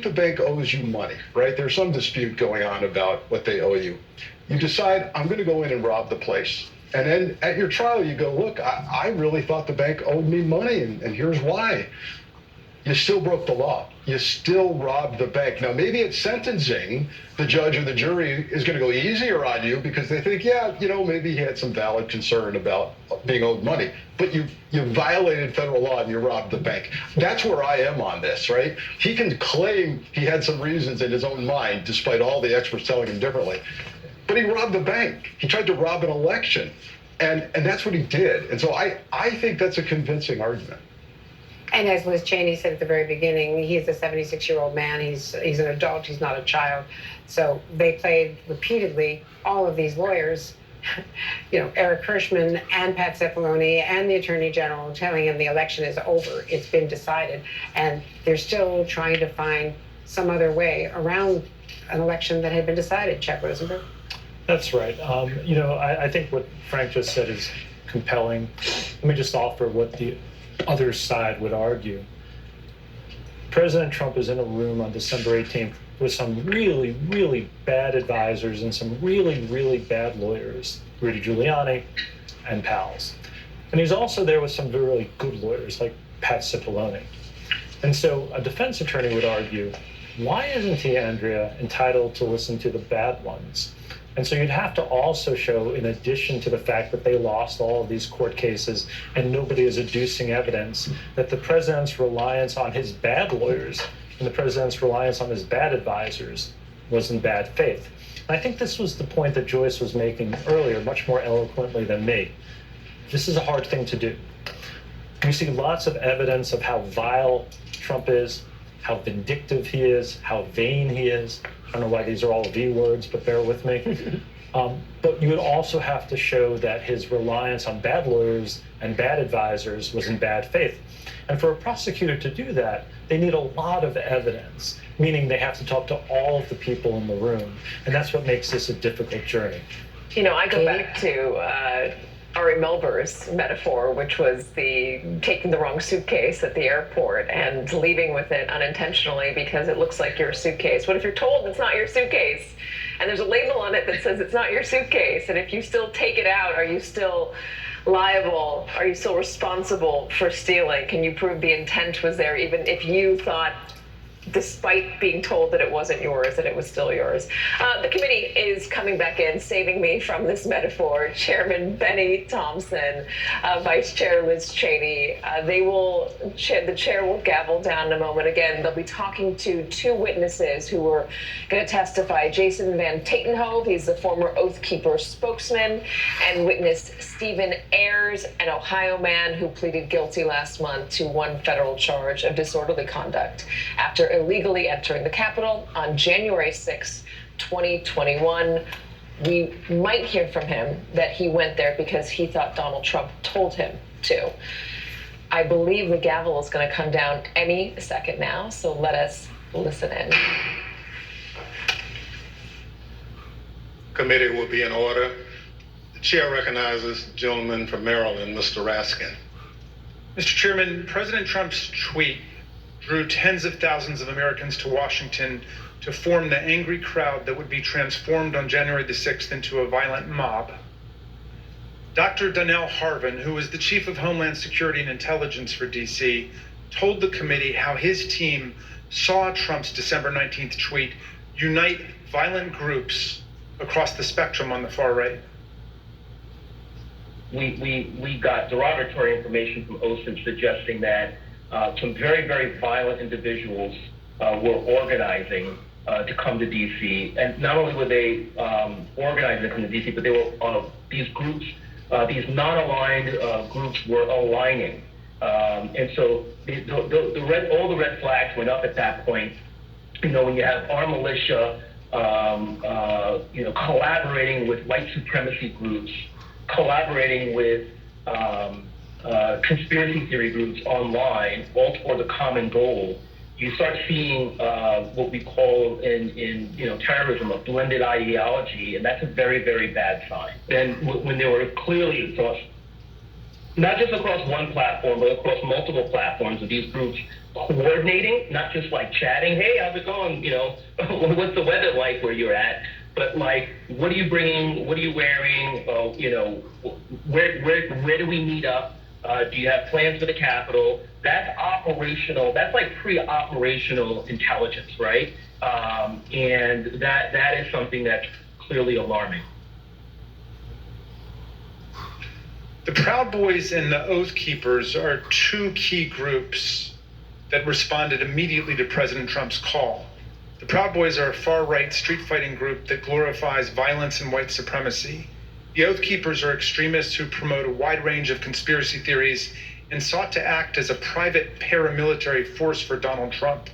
Speaker 12: the bank owes you money, right? There's some dispute going on about what they owe you. You decide, I'm going to go in and rob the place. And then at your trial, you go, look, I really thought the bank owed me money, and here's why. You still broke the law. You still robbed the bank. Now, maybe at sentencing, the judge or the jury is going to go easier on you because they think, maybe he had some valid concern about being owed money. But you violated federal law and you robbed the bank. That's where I am on this, right? He can claim he had some reasons in his own mind, despite all the experts telling him differently. But he robbed the bank. He tried to rob an election. And that's what he did. And so I think that's a convincing argument.
Speaker 7: And as Liz Cheney said at the very beginning, he's a 76-year-old man. He's an adult. He's not a child. So they played repeatedly, all of these lawyers, Eric Hirschman and Pat Cipollone and the Attorney General telling him the election is over. It's been decided. And they're still trying to find some other way around an election that had been decided. Chuck Rosenberg?
Speaker 4: That's right. I think what Frank just said is compelling. Let me just offer what the other side would argue. President Trump is in a room on December 18th with some really, really bad advisors and some really, really bad lawyers, Rudy Giuliani and pals. And he's also there with some really good lawyers like Pat Cipollone. And so a defense attorney would argue, why isn't he, Andrea, entitled to listen to the bad ones? And so you'd have to also show, in addition to the fact that they lost all of these court cases and nobody is adducing evidence, that the president's reliance on his bad lawyers and the president's reliance on his bad advisors was in bad faith. And I think this was the point that Joyce was making earlier, much more eloquently than me. This is a hard thing to do. We see lots of evidence of how vile Trump is, how vindictive he is, how vain he is. I don't know why these are all V words, but bear with me. But you would also have to show that his reliance on bad lawyers and bad advisors was in bad faith. And for a prosecutor to do that, they need a lot of evidence, meaning they have to talk to all of the people in the room. And that's what makes this a difficult journey.
Speaker 9: I go back to Ari Melber's metaphor, which was the taking the wrong suitcase at the airport and leaving with it unintentionally because it looks like your suitcase. What if you're told it's not your suitcase and there's a label on it that says it's not your suitcase? And if you still take it out, are you still liable? Are you still responsible for stealing? Can you prove the intent was there, even if you thought, despite being told that it wasn't yours, that it was still yours? The committee is coming back in, saving me from this metaphor. Chairman Benny Thompson, Vice Chair Liz Cheney. The chair will gavel down in a moment. Again, they'll be talking to two witnesses who were going to testify. Jason Van Tatenhove, he's the former Oath Keeper spokesman, and witness Stephen Ayers, an Ohio man who pleaded guilty last month to one federal charge of disorderly conduct after illegally entering the Capitol on January 6, 2021. We might hear from him that he went there because he thought Donald Trump told him to. I believe the gavel is going to come down any second now, so let us listen in.
Speaker 3: Committee will be in order. The chair recognizes the gentleman from Maryland, Mr. Raskin.
Speaker 5: Mr. Chairman, President Trump's tweet drew tens of thousands of Americans to Washington to form the angry crowd that would be transformed on January the 6th into a violent mob. Dr. Donnell Harvin, who was the Chief of Homeland Security and Intelligence for D.C., told the committee how his team saw Trump's December 19th tweet unite violent groups across the spectrum on the far right.
Speaker 11: We got derogatory information from OSINT suggesting that some very, very violent individuals were organizing to come to D.C. And not only were they organizing to come to D.C., but they were these groups, these non-aligned groups were aligning. And so all the red flags went up at that point. You know, when you have our militia, collaborating with white supremacy groups, collaborating with conspiracy theory groups online, all toward the common goal, you start seeing what we call in terrorism a blended ideology, and that's a very, very bad sign. And when there were clearly across, not just across one platform, but across multiple platforms of these groups coordinating, not just like chatting, hey, how's it going? What's the weather like where you're at? But like, what are you bringing? What are you wearing? Where do we meet up? Do you have plans for the Capitol? That's operational. That's like pre-operational intelligence, right? And that is something that's clearly alarming.
Speaker 5: The Proud Boys and the Oath Keepers are two key groups that responded immediately to President Trump's call. The Proud Boys are a far-right street-fighting group that glorifies violence and white supremacy. The Oath Keepers are extremists who promote a wide range of conspiracy theories and sought to act as a private paramilitary force for Donald Trump.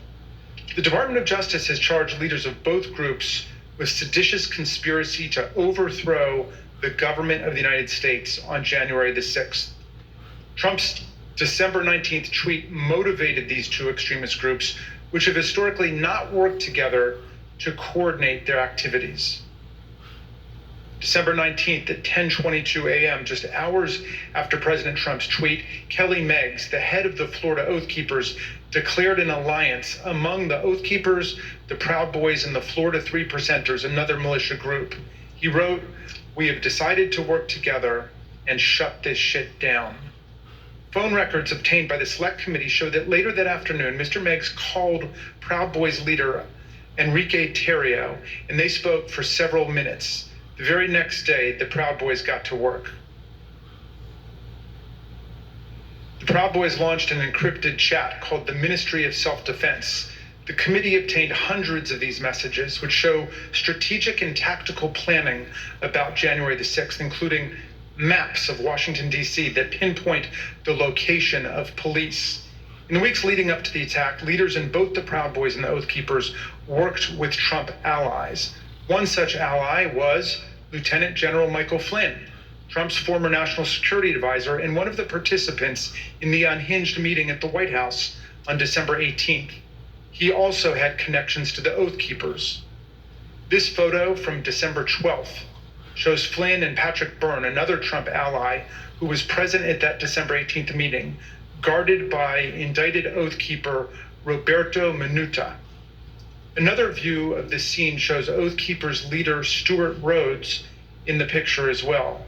Speaker 5: The Department of Justice has charged leaders of both groups with seditious conspiracy to overthrow the government of the United States on January the 6th. Trump's December 19th tweet motivated these two extremist groups, which have historically not worked together, to coordinate their activities. December 19th at 10:22 a.m., just hours after President Trump's tweet, Kelly Meggs, the head of the Florida Oath Keepers, declared an alliance among the Oath Keepers, the Proud Boys, and the Florida Three Percenters, another militia group. He wrote, "We have decided to work together and shut this shit down." Phone records obtained by the Select Committee show that later that afternoon, Mr. Meggs called Proud Boys leader Enrique Tarrio, and they spoke for several minutes. The very next day, the Proud Boys got to work. The Proud Boys launched an encrypted chat called the Ministry of Self-Defense. The committee obtained hundreds of these messages, which show strategic and tactical planning about January the 6th, including maps of Washington, D.C. that pinpoint the location of police. In the weeks leading up to the attack, leaders in both the Proud Boys and the Oath Keepers worked with Trump allies. One such ally was Lieutenant General Michael Flynn, Trump's former national security advisor and one of the participants in the unhinged meeting at the White House on December 18th. He also had connections to the Oath Keepers. This photo from December 12th shows Flynn and Patrick Byrne, another Trump ally who was present at that December 18th meeting, guarded by indicted Oath Keeper Roberto Minuta. Another view of the scene shows Oath Keepers leader Stuart Rhodes in the picture as well.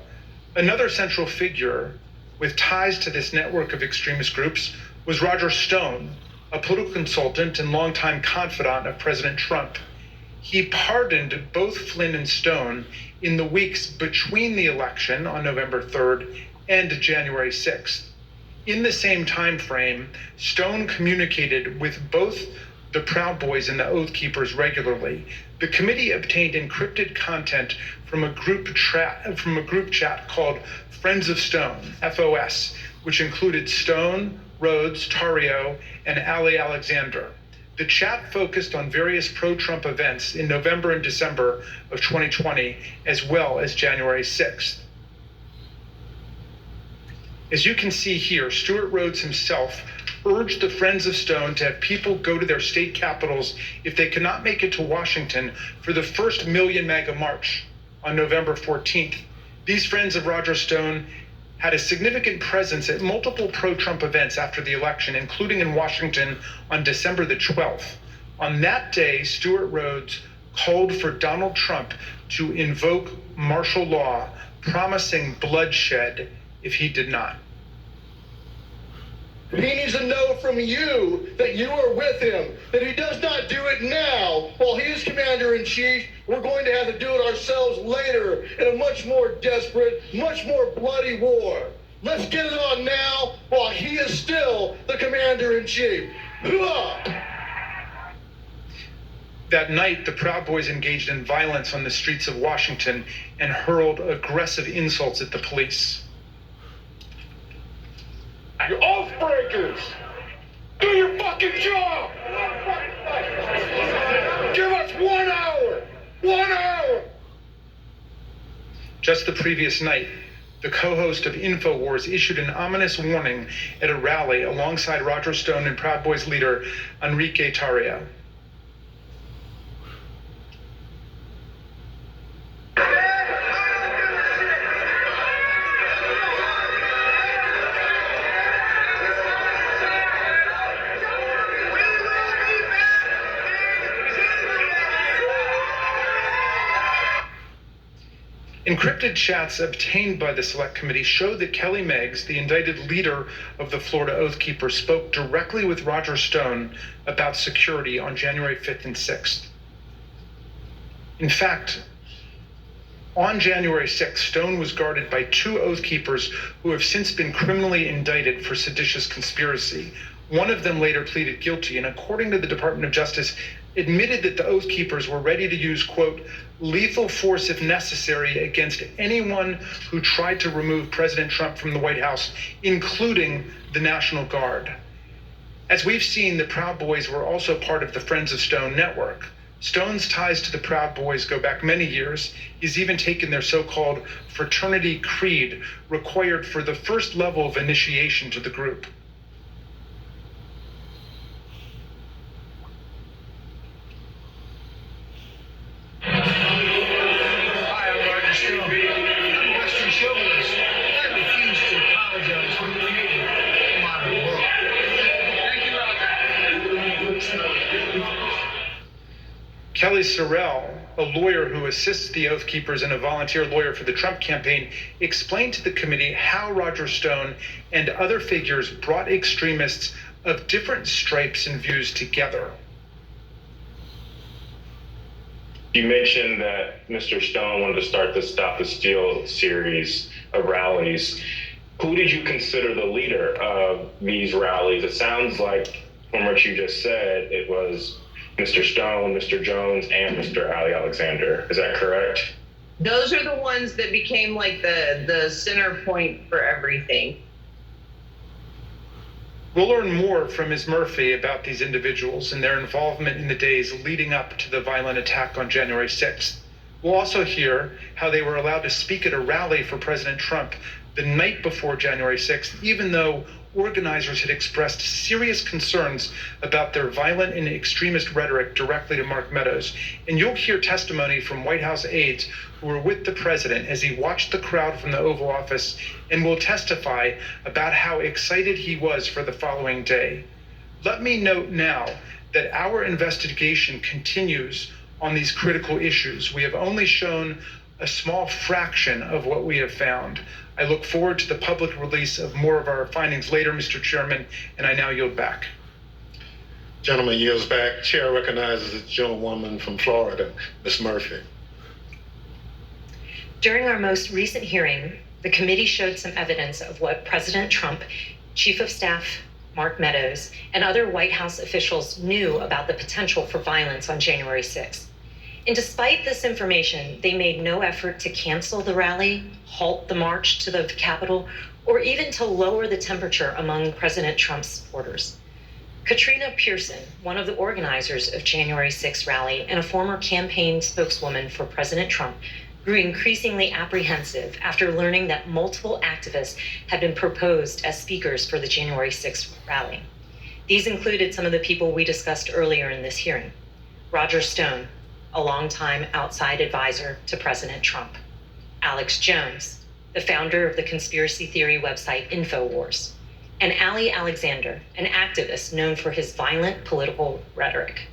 Speaker 5: Another central figure with ties to this network of extremist groups was Roger Stone, a political consultant and longtime confidant of President Trump. He pardoned both Flynn and Stone in the weeks between the election on November 3rd and January 6th. In the same time frame, Stone communicated with both the Proud Boys and the Oath Keepers regularly. The committee obtained encrypted content from a group chat called Friends of Stone, FOS, which included Stone, Rhodes, Tarrio, and Ali Alexander. The chat focused on various pro-Trump events in November and December of 2020, as well as January 6th. As you can see here, Stuart Rhodes himself urged the Friends of Stone to have people go to their state capitals if they could not make it to Washington for the first Million MAGA March on November 14th. These friends of Roger Stone had a significant presence at multiple pro-Trump events after the election, including in Washington on December the 12th. On that day, Stuart Rhodes called for Donald Trump to invoke martial law, promising bloodshed if he did not.
Speaker 24: He needs to know from you that you are with him, that he does not do it now while he is commander-in-chief. We're going to have to do it ourselves later in a much more desperate, much more bloody war. Let's get it on now while he is still the commander-in-chief.
Speaker 5: That night, the Proud Boys engaged in violence on the streets of Washington and hurled aggressive insults at the police.
Speaker 24: You oath breakers! Do your fucking job! Give us 1 hour! 1 hour!
Speaker 5: Just the previous night, the co-host of InfoWars issued an ominous warning at a rally alongside Roger Stone and Proud Boys leader Enrique Tarrio. Encrypted chats obtained by the Select Committee show that Kelly Meggs, the indicted leader of the Florida Oath Keepers, spoke directly with Roger Stone about security on January 5th and 6th. In fact, on January 6th, Stone was guarded by 2 Oath Keepers who have since been criminally indicted for seditious conspiracy. One of them later pleaded guilty, and according to the Department of Justice, admitted that the Oath Keepers were ready to use, quote, lethal force if necessary against anyone who tried to remove President Trump from the White House, including the National Guard. As we've seen, the Proud Boys were also part of the Friends of Stone network. Stone's ties to the Proud Boys go back many years. He's even taken their so-called fraternity creed required for the first level of initiation to the group.
Speaker 24: Hi, I'm Roger Stone. I'm a Western chauvinist. I refuse to apologize for creating a modern world. Thank you, Roger.
Speaker 5: Kelly Sorrell, a lawyer who assists the Oath Keepers and a volunteer lawyer for the Trump campaign, explained to the committee how Roger Stone and other figures brought extremists of different stripes and views together.
Speaker 13: You mentioned that Mr. Stone wanted to start the Stop the Steal series of rallies. Who did you consider the leader of these rallies? It sounds like, from what you just said, it was Mr. Stone, Mr. Jones, and Mr. Ali Alexander. Is that correct?
Speaker 2: Those are the ones that became like the center point for everything.
Speaker 5: We'll learn more from Ms. Murphy about these individuals and their involvement in the days leading up to the violent attack on January 6th. We'll also hear how they were allowed to speak at a rally for President Trump the night before January 6th, even though organizers had expressed serious concerns about their violent and extremist rhetoric directly to Mark Meadows. And you'll hear testimony from White House aides who were with the president as he watched the crowd from the Oval Office and will testify about how excited he was for the following day. Let me note now that our investigation continues on these critical issues. We have only shown a small fraction of what we have found. I look forward to the public release of more of our findings later, Mr. Chairman, and I now yield back.
Speaker 3: Gentleman yields back. Chair recognizes the gentlewoman from Florida, Ms. Murphy.
Speaker 14: During our most recent hearing, the committee showed some evidence of what President Trump, Chief of Staff Mark Meadows, and other White House officials knew about the potential for violence on January 6th. And despite this information, they made no effort to cancel the rally, halt the march to the Capitol, or even to lower the temperature among President Trump's supporters. Katrina Pearson, one of the organizers of January 6th rally and a former campaign spokeswoman for President Trump, grew increasingly apprehensive after learning that multiple activists had been proposed as speakers for the January 6th rally. These included some of the people we discussed earlier in this hearing. Roger Stone, a longtime outside advisor to President Trump. Alex Jones, the founder of the conspiracy theory website InfoWars. And Ali Alexander, an activist known for his violent political rhetoric.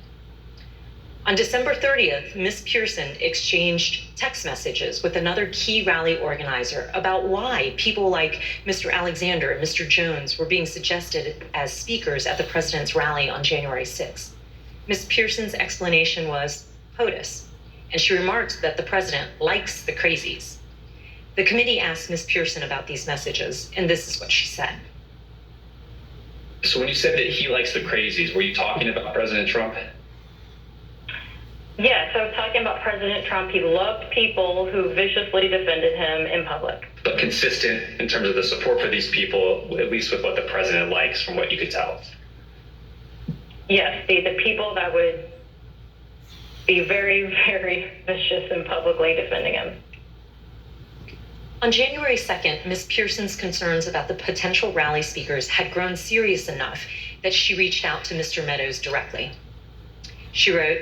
Speaker 14: On December 30th, Ms. Pearson exchanged text messages with another key rally organizer about why people like Mr. Alexander and Mr. Jones were being suggested as speakers at the president's rally on January 6th. Ms. Pearson's explanation was POTUS, and she remarked that the president likes the crazies. The committee asked Ms. Pearson about these messages, and this is what she said.
Speaker 15: So when you said that he likes the crazies, were you talking about President Trump?
Speaker 16: Yes, I was talking about President Trump. He loved people who viciously defended him in public.
Speaker 15: But consistent in terms of the support for these people, at least with what the president likes, from what you could tell.
Speaker 16: Yes, the people that would be very, very vicious and publicly defending him.
Speaker 14: On January 2nd, Ms. Pearson's concerns about the potential rally speakers had grown serious enough that she reached out to Mr. Meadows directly. She wrote,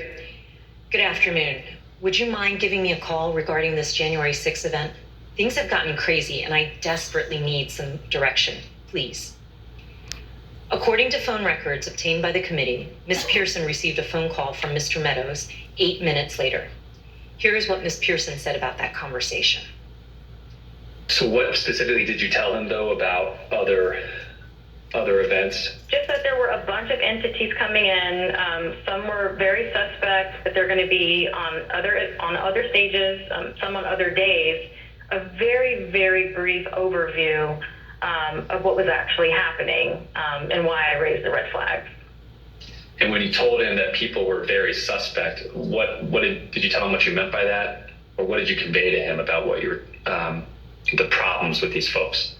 Speaker 14: "Good afternoon. Would you mind giving me a call regarding this January 6th event? Things have gotten crazy and I desperately need some direction, please." According to phone records obtained by the committee, Ms. Pearson received a phone call from Mr. Meadows 8 minutes later. Here is what Ms. Pearson said about that conversation.
Speaker 15: So what specifically did you tell him, though, about other events?
Speaker 16: Just that there were a bunch of entities coming in. Some were very suspect, that they're going to be on other stages, some on other days. A very, very brief overview of what was actually happening and why I raised the red flags.
Speaker 15: And when you told him that people were very suspect, what did you tell him what you meant by that? Or what did you convey to him about what your the problems with these folks?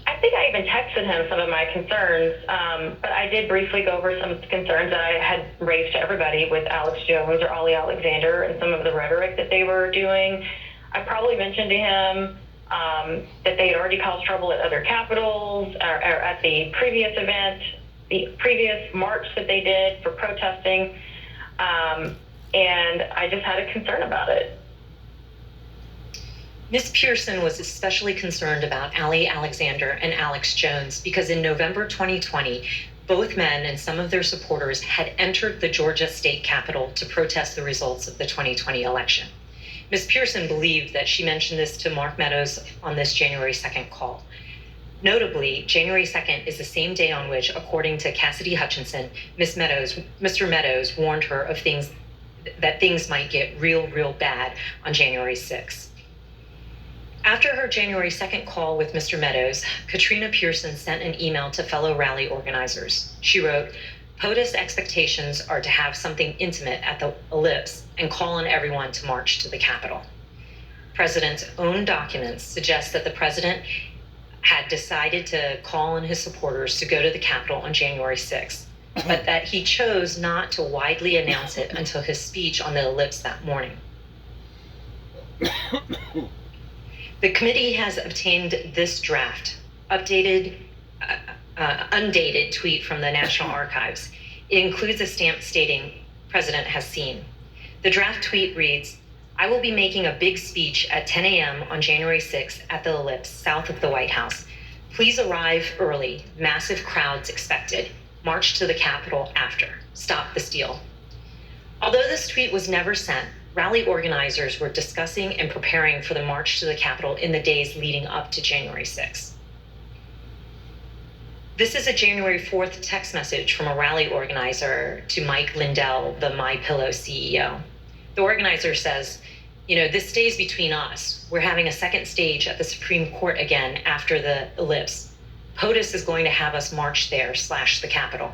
Speaker 16: I think I even texted him some of my concerns, but I did briefly go over some concerns that I had raised to everybody with Alex Jones or Ali Alexander and some of the rhetoric that they were doing. I probably mentioned to him that they had already caused trouble at other capitals or at the previous event, the previous march that they did for protesting, and I just had a concern about it.
Speaker 14: Ms. Pearson was especially concerned about Ali Alexander and Alex Jones because in November 2020, both men and some of their supporters had entered the Georgia state capitol to protest the results of the 2020 election. Ms. Pearson believed that she mentioned this to Mark Meadows on this January 2nd call. Notably, January 2nd is the same day on which, according to Cassidy Hutchinson, Mr. Meadows warned her of things might get real bad on January 6th. After her January 2nd call with Mr. Meadows, Katrina Pearson sent an email to fellow rally organizers. She wrote, "POTUS expectations are to have something intimate at the Ellipse and call on everyone to march to the Capitol." President's own documents suggest that the president had decided to call on his supporters to go to the Capitol on January 6th, but that he chose not to widely announce it until his speech on the Ellipse that morning. The committee has obtained this draft, undated tweet from the National Archives. It includes a stamp stating, "President has seen." The draft tweet reads, "I will be making a big speech at 10 a.m. on January 6th at the Ellipse, south of the White House. Please arrive early. Massive crowds expected. March to the Capitol after. Stop the steal." Although this tweet was never sent, rally organizers were discussing and preparing for the march to the Capitol in the days leading up to January 6th. This is a January 4th text message from a rally organizer to Mike Lindell, the MyPillow CEO. The organizer says, this stays between us. We're having a second stage at the Supreme Court again after the ellipse. POTUS is going to have us march there / the Capitol.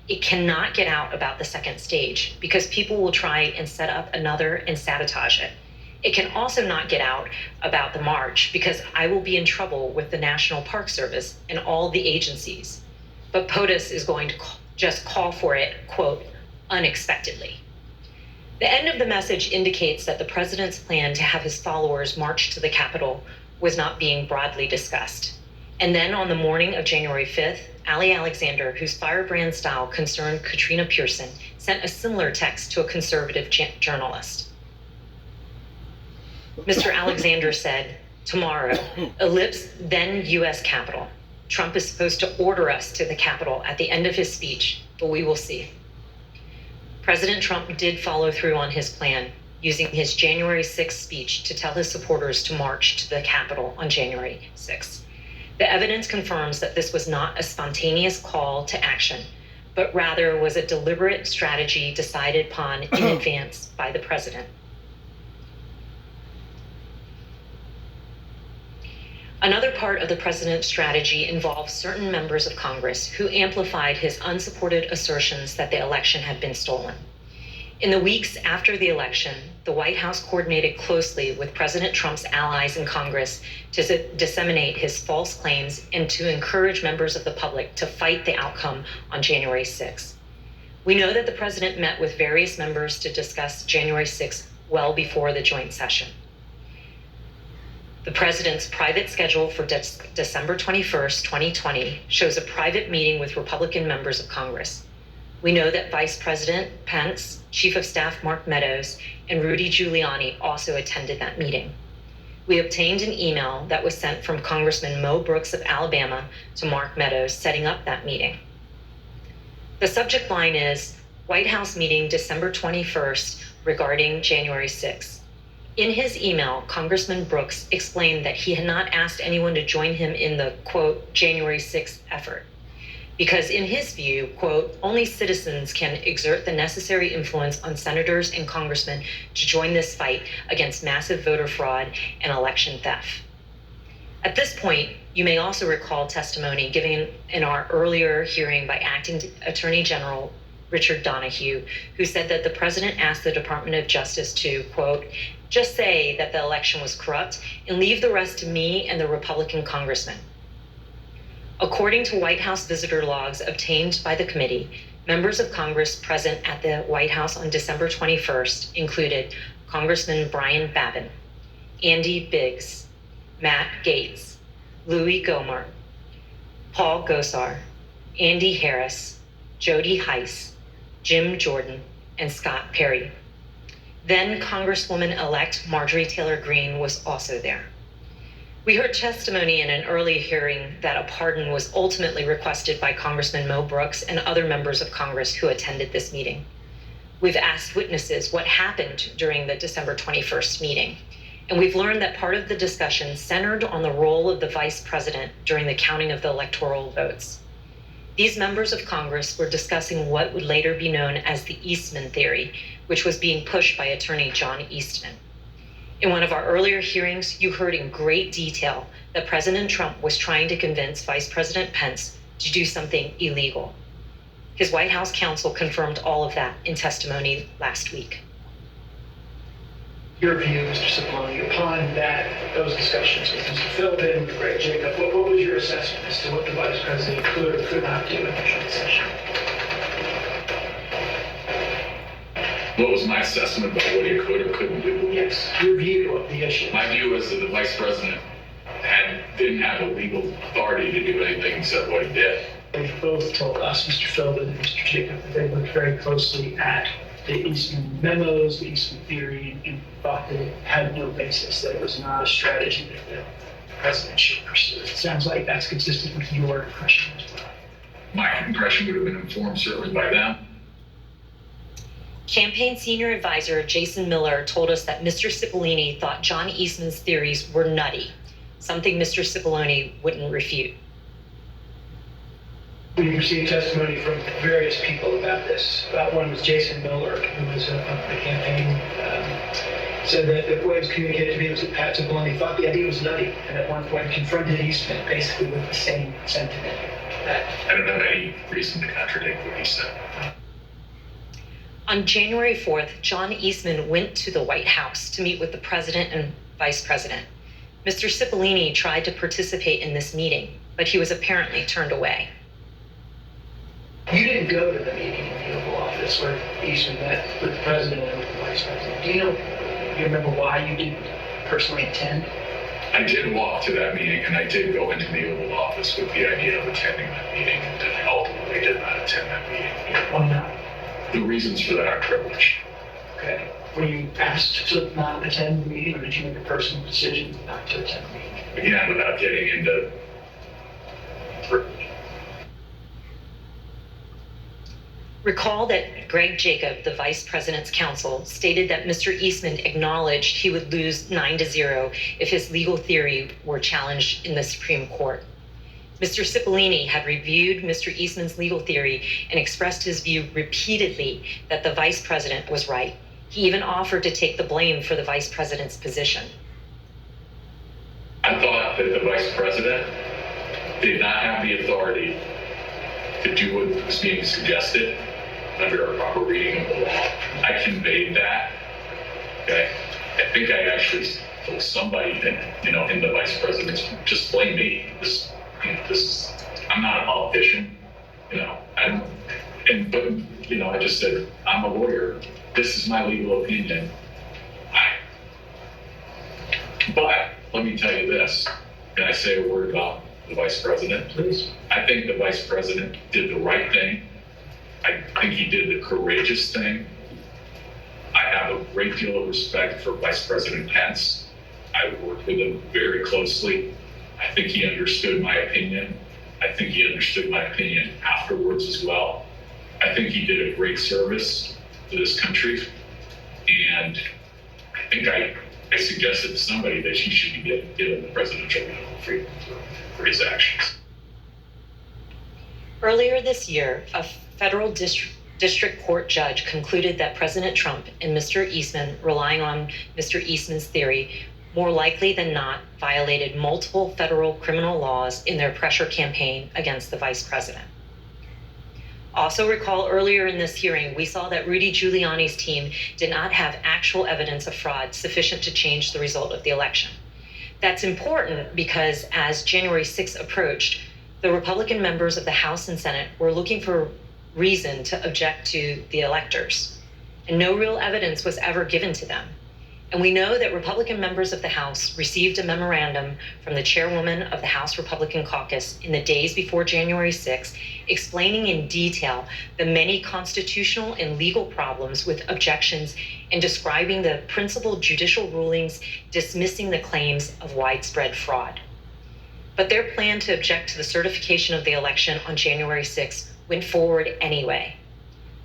Speaker 14: It cannot get out about the second stage because people will try and set up another and sabotage it. It can also not get out about the march because I will be in trouble with the National Park Service and all the agencies. But POTUS is going to just call for it, quote, unexpectedly. The end of the message indicates that the president's plan to have his followers march to the Capitol was not being broadly discussed. And then on the morning of January 5th, Ali Alexander, whose firebrand style concerned Katrina Pearson, sent a similar text to a conservative journalist. Mr. Alexander said, tomorrow, ellipse, then U.S. Capitol. Trump is supposed to order us to the Capitol at the end of his speech, but we will see. President Trump did follow through on his plan, using his January 6th speech to tell his supporters to march to the Capitol on January 6th. The evidence confirms that this was not a spontaneous call to action, but rather was a deliberate strategy decided upon in advance by the president. Another part of the president's strategy involves certain members of Congress who amplified his unsupported assertions that the election had been stolen. In the weeks after the election, the White House coordinated closely with President Trump's allies in Congress to disseminate his false claims and to encourage members of the public to fight the outcome on January 6th. We know that the president met with various members to discuss January 6th well before the joint session. The president's private schedule for December 21st, 2020 shows a private meeting with Republican members of Congress. We know that Vice President Pence, Chief of Staff Mark Meadows, and Rudy Giuliani also attended that meeting. We obtained an email that was sent from Congressman Mo Brooks of Alabama to Mark Meadows setting up that meeting. The subject line is White House meeting December 21st regarding January 6th. In his email, Congressman Brooks explained that he had not asked anyone to join him in the, quote, January 6th effort. Because in his view, quote, only citizens can exert the necessary influence on senators and congressmen to join this fight against massive voter fraud and election theft. At this point, you may also recall testimony given in our earlier hearing by Acting Attorney General Richard Donahue, who said that the president asked the Department of Justice to, quote, just say that the election was corrupt and leave the rest to me and the Republican congressmen. According to White House visitor logs obtained by the committee, members of Congress present at the White House on December 21st included Congressman Brian Babin, Andy Biggs, Matt Gaetz, Louis Gohmert, Paul Gosar, Andy Harris, Jody Heiss, Jim Jordan, and Scott Perry. Then Congresswoman-elect Marjorie Taylor Greene was also there. We heard testimony in an early hearing that a pardon was ultimately requested by Congressman Mo Brooks and other members of Congress who attended this meeting. We've asked witnesses what happened during the December 21st meeting, and we've learned that part of the discussion centered on the role of the vice president during the counting of the electoral votes. These members of Congress were discussing what would later be known as the Eastman theory, which was being pushed by attorney John Eastman. In one of our earlier hearings, you heard in great detail that President Trump was trying to convince Vice President Pence to do something illegal. His White House counsel confirmed all of that in testimony last week.
Speaker 6: Your view, Mr. Cipollone, upon those discussions with Mr. Philbin, with Greg Jacob, what was your assessment as to what the Vice President could or could not do in the joint session?
Speaker 17: What was my assessment about what he could or couldn't do?
Speaker 6: Yes, your view of the issue.
Speaker 17: My view was that the Vice President didn't have a legal authority to do anything except what he did.
Speaker 6: They both told us, Mr. Philbin and Mr. Jacob, that they looked very closely at the Eastman memos, the Eastman theory, and thought that it had no basis, that it was not a strategy that the president should pursue. It sounds like that's consistent with your impression as well.
Speaker 17: My impression would have been informed certainly by them.
Speaker 14: Campaign senior advisor Jason Miller told us that Mr. Cipollone thought John Eastman's theories were nutty, something Mr. Cipollone wouldn't refute.
Speaker 6: We received testimony from various people about this. One was Jason Miller, who was on the campaign, said that the way it was communicated to me was that Pat Cipollone thought the idea was nutty, and at one point confronted Eastman basically with the same sentiment.
Speaker 17: I don't have any reason to contradict what he said.
Speaker 14: On January 4th, John Eastman went to the White House to meet with the president and vice president. Mr. Cipollone tried to participate in this meeting, but he was apparently turned away.
Speaker 6: You didn't go to the meeting in the Oval Office where Eastman met with the president and with the vice president. Do you remember why you didn't personally attend?
Speaker 17: I did walk to that meeting, and I did go into the Oval Office with the idea of attending that meeting, and I ultimately did not attend that meeting.
Speaker 6: Why not?
Speaker 17: The reasons for that are privilege.
Speaker 6: Okay. Were you asked to not attend the meeting, or did you make a personal decision not to attend the meeting?
Speaker 17: Again, without getting into privilege.
Speaker 14: Recall that Greg Jacob, the vice president's counsel, stated that Mr. Eastman acknowledged he would lose 9-0 if his legal theory were challenged in the Supreme Court. Mr. Cipollone had reviewed Mr. Eastman's legal theory and expressed his view repeatedly that the vice president was right. He even offered to take the blame for the vice president's position.
Speaker 17: I thought that the vice president did not have the authority to do what was being suggested under a proper reading of the law. I conveyed that. Okay. I think I actually told somebody that, in the vice president's, just blame me. I'm not a politician, but I just said, I'm a lawyer. This is my legal opinion. But let me tell you this. Can I say a word about the vice president?
Speaker 6: Please.
Speaker 17: I think the vice president did the right thing. I think he did the courageous thing. I have a great deal of respect for Vice President Pence. I worked with him very closely. I think he understood my opinion. I think he understood my opinion afterwards as well. I think he did a great service to this country. And I think I suggested to somebody that he should be given the Presidential Medal of Freedom for his actions.
Speaker 14: Earlier this year, a federal district court judge concluded that President Trump and Mr. Eastman, relying on Mr. Eastman's theory, more likely than not violated multiple federal criminal laws in their pressure campaign against the vice president. Also recall earlier in this hearing, we saw that Rudy Giuliani's team did not have actual evidence of fraud sufficient to change the result of the election. That's important because as January 6th approached, the Republican members of the House and Senate were looking for reason to object to the electors, and no real evidence was ever given to them. And we know that Republican members of the House received a memorandum from the chairwoman of the House Republican Caucus in the days before January 6th, explaining in detail the many constitutional and legal problems with objections and describing the principal judicial rulings dismissing the claims of widespread fraud. But their plan to object to the certification of the election on January 6th went forward anyway.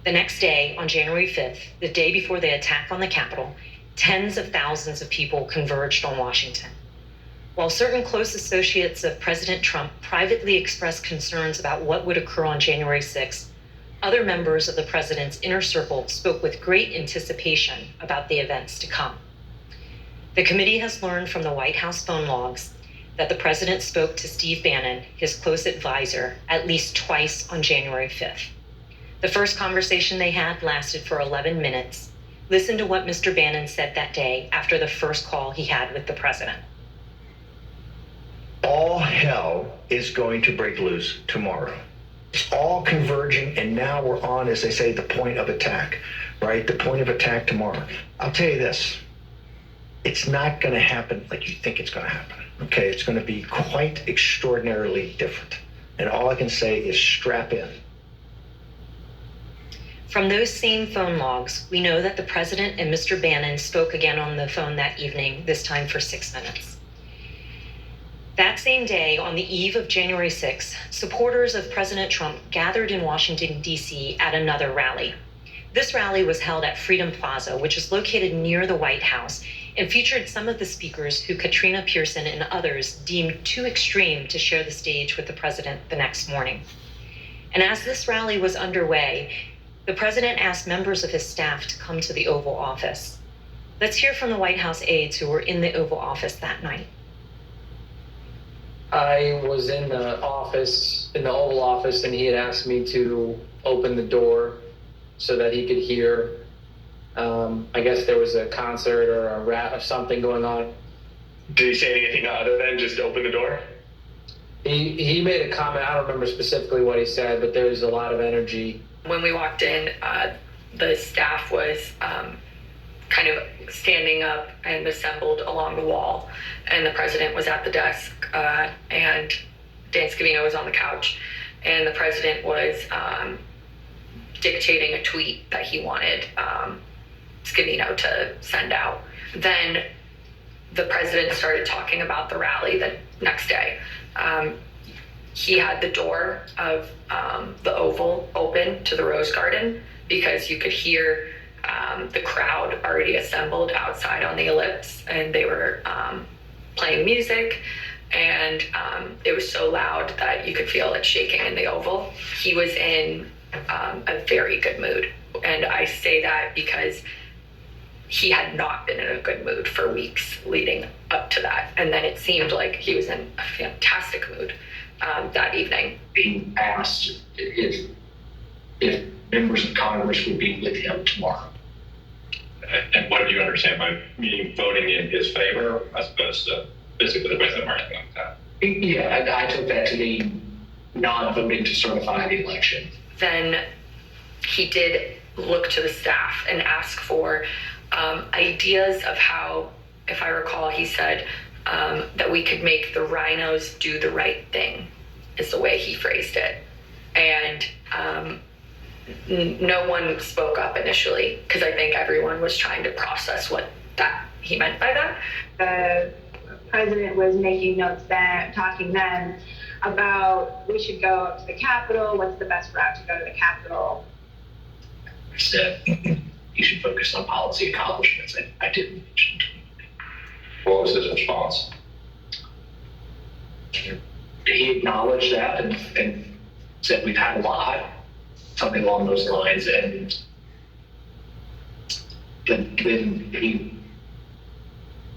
Speaker 14: The next day, on January 5th, the day before the attack on the Capitol, tens of thousands of people converged on Washington. While certain close associates of President Trump privately expressed concerns about what would occur on January 6th, other members of the president's inner circle spoke with great anticipation about the events to come. The committee has learned from the White House phone logs that the president spoke to Steve Bannon, his close advisor, at least twice on January 5th. The first conversation they had lasted for 11 minutes. Listen to what Mr. Bannon said that day after the first call he had with the president.
Speaker 1: All hell is going to break loose tomorrow. It's all converging, and now we're on, as they say, the point of attack, right? The point of attack tomorrow. I'll tell you this. It's not going to happen like you think it's going to happen, okay? It's going to be quite extraordinarily different. And all I can say is strap in.
Speaker 14: From those same phone logs, we know that the president and Mr. Bannon spoke again on the phone that evening, this time for 6 minutes. That same day, on the eve of January 6th, supporters of President Trump gathered in Washington, D.C. at another rally. This rally was held at Freedom Plaza, which is located near the White House, and featured some of the speakers who Katrina Pearson and others deemed too extreme to share the stage with the president the next morning. And as this rally was underway, the president asked members of his staff to come to the Oval Office. Let's hear from the White House aides who were in the Oval Office that night.
Speaker 18: I was in the office, in the Oval Office, and he had asked me to open the door so that he could hear. I guess there was a concert or a rap or something going on.
Speaker 13: Did he say anything other than just open the door?
Speaker 18: He made a comment. I don't remember specifically what he said, but there was a lot of energy.
Speaker 19: When we walked in, the staff was kind of standing up and assembled along the wall, and the president was at the desk, and Dan Scavino was on the couch, and the president was dictating a tweet that he wanted Scavino to send out. Then the president started talking about the rally the next day. He had the door of the Oval open to the Rose Garden because you could hear the crowd already assembled outside on the ellipse, and they were playing music, and it was so loud that you could feel it shaking in the Oval. He was in a very good mood, and I say that because he had not been in a good mood for weeks leading up to that, and then it seemed like he was in a fantastic mood that evening.
Speaker 11: Being asked if members of Congress would be with him tomorrow.
Speaker 17: And what do you understand by meaning voting in his favor as opposed to physically with him or anything like that?
Speaker 11: Yeah, I took that to mean non-voting to certify the election.
Speaker 19: Then he did look to the staff and ask for ideas of how, if I recall, he said that we could make the rhinos do the right thing, is the way he phrased it. And no one spoke up initially because I think everyone was trying to process what that he meant by that.
Speaker 20: The president was making notes then, talking then about we should go up to the Capitol. What's the best route to go to the Capitol?
Speaker 11: I said he should focus on policy accomplishments. I didn't mention.
Speaker 17: What was his response?
Speaker 11: He acknowledged that and said we've had a lot, something along those lines, and then he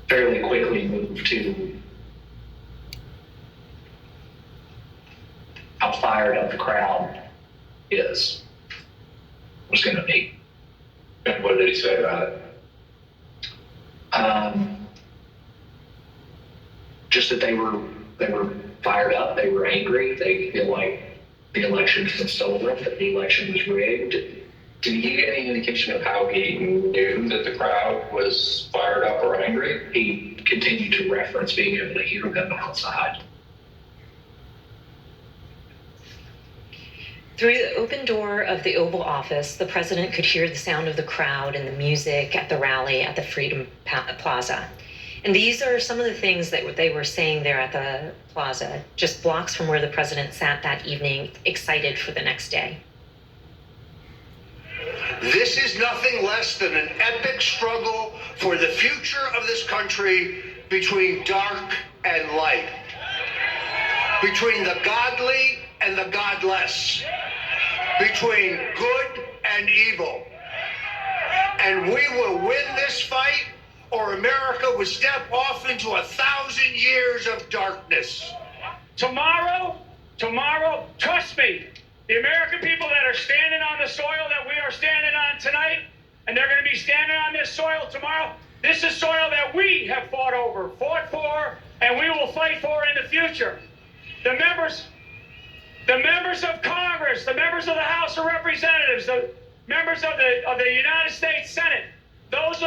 Speaker 11: fairly quickly moved to how fired up the crowd was going to be.
Speaker 17: And what did he say about it?
Speaker 11: Just that they were fired up, they were angry, they feel like the election has been stolen, that the election was rigged.
Speaker 17: Did he give any indication of how he knew that the crowd was fired up or angry?
Speaker 11: He continued to reference being able to hear them outside.
Speaker 14: Through the open door of the Oval Office, the president could hear the sound of the crowd and the music at the rally at the Freedom Plaza. And these are some of the things that they were saying there at the plaza, just blocks from where the president sat that evening, excited for the next day.
Speaker 21: This is nothing less than an epic struggle for the future of this country between dark and light, between the godly and the godless, between good and evil. And we will win this fight, or America would step off into 1,000 years of darkness.
Speaker 25: Tomorrow, trust me, the American people that are standing on the soil that we are standing on tonight, and they're going to be standing on this soil tomorrow, this is soil that we have fought for, and we will fight for in the future. The members of Congress, the members of the House of Representatives, the members of the United States Senate, those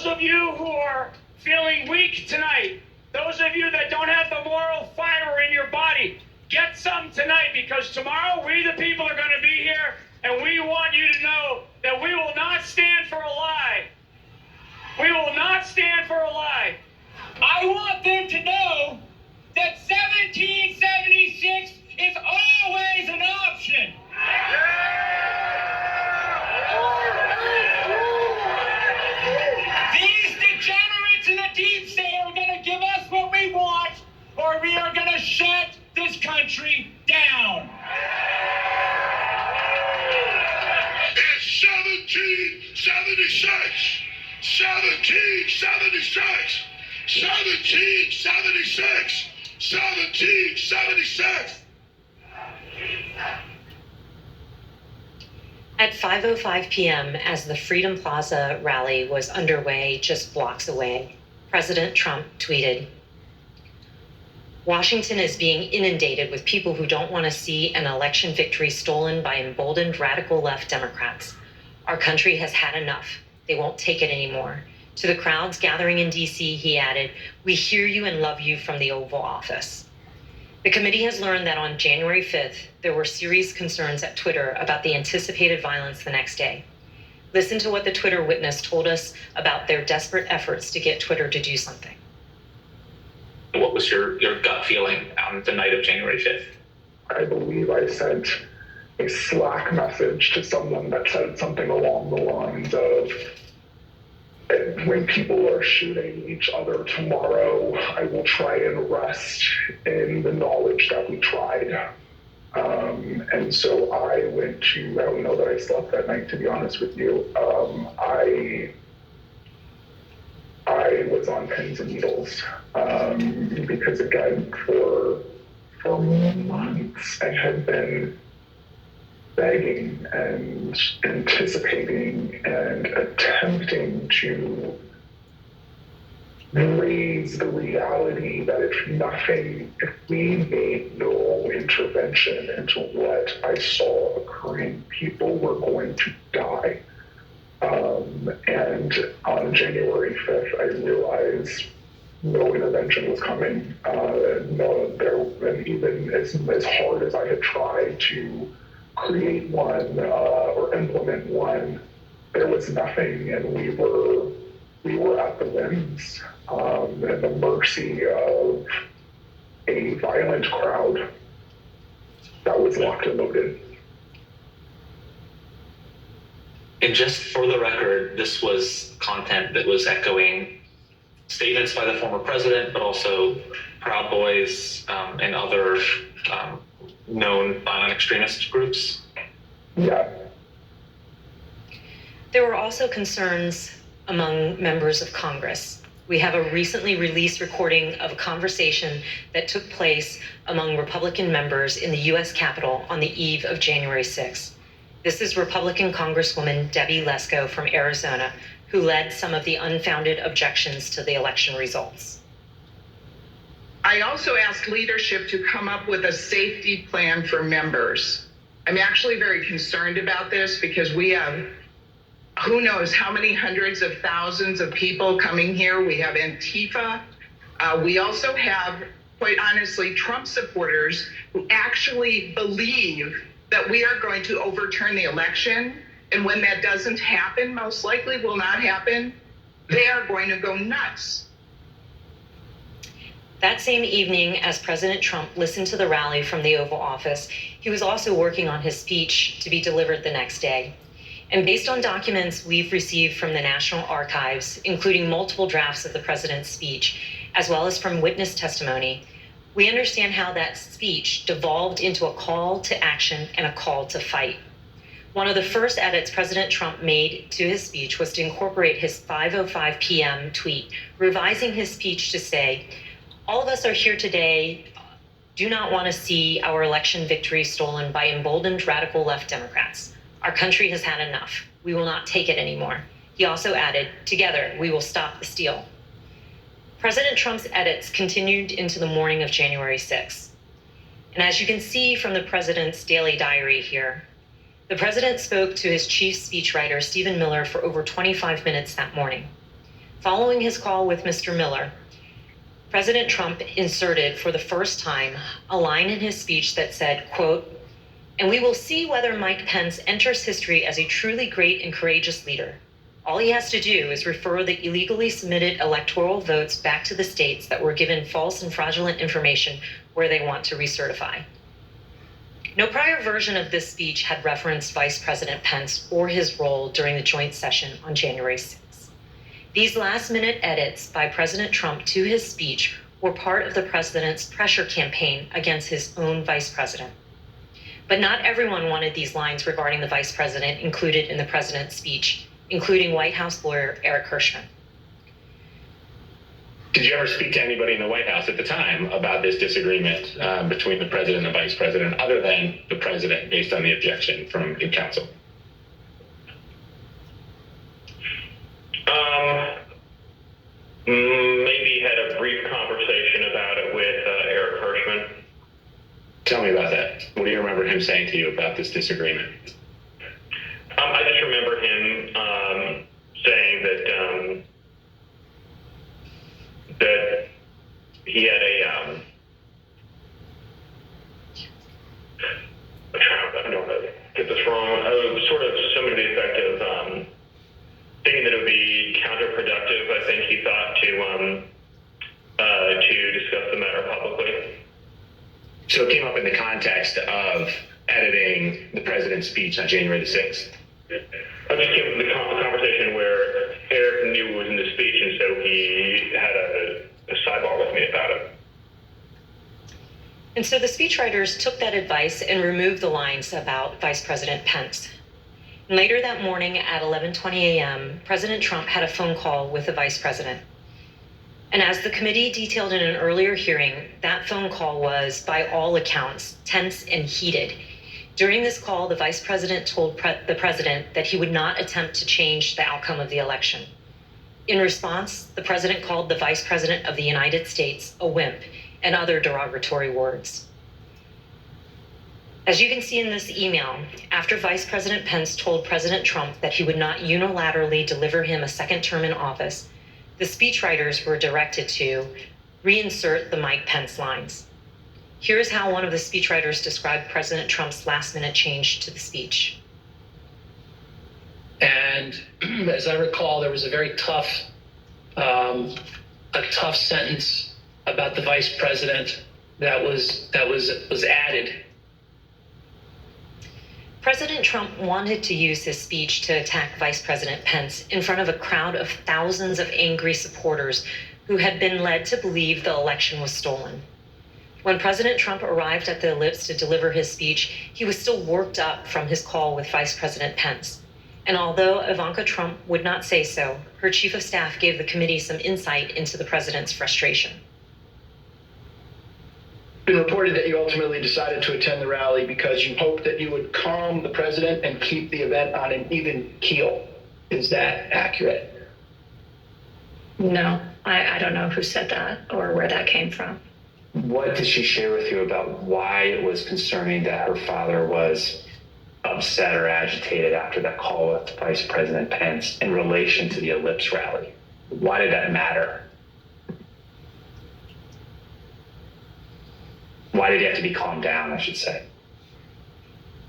Speaker 25: of you who are feeling weak tonight, those of you that don't have the moral fiber in your body, get some tonight, because tomorrow we the people are going to be here, and we want you to know that we will not stand for a lie. We will not stand for a lie.
Speaker 26: I want them to know that 1776 is always an option.
Speaker 7: 1776! 1776! 1776!
Speaker 14: At 5:05 p.m., as the Freedom Plaza rally was underway just blocks away, President Trump tweeted, "Washington is being inundated with people who don't want to see an election victory stolen by emboldened radical left Democrats. Our country has had enough. They won't take it anymore." To the crowds gathering in D.C., he added, "We hear you and love you from the Oval Office." The committee has learned that on January 5th, there were serious concerns at Twitter about the anticipated violence the next day. Listen to what the Twitter witness told us about their desperate efforts to get Twitter to do something.
Speaker 15: What was your gut feeling on the night of January 5th?
Speaker 8: I believe I sent a Slack message to someone that said something along the lines of, "When people are shooting each other tomorrow, I will try and rest in the knowledge that we tried." And so I went to, I don't know that I slept that night, to be honest with you. I was on pins and needles because, again, for months I had been begging and anticipating and attempting to raise the reality that if we made no intervention into what I saw occurring, people were going to die. And on January 5th, I realized no intervention was coming. And even as hard as I had tried to create one or implement one, there was nothing, and we were at the whims and the mercy of a violent crowd that was locked and loaded.
Speaker 15: And just for the record, this was content that was echoing statements by the former president, but also Proud Boys and other known violent extremist groups?
Speaker 8: Yeah.
Speaker 14: There were also concerns among members of Congress. We have a recently released recording of a conversation that took place among Republican members in the U.S. Capitol on the eve of January 6th. This is Republican Congresswoman Debbie Lesko from Arizona, who led some of the unfounded objections to the election results.
Speaker 10: I also asked leadership to come up with a safety plan for members. I'm actually very concerned about this because we have who knows how many hundreds of thousands of people coming here. We have Antifa. We also have, quite honestly, Trump supporters who actually believe that we are going to overturn the election. And when that doesn't happen, most likely will not happen, they are going to go nuts.
Speaker 14: That same evening, as President Trump listened to the rally from the Oval Office, he was also working on his speech to be delivered the next day. And based on documents we've received from the National Archives, including multiple drafts of the president's speech, as well as from witness testimony, we understand how that speech devolved into a call to action and a call to fight. One of the first edits President Trump made to his speech was to incorporate his 5:05 p.m. tweet, revising his speech to say, "All of us are here today, do not want to see our election victory stolen by emboldened radical left Democrats. Our country has had enough. We will not take it anymore." He also added, "Together, we will stop the steal." President Trump's edits continued into the morning of January 6th. And as you can see from the president's daily diary here, the president spoke to his chief speechwriter, Stephen Miller, for over 25 minutes that morning. Following his call with Mr. Miller, President Trump inserted for the first time a line in his speech that said, quote, "And we will see whether Mike Pence enters history as a truly great and courageous leader. All he has to do is refer the illegally submitted electoral votes back to the states that were given false and fraudulent information where they want to recertify." No prior version of this speech had referenced Vice President Pence or his role during the joint session on January 6th. These last-minute edits by President Trump to his speech were part of the president's pressure campaign against his own vice president. But not everyone wanted these lines regarding the vice president included in the president's speech, including White House lawyer Eric Hirschman.
Speaker 13: Did you ever speak to anybody in the White House at the time about this disagreement between the president and the vice president, other than the president, based on the objection from the counsel?
Speaker 4: Maybe had a brief conversation about it with Eric Hirschman.
Speaker 13: Tell me about that. What do you remember him saying to you about this disagreement?
Speaker 4: I just remember him saying that that he had I don't know, get this wrong, sort of something to the effect of thinking that it would be counterproductive, I think he thought, to discuss the matter publicly.
Speaker 13: So it came up in the context of editing the president's speech on January the 6th.
Speaker 4: I just came from the conversation where Eric knew it was in the speech, and so he had a sidebar with me about it.
Speaker 14: And so the speechwriters took that advice and removed the lines about Vice President Pence. Later that morning at 11:20 a.m., President Trump had a phone call with the vice president. And as the committee detailed in an earlier hearing, that phone call was, by all accounts, tense and heated. During this call, the vice president told the president that he would not attempt to change the outcome of the election. In response, the president called the vice president of the United States a wimp and other derogatory words. As you can see in this email, after Vice President Pence told President Trump that he would not unilaterally deliver him a second term in office, the speechwriters were directed to reinsert the Mike Pence lines. Here's how one of the speechwriters described President Trump's last-minute change to the speech.
Speaker 6: And as I recall, there was a very tough sentence about the vice president that was added.
Speaker 14: President Trump wanted to use his speech to attack Vice President Pence in front of a crowd of thousands of angry supporters who had been led to believe the election was stolen. When President Trump arrived at the ellipse to deliver his speech, he was still worked up from his call with Vice President Pence. And although Ivanka Trump would not say so, her chief of staff gave the committee some insight into the president's frustration.
Speaker 7: It's been reported that you ultimately decided to attend the rally because you hoped that you would calm the president and keep the event on an even keel. Is that accurate?
Speaker 9: No, I don't know who said that or where that came from.
Speaker 13: What did she share with you about why it was concerning that her father was upset or agitated after that call with Vice President Pence in relation to the Ellipse rally? Why did that matter? Why did he have to be calmed down, I should say?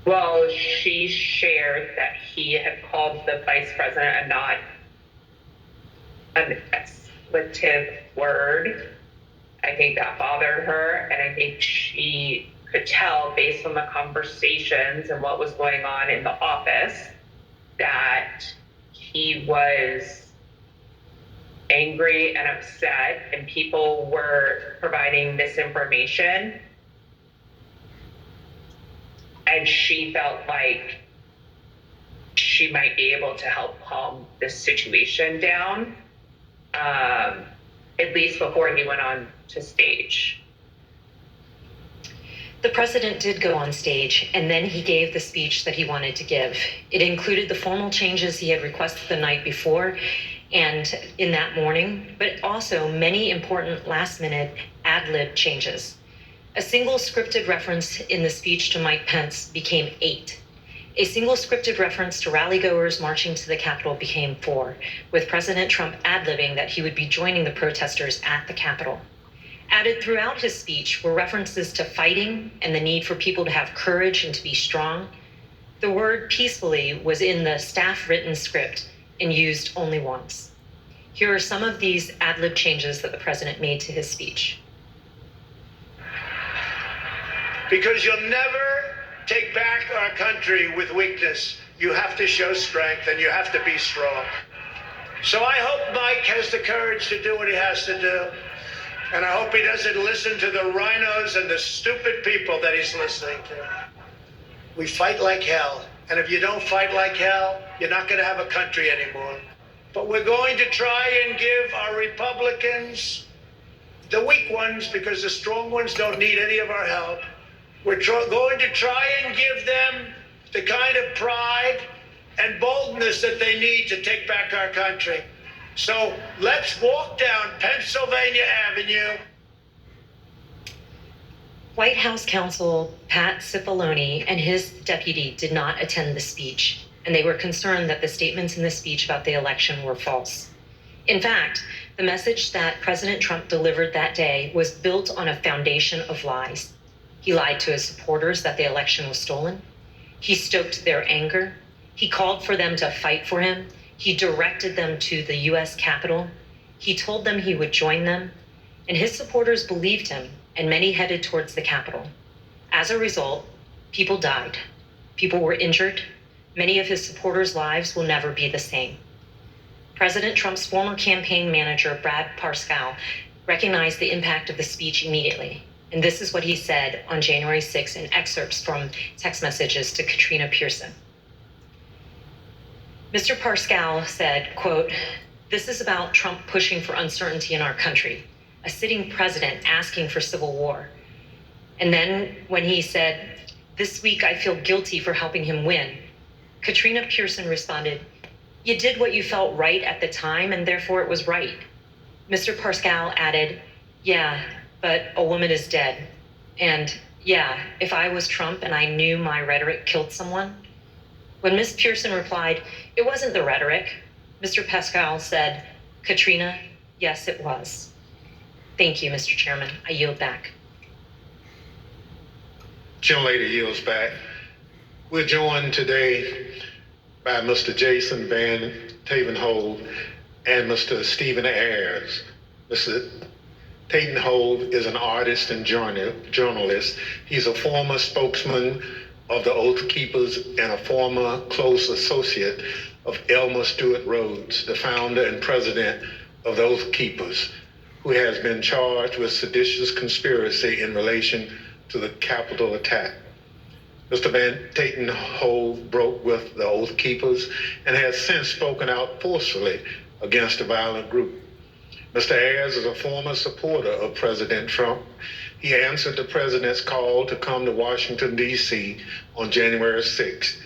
Speaker 12: Well, she shared that he had called the vice president a not an expletive word. I think that bothered her, and I think she could tell based on the conversations and what was going on in the office that he was angry and upset, and people were providing misinformation. And she felt like she might be able to help calm this situation down, at least before he went on to stage.
Speaker 14: The president did go on stage, and then he gave the speech that he wanted to give. It included the formal changes he had requested the night before and in that morning, but also many important last-minute ad-lib changes. A single scripted reference in the speech to Mike Pence became 8. A single scripted reference to rally-goers marching to the Capitol became 4, with President Trump ad-libbing that he would be joining the protesters at the Capitol. Added throughout his speech were references to fighting and the need for people to have courage and to be strong. The word peacefully was in the staff-written script and used only once. Here are some of these ad-lib changes that the president made to his speech.
Speaker 21: Because you'll never take back our country with weakness. You have to show strength and you have to be strong. So I hope Mike has the courage to do what he has to do. And I hope he doesn't listen to the rhinos and the stupid people that he's listening to. We fight like hell. And if you don't fight like hell, you're not going to have a country anymore. But we're going to try and give our Republicans the weak ones because the strong ones don't need any of our help. We're going to try and give them the kind of pride and boldness that they need to take back our country. So let's walk down Pennsylvania Avenue.
Speaker 14: White House counsel Pat Cipollone and his deputy did not attend the speech, and they were concerned that the statements in the speech about the election were false. In fact, the message that President Trump delivered that day was built on a foundation of lies. He lied to his supporters that the election was stolen. He stoked their anger. He called for them to fight for him. He directed them to the U.S. Capitol. He told them he would join them, and his supporters believed him, and many headed towards the Capitol. As a result, people died. People were injured. Many of his supporters' lives will never be the same. President Trump's former campaign manager, Brad Parscale, recognized the impact of the speech immediately. And this is what he said on January 6th in excerpts from text messages to Katrina Pearson. Mr. Parscale said, quote, "This is about Trump pushing for uncertainty in our country, a sitting president asking for civil war." And then when he said, "This week I feel guilty for helping him win," Katrina Pearson responded, "You did what you felt right at the time, and therefore it was right." Mr. Parscale added, "Yeah, but a woman is dead. And yeah, if I was Trump and I knew my rhetoric killed someone." When Ms. Pearson replied, "It wasn't the rhetoric," Mr. Parscale said, "Katrina, yes, it was." Thank you, Mr. Chairman. I yield back.
Speaker 2: Gentlelady yields back. We're joined today by Mr. Jason Van Tavenhold and Mr. Stephen Ayers. Mr. Tavenhold is an artist and journalist. He's a former spokesman of the Oath Keepers and a former close associate of Elmer Stewart Rhodes, the founder and president of the Oath Keepers, who has been charged with seditious conspiracy in relation to the Capitol attack. Mr. Van Tatenhove broke with the Oath Keepers and has since spoken out forcefully against the violent group. Mr. Ayers is a former supporter of President Trump. He answered the president's call to come to Washington, D.C. on January 6th.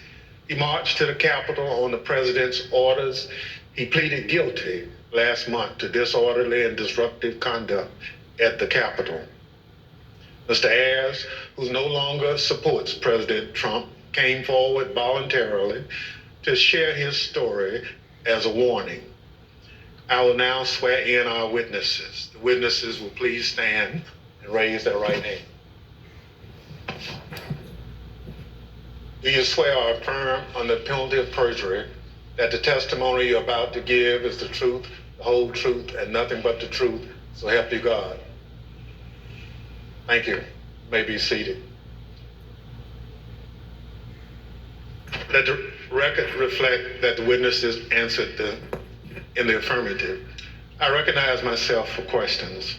Speaker 2: He marched to the Capitol on the president's orders. He pleaded guilty last month to disorderly and disruptive conduct at the Capitol. Mr. Ayers, who no longer supports President Trump, came forward voluntarily to share his story as a warning. I will now swear in our witnesses. The witnesses will please stand and raise their right hand. Do you swear or affirm under penalty of perjury that the testimony you're about to give is the truth, the whole truth, and nothing but the truth, so help you God? Thank you. You may be seated. Let the record reflect that the witnesses answered in the affirmative. I recognize myself for questions.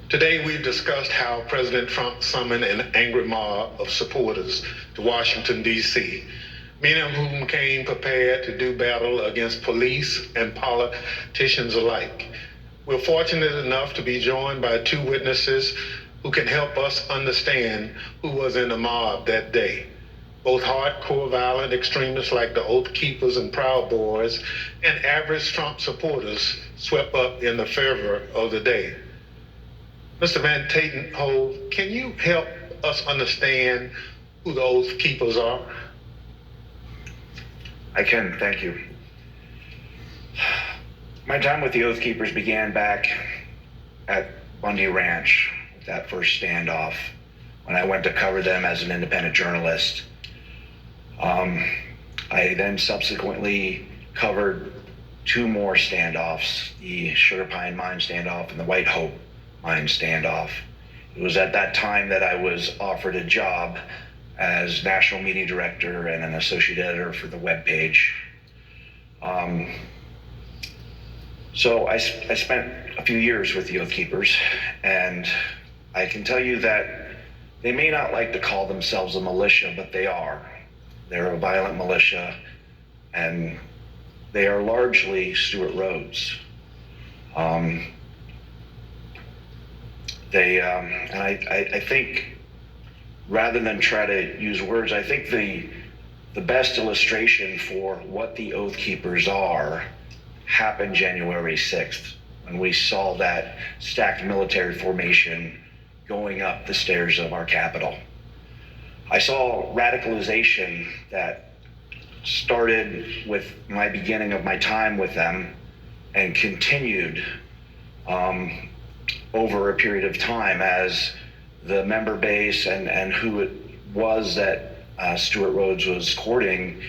Speaker 2: Today we've discussed how President Trump summoned an angry mob of supporters to Washington, D.C., many of whom came prepared to do battle against police and politicians alike. We're fortunate enough to be joined by two witnesses who can help us understand who was in the mob that day. Both hardcore violent extremists like the Oath Keepers and Proud Boys and average Trump supporters swept up in the fervor of the day. Mr. Van Tatenhove, can you help us understand who the Oath Keepers are?
Speaker 3: I can, thank you. My time with the Oath Keepers began back at Bundy Ranch, with that first standoff, when I went to cover them as an independent journalist. I then subsequently covered two more standoffs, the Sugar Pine Mine standoff and the White Hope Mine standoff. It was at that time that I was offered a job as national media director and an associate editor for the webpage. So I spent a few years with the Oath Keepers, and I can tell you that they may not like to call themselves a militia, but they are. They're a violent militia, and they are largely Stewart Rhodes. They, and I think rather than try to use words, I think the best illustration for what the Oath Keepers are happened January 6th, when we saw that stacked military formation going up the stairs of our Capitol. I saw radicalization that started with my beginning of my time with them and continued over a period of time as the member base and who it was that Stuart Rhodes was courting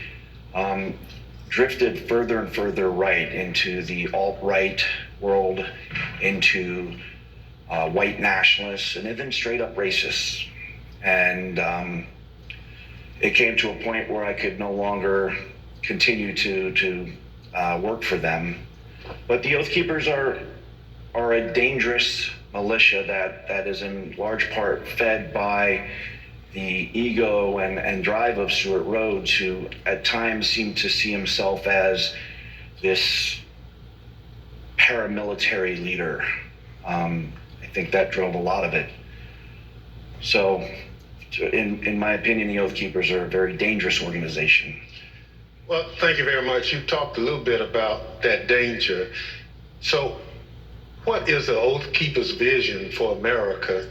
Speaker 3: drifted further and further right into the alt-right world, into white nationalists, and even straight up racists. And it came to a point where I could no longer continue to work for them. But the Oath Keepers are a dangerous militia that is in large part fed by the ego and drive of Stuart Rhodes, who at times seemed to see himself as this paramilitary leader. I think that drove a lot of it. So, in my opinion, the Oath Keepers are a very dangerous organization.
Speaker 2: Well, thank you very much. You talked a little bit about that danger. So, what is the Oath Keepers' vision for America,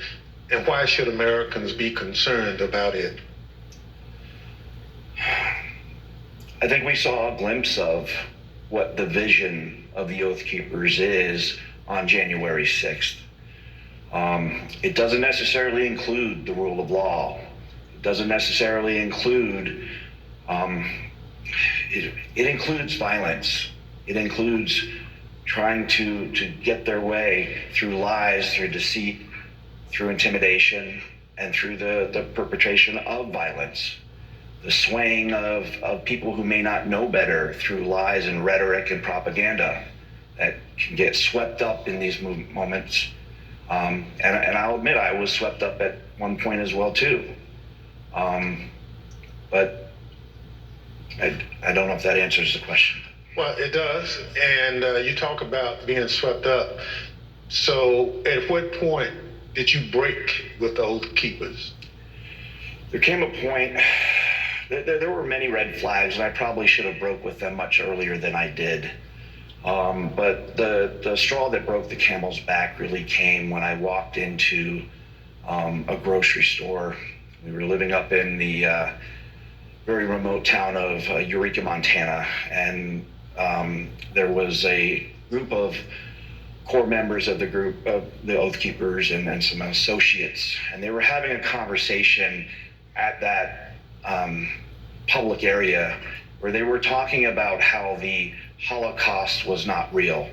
Speaker 2: and why should Americans be concerned about it?
Speaker 3: I think we saw a glimpse of what the vision of the Oath Keepers is on January 6th. It doesn't necessarily include the rule of law. It doesn't necessarily include, it includes violence. It includes trying to get their way through lies, through deceit, through intimidation, and through the perpetration of violence. The swaying of people who may not know better through lies and rhetoric and propaganda that can get swept up in these moments. And I'll admit I was swept up at one point as well too. But I don't know if that answers the question.
Speaker 2: Well, it does. And you talk about being swept up. So at what point did you break with the Oath Keepers?
Speaker 3: There came a point, there were many red flags, and I probably should have broke with them much earlier than I did. But the straw that broke the camel's back really came when I walked into a grocery store. We were living up in the very remote town of Eureka, Montana, and there was a group of core members of the group of the Oath Keepers and some associates, and they were having a conversation at that public area where they were talking about how the Holocaust was not real.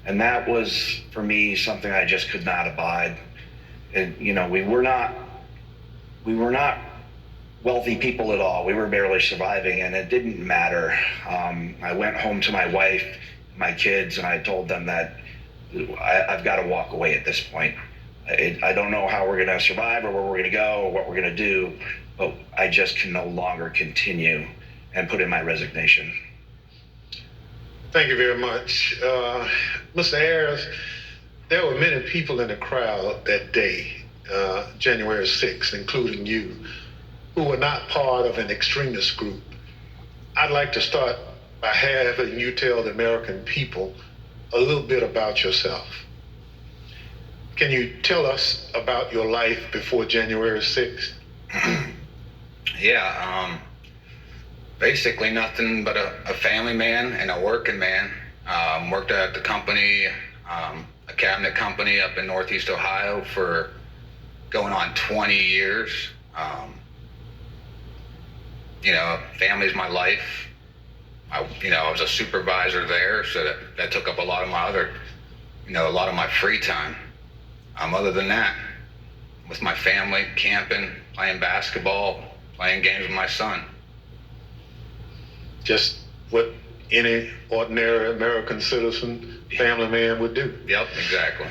Speaker 3: And that was, for me, something I just could not abide. And, you know, we were not wealthy people at all. We were barely surviving, and it didn't matter. I went home to my wife, my kids, and I told them that I've got to walk away at this point. I don't know how we're going to survive or where we're going to go or what we're going to do, but I just can no longer continue, and put in my resignation.
Speaker 2: Thank you very much. Mr. Ayers, there were many people in the crowd that day, January 6th, including you, who were not part of an extremist group. I'd like to start by having you tell the American people a little bit about yourself. Can you tell us about your life before January 6th?
Speaker 1: Yeah, basically nothing but a family man and a working man. Worked at the company, a cabinet company up in Northeast Ohio for going on 20 years. You know, family's my life. I was a supervisor there, so that took up a lot of my a lot of my free time. Other than that, with my family, camping, playing basketball, playing games with my son.
Speaker 2: Just what any ordinary American citizen, family man would do.
Speaker 1: Yep, exactly.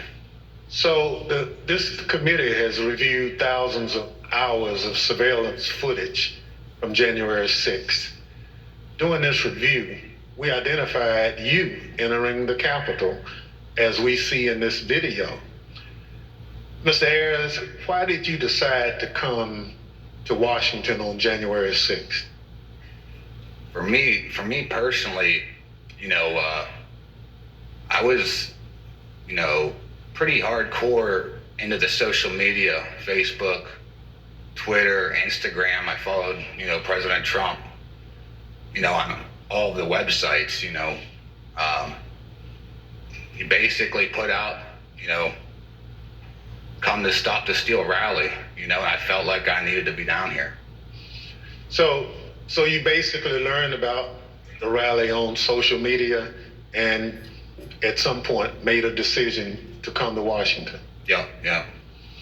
Speaker 2: So this committee has reviewed thousands of hours of surveillance footage from January 6th. During this review, we identified you entering the Capitol as we see in this video. Mr. Ayers, why did you decide to come to Washington on January 6th?
Speaker 1: For me personally, I was, pretty hardcore into the social media, Facebook, Twitter, Instagram. I followed, President Trump, on all the websites, he basically put out, come to Stop the Steal rally, and I felt like I needed to be down here.
Speaker 2: So you basically learned about the rally on social media and at some point made a decision to come to Washington.
Speaker 1: Yeah.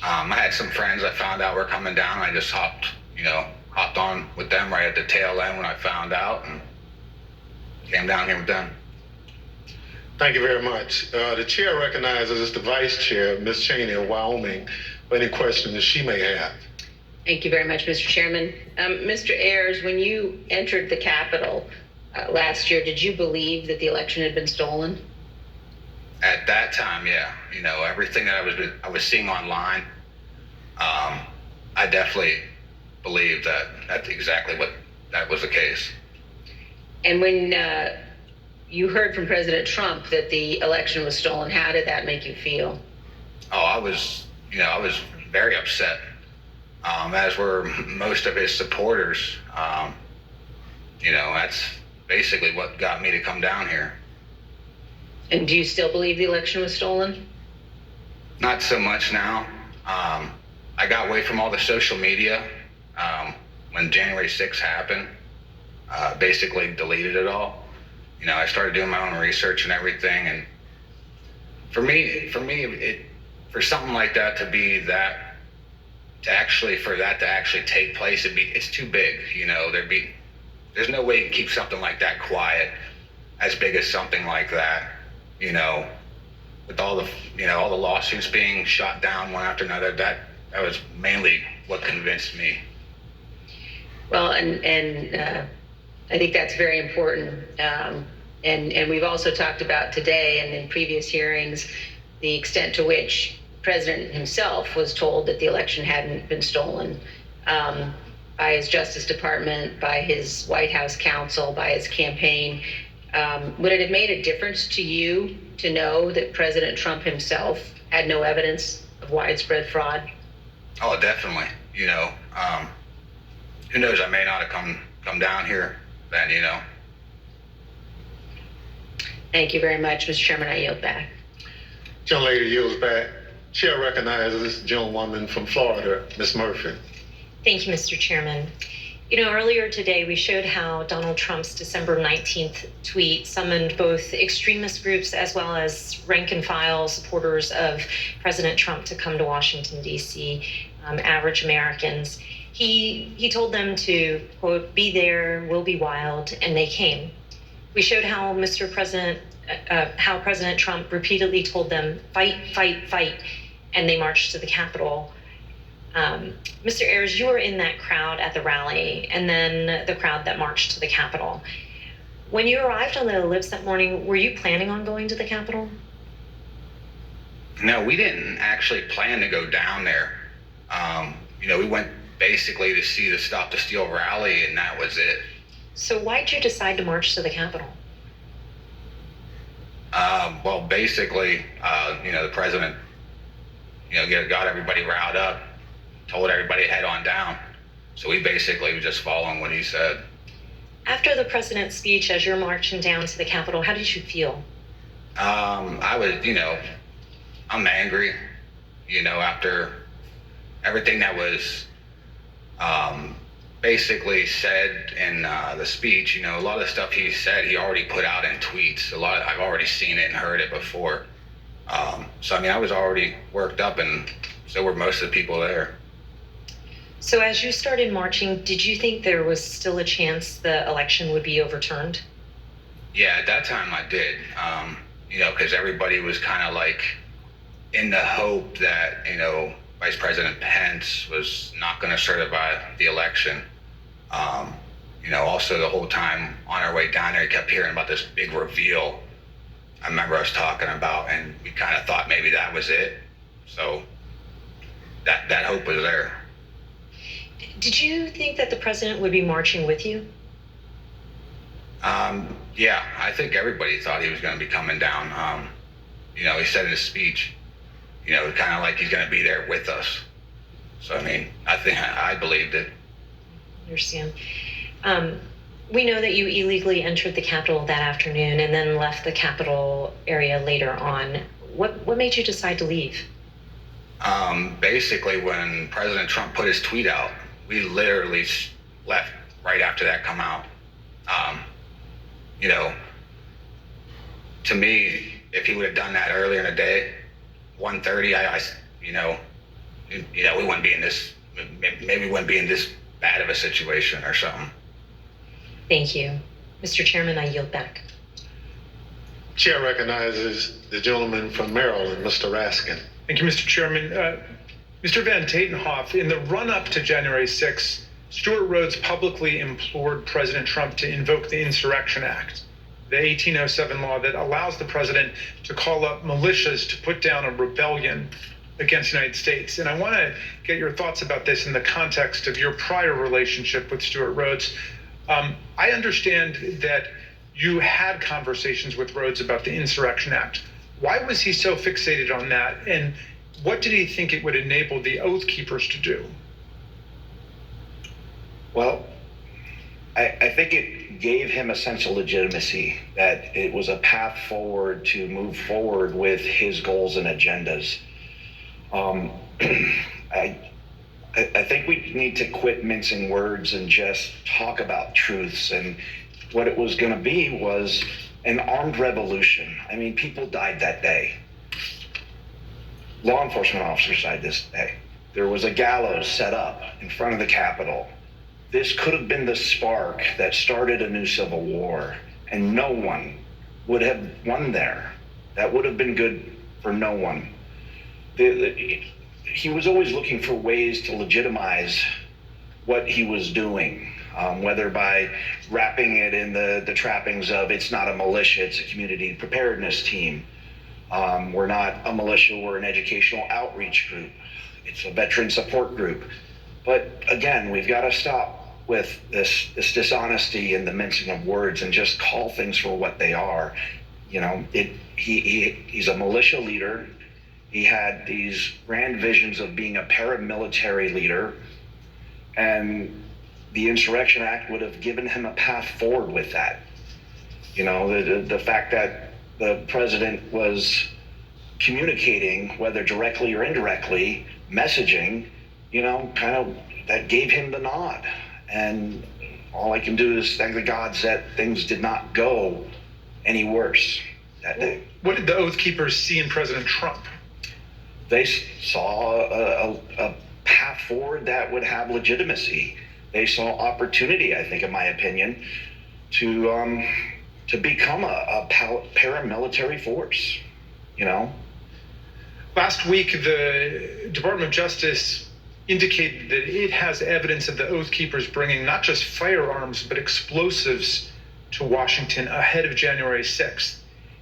Speaker 1: I had some friends I found out were coming down. I just hopped on with them right at the tail end when I found out and came down here with them.
Speaker 2: Thank you very much. The chair recognizes the vice chair, Ms. Cheney of Wyoming, for any questions she may have.
Speaker 5: Thank you very much, Mr. Chairman. Mr. Ayers, when you entered the Capitol last year, did you believe that the election had been stolen?
Speaker 1: At that time, yeah. Everything that I was seeing online, I definitely believed that that's exactly what that was the case.
Speaker 5: And when you heard from President Trump that the election was stolen, how did that make you feel?
Speaker 1: Oh, I was very upset. As were most of his supporters. That's basically what got me to come down here.
Speaker 5: And do you still believe the election was stolen?
Speaker 1: Not so much now. I got away from all the social media when January 6th happened. Basically deleted it all. I started doing my own research and everything. And for me, for something like that to be that, for that to actually take place, it's too big. There's no way you can keep something like that quiet, as big as something like that. With all the lawsuits being shot down one after another, that was mainly what convinced me.
Speaker 5: Well, and I think that's very important. And we've also talked about today and in previous hearings the extent to which the president himself was told that the election hadn't been stolen by his Justice Department, by his White House counsel, by his campaign. Would it have made a difference to you to know that President Trump himself had no evidence of widespread fraud?
Speaker 1: Oh, definitely. Who knows? I may not have come down here then.
Speaker 5: Thank you very much, Mr. Chairman. I yield back.
Speaker 2: Young lady yields back. Chair recognizes this gentlewoman from Florida, Ms. Murphy.
Speaker 14: Thank you, Mr. Chairman. Earlier today, we showed how Donald Trump's December 19th tweet summoned both extremist groups as well as rank and file supporters of President Trump to come to Washington, D.C., average Americans. He told them to, quote, be there, we'll be wild, and they came. We showed how how President Trump repeatedly told them, fight, fight, fight, and they marched to the Capitol. Mr. Ayers, you were in that crowd at the rally and then the crowd that marched to the Capitol. When you arrived on the ellipse that morning, were you planning on going to the Capitol?
Speaker 1: No, we didn't actually plan to go down there. We went basically to see the Stop the Steal rally, and that was it.
Speaker 14: So why'd you decide to march to the Capitol?
Speaker 1: Well, basically, the president, got everybody riled up, told everybody to head on down. So we basically were just following what he said.
Speaker 14: After the president's speech, as you're marching down to the Capitol, how did you feel?
Speaker 1: I was, I'm angry, after everything that was basically said in the speech. A lot of the stuff he said, he already put out in tweets. I've already seen it and heard it before. So, I was already worked up, and so were most of the people there.
Speaker 14: So as you started marching, did you think there was still a chance the election would be overturned?
Speaker 1: Yeah, at that time I did, because everybody was kind of like in the hope that, Vice President Pence was not going to certify the election. Also the whole time on our way down there, we kept hearing about this big reveal I remember us talking about, and we kind of thought maybe that was it. So that hope was there.
Speaker 14: Did you think that the president would be marching with you?
Speaker 1: Yeah, I think everybody thought he was going to be coming down. He said in his speech, kind of like he's going to be there with us. So, I mean, I believed it.
Speaker 14: I understand. We know that you illegally entered the Capitol that afternoon and then left the Capitol area later on. What made you decide to leave?
Speaker 1: Basically, when President Trump put his tweet out, we literally left right after that come out. To me, if he would have done that earlier in the day, 1:30, we wouldn't be in this, maybe we wouldn't be in this bad of a situation or something.
Speaker 14: Thank you. Mr. Chairman, I yield back.
Speaker 2: Chair recognizes the gentleman from Maryland, Mr. Raskin.
Speaker 16: Thank you, Mr. Chairman. Mr. Van Tatenhoff, in the run-up to January 6th, Stuart Rhodes publicly implored President Trump to invoke the Insurrection Act, the 1807 law that allows the president to call up militias to put down a rebellion against the United States. And I want to get your thoughts about this in the context of your prior relationship with Stuart Rhodes. I understand that you had conversations with Rhodes about the Insurrection Act. Why was he so fixated on that? And what did he think it would enable the Oath Keepers to do?
Speaker 3: Well, I think it gave him a sense of legitimacy, that it was a path forward to move forward with his goals and agendas. I think we need to quit mincing words and just talk about truths. And what it was going to be was an armed revolution. I mean, people died that day. Law enforcement officers died this day. There was a gallows set up in front of the Capitol. This could have been the spark that started a new civil war, and no one would have won there. That would have been good for no one. He was always looking for ways to legitimize what he was doing, whether by wrapping it in the trappings of it's not a militia, it's a community preparedness team. We're not a militia, we're an educational outreach group. It's a veteran support group. But again, we've got to stop with this dishonesty and the mincing of words and just call things for what they are. He's a militia leader. He had these grand visions of being a paramilitary leader, and the Insurrection Act would have given him a path forward with that. The fact that the president was communicating, whether directly or indirectly, messaging, kind of that gave him the nod. And all I can do is thank the gods that things did not go any worse that day.
Speaker 16: What did the Oath Keepers see in President Trump?
Speaker 3: They saw a path forward that would have legitimacy. They saw opportunity, I think, in my opinion, to become a paramilitary force,
Speaker 16: Last week, the Department of Justice indicated that it has evidence of the Oath Keepers bringing not just firearms, but explosives to Washington ahead of January 6th.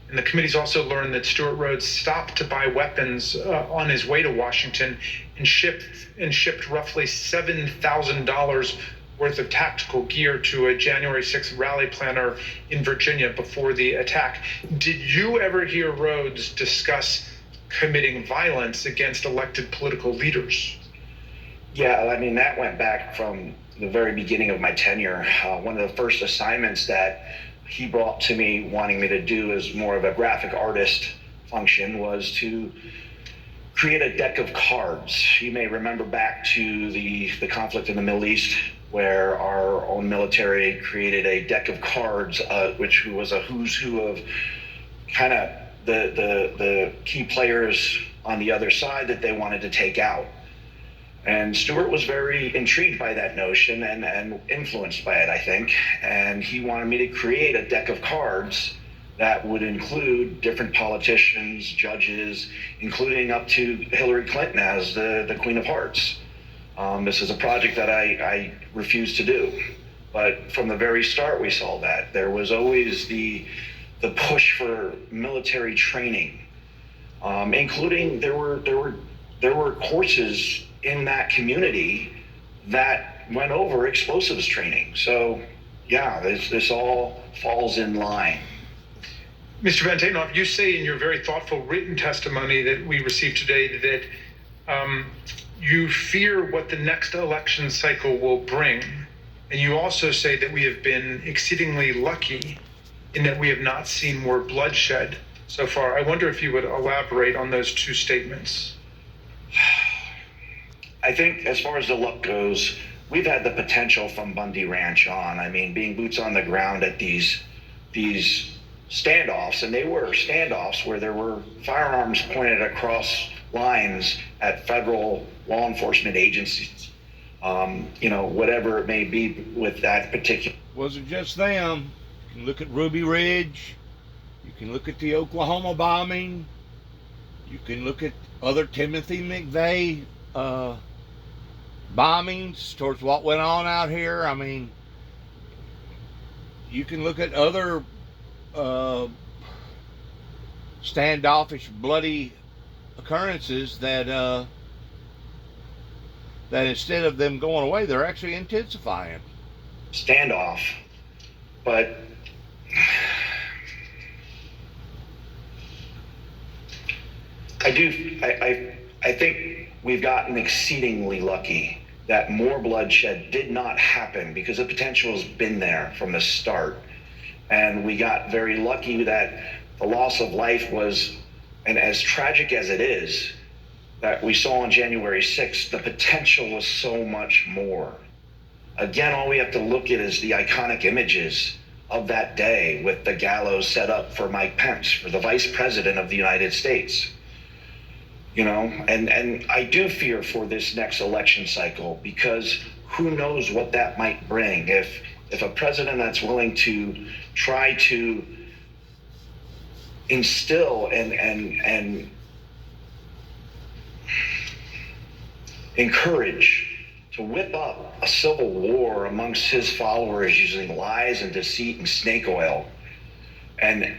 Speaker 16: And the committee's also learned that Stuart Rhodes stopped to buy weapons on his way to Washington and shipped roughly $7,000 worth of tactical gear to a January 6th rally planner in Virginia before the attack. Did you ever hear Rhodes discuss committing violence against elected political leaders?
Speaker 3: Yeah, I mean, that went back from the very beginning of my tenure. One of the first assignments that he brought to me wanting me to do as more of a graphic artist function was to create a deck of cards. You may remember back to the conflict in the Middle East, where our own military created a deck of cards, which was a who's who of kind of the key players on the other side that they wanted to take out. And Stuart was very intrigued by that notion and influenced by it, I think. And he wanted me to create a deck of cards that would include different politicians, judges, including up to Hillary Clinton as the Queen of Hearts. This is a project that I refused to do. But from the very start, we saw that. There was always the push for military training, including there were courses in that community that went over explosives training. So yeah, this all falls in line.
Speaker 16: Mr. Van Tatenhoff, you say in your very thoughtful written testimony that we received today that you fear what the next election cycle will bring. And you also say that we have been exceedingly lucky in that we have not seen more bloodshed so far. I wonder if you would elaborate on those two statements.
Speaker 3: I think as far as the luck goes, we've had the potential from Bundy Ranch on. I mean, being boots on the ground at these standoffs, and they were standoffs where there were firearms pointed across lines at federal law enforcement agencies. Whatever it may be with that particular.
Speaker 18: Wasn't just them. You can look at Ruby Ridge. You can look at the Oklahoma bombing. You can look at other Timothy McVeigh bombings towards what went on out here. I mean, you can look at other standoffish, bloody occurrences that instead of them going away, they're actually intensifying.
Speaker 3: Standoff, but I think we've gotten exceedingly lucky that more bloodshed did not happen because the potential has been there from the start. And we got very lucky that the loss of life was, and as tragic as it is, that we saw on January 6th, the potential was so much more. Again, all we have to look at is the iconic images of that day with the gallows set up for Mike Pence, for the Vice President of the United States. And I do fear for this next election cycle because who knows what that might bring. If a president that's willing to try to instill and encourage to whip up a civil war amongst his followers using lies and deceit and snake oil, and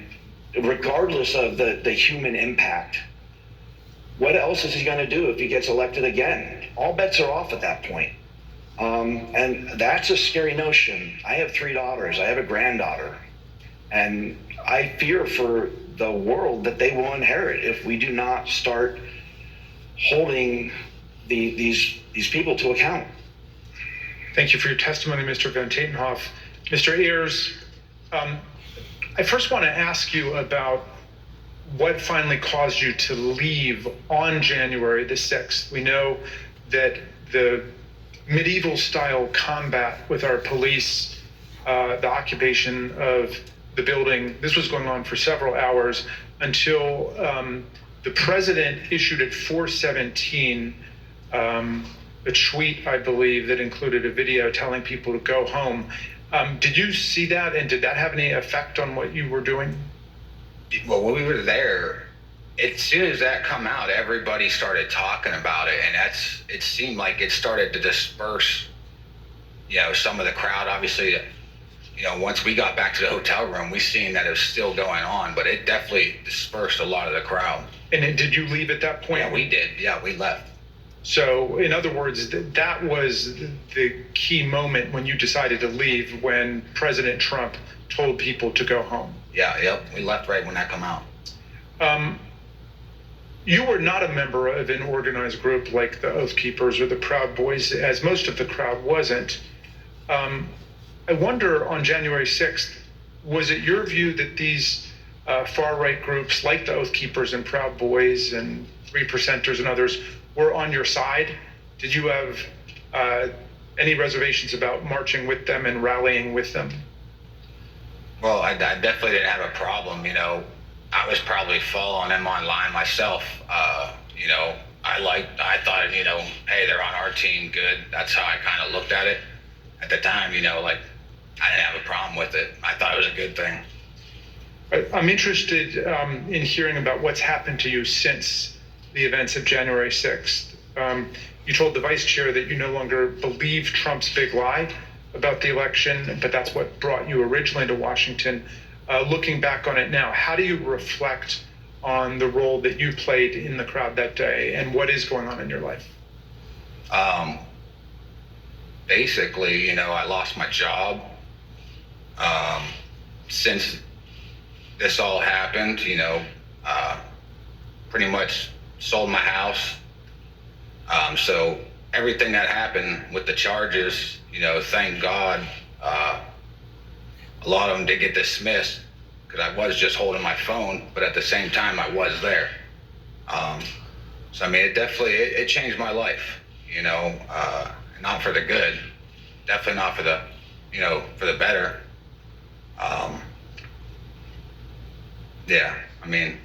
Speaker 3: regardless of the human impact, what else is he going to do if he gets elected again? All bets are off at that point. And that's a scary notion. I have 3 daughters. I have a granddaughter. And I fear for the world that they will inherit if we do not start holding these people to account.
Speaker 16: Thank you for your testimony, Mr. Van Tatenhoff. Mr. Ayers, I first want to ask you about what finally caused you to leave on January the 6th. We know that the medieval style combat with our police, the occupation of the building, this was going on for several hours until the president issued at 4:17 a tweet, I believe, that included a video telling people to go home. Did you see that, and did that have any effect on what you were doing?
Speaker 1: Well, when we were there, as soon as that come out, everybody started talking about it, and it seemed like it started to disperse, some of the crowd. Obviously, once we got back to the hotel room, we seen that it was still going on, but it definitely dispersed a lot of the crowd.
Speaker 16: And then did you leave at that point?
Speaker 1: Yeah, we did. Yeah, we left.
Speaker 16: So, in other words, that was the key moment when you decided to leave, when President Trump told people to go home.
Speaker 1: Yep. We left right when that come out.
Speaker 16: You were not a member of an organized group like the Oath Keepers or the Proud Boys, as most of the crowd wasn't. I wonder, on January 6th, was it your view that these far-right groups like the Oath Keepers and Proud Boys and 3%ers and others were on your side? Did you have any reservations about marching with them and rallying with them?
Speaker 1: Well, I definitely didn't have a problem. I was probably following them online myself. I thought, hey, they're on our team, good. That's how I kind of looked at it at the time. I didn't have a problem with it. I thought it was a good thing.
Speaker 16: I'm interested in hearing about what's happened to you since the events of January 6th. You told the vice chair that you no longer believe Trump's big lie about the election, but that's what brought you originally to Washington. Looking back on it now, how do you reflect on the role that you played in the crowd that day, and what is going on in your life?
Speaker 1: Basically, you know, I lost my job. Since this all happened, you know, pretty much sold my house. So everything that happened with the charges, you know, thank God, a lot of them did get dismissed because I was just holding my phone, but at the same time I was there. So I mean, it definitely, it changed my life, you know, not for the good, definitely not for the, you know, for the better. Yeah, I mean,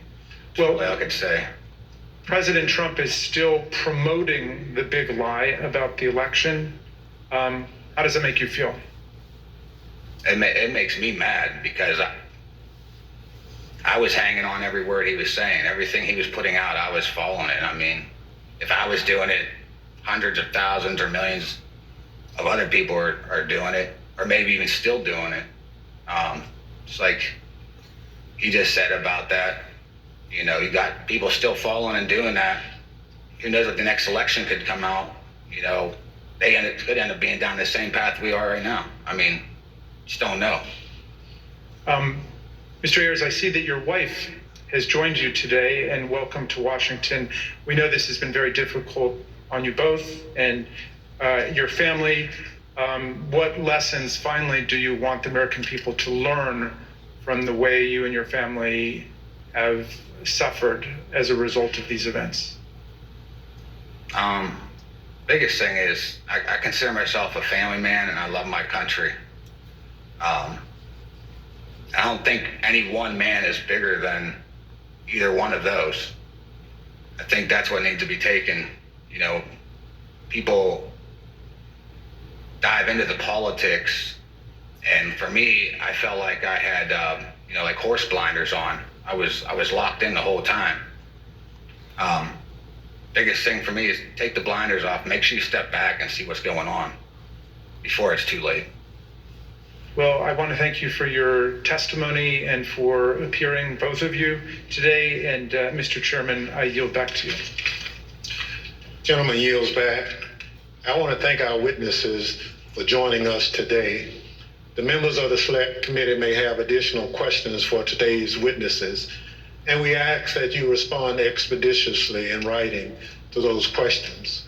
Speaker 1: well, I could say.
Speaker 16: President Trump is still promoting the big lie about the election. How does it make you feel?
Speaker 1: It makes me mad because I was hanging on every word he was saying. Everything he was putting out, I was following it. I mean, if I was doing it, hundreds of thousands or millions of other people are doing it, or maybe even still doing it. It's like he just said about that. You know, you got people still following and doing that. Who knows what the next election could come out? You know, could end up being down the same path we are right now. I mean, just don't know.
Speaker 16: Mr. Ayers, I see that your wife has joined you today, and welcome to Washington. We know this has been very difficult on you both and your family. What lessons, finally, do you want the American people to learn from the way you and your family have suffered as a result of these events?
Speaker 1: Biggest thing is I consider myself a family man, and I love my country. I don't think any one man is bigger than either one of those. I think that's what needs to be taken. You know, people dive into the politics, and for me, I felt like I had, you know, like horse blinders on. I was locked in the whole time. Biggest thing for me is take the blinders off, make sure you step back and see what's going on before it's too late.
Speaker 16: Well, I want to thank you for your testimony and for appearing, both of you, today. And Mr. Chairman, I yield back to you.
Speaker 2: Gentleman yields back. I want to thank our witnesses for joining us today. The members of the Select Committee may have additional questions for today's witnesses, and we ask that you respond expeditiously in writing to those questions.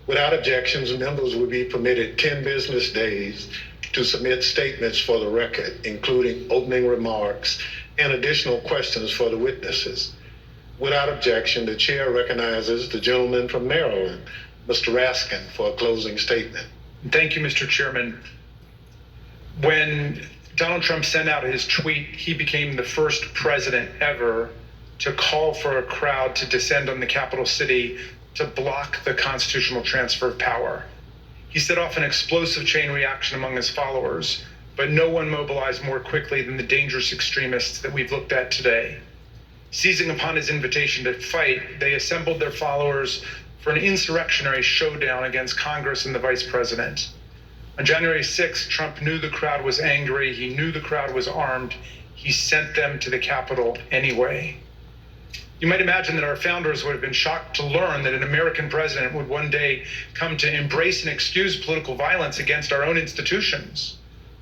Speaker 2: Without objections, members will be permitted 10 business days to submit statements for the record, including opening remarks and additional questions for the witnesses. Without objection, the chair recognizes the gentleman from Maryland, Mr. Raskin, for a closing statement.
Speaker 16: Thank you, Mr. Chairman. When Donald Trump sent out his tweet, he became the first president ever to call for a crowd to descend on the capital city to block the constitutional transfer of power. He set off an explosive chain reaction among his followers, but no one mobilized more quickly than the dangerous extremists that we've looked at today. Seizing upon his invitation to fight, they assembled their followers for an insurrectionary showdown against Congress and the vice president. On January 6th, Trump knew the crowd was angry. He knew the crowd was armed. He sent them to the Capitol anyway. You might imagine that our founders would have been shocked to learn that an American president would one day come to embrace and excuse political violence against our own institutions,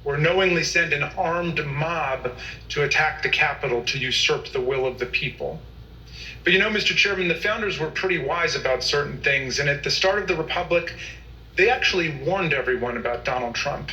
Speaker 16: or knowingly send an armed mob to attack the Capitol to usurp the will of the people. But you know, Mr. Chairman, the founders were pretty wise about certain things, and at the start of the Republic, they actually warned everyone about Donald Trump.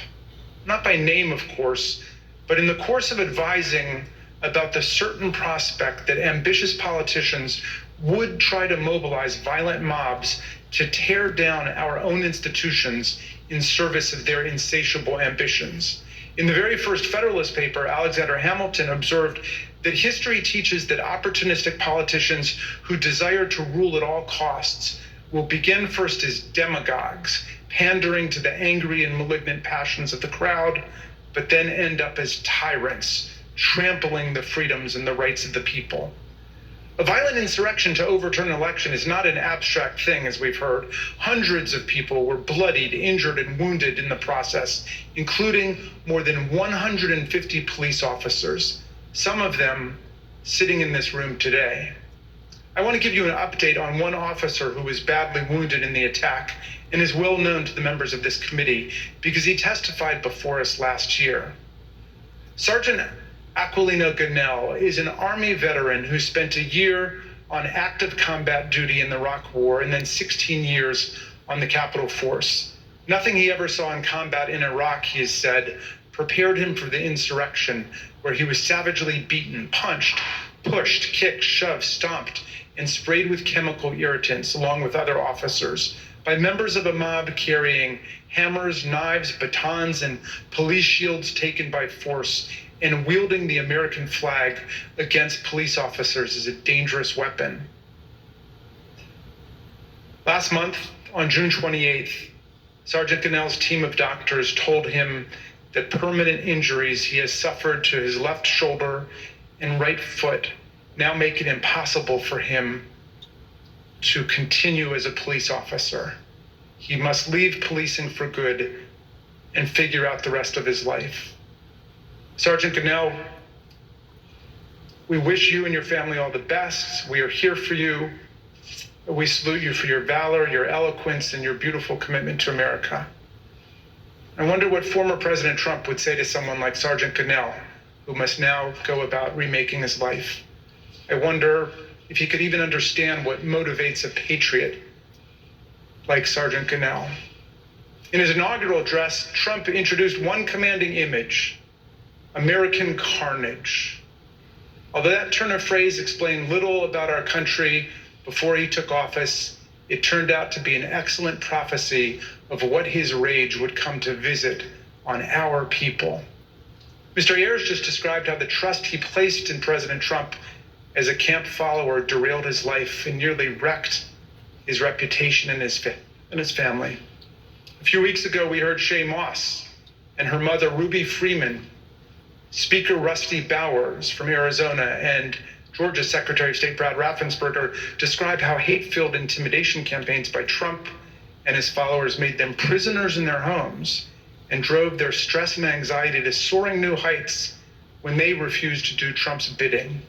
Speaker 16: Not by name, of course, but in the course of advising about the certain prospect that ambitious politicians would try to mobilize violent mobs to tear down our own institutions in service of their insatiable ambitions. In the very first Federalist paper, Alexander Hamilton observed that history teaches that opportunistic politicians who desire to rule at all costs will begin first as demagogues, pandering to the angry and malignant passions of the crowd, but then end up as tyrants, trampling the freedoms and the rights of the people. A violent insurrection to overturn an election is not an abstract thing, as we've heard. Hundreds of people were bloodied, injured, and wounded in the process, including more than 150 police officers, some of them sitting in this room today. I want to give you an update on one officer who was badly wounded in the attack and is well known to the members of this committee because he testified before us last year. Sergeant Aquilino Ganell is an Army veteran who spent a year on active combat duty in the Iraq War and then 16 years on the Capitol Force. Nothing he ever saw in combat in Iraq, he has said, prepared him for the insurrection, where he was savagely beaten, punched, pushed, kicked, shoved, stomped, and sprayed with chemical irritants, along with other officers, by members of a mob carrying hammers, knives, batons, and police shields taken by force, and wielding the American flag against police officers as a dangerous weapon. Last month, on June 28th, Sergeant Ganell's team of doctors told him that permanent injuries he has suffered to his left shoulder and right foot now make it impossible for him to continue as a police officer. He must leave policing for good and figure out the rest of his life. Sergeant Ganell, we wish you and your family all the best. We are here for you. We salute you for your valor, your eloquence, and your beautiful commitment to America. I wonder what former President Trump would say to someone like Sergeant Ganell, who must now go about remaking his life. I wonder if he could even understand what motivates a patriot like Sergeant Ganell. In his inaugural address, Trump introduced one commanding image: American carnage. Although that turn of phrase explained little about our country before he took office, it turned out to be an excellent prophecy of what his rage would come to visit on our people. Mr. Ayers just described how the trust he placed in President Trump as a camp follower derailed his life and nearly wrecked his reputation and his family. A few weeks ago, we heard Shay Moss and her mother, Ruby Freeman, Speaker Rusty Bowers from Arizona, and Georgia Secretary of State Brad Raffensperger describe how hate-filled intimidation campaigns by Trump and his followers made them prisoners in their homes and drove their stress and anxiety to soaring new heights when they refused to do Trump's bidding.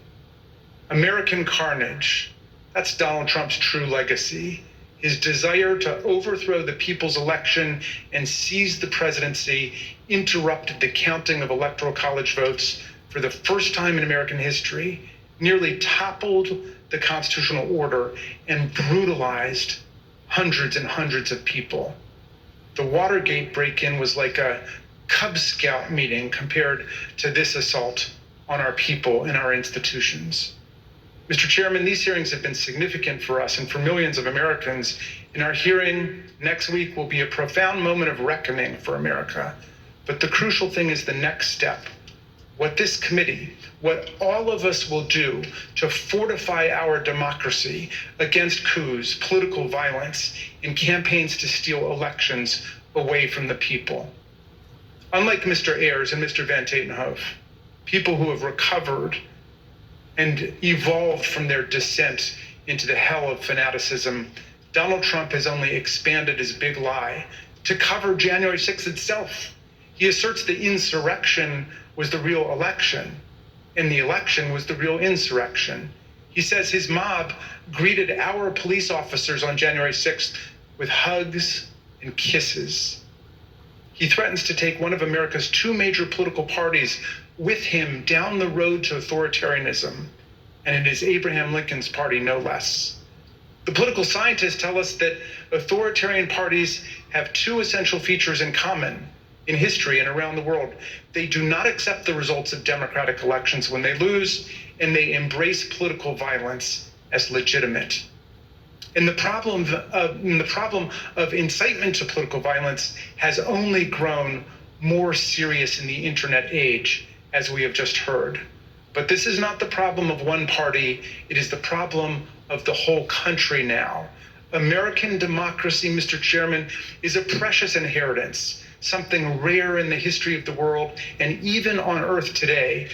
Speaker 16: American carnage, that's Donald Trump's true legacy. His desire to overthrow the people's election and seize the presidency interrupted the counting of electoral college votes for the first time in American history, nearly toppled the constitutional order, and brutalized hundreds and hundreds of people. The Watergate break-in was like a Cub Scout meeting compared to this assault on our people and our institutions. Mr. Chairman, these hearings have been significant for us and for millions of Americans, and our hearing next week will be a profound moment of reckoning for America. But the crucial thing is the next step. What this committee, what all of us will do to fortify our democracy against coups, political violence, and campaigns to steal elections away from the people. Unlike Mr. Ayers and Mr. Van Tatenhove, people who have recovered and evolved from their descent into the hell of fanaticism, Donald Trump has only expanded his big lie to cover January 6th itself. He asserts the insurrection was the real election, and the election was the real insurrection. He says his mob greeted our police officers on January 6th with hugs and kisses. He threatens to take one of America's two major political parties with him down the road to authoritarianism, and it is Abraham Lincoln's party, no less. The political scientists tell us that authoritarian parties have two essential features in common in history and around the world. They do not accept the results of democratic elections when they lose, and they embrace political violence as legitimate. And the problem of incitement to political violence has only grown more serious in the internet age, as we have just heard. But this is not the problem of one party, it is the problem of the whole country now. American democracy, Mr. Chairman, is a precious inheritance, something rare in the history of the world and even on earth today.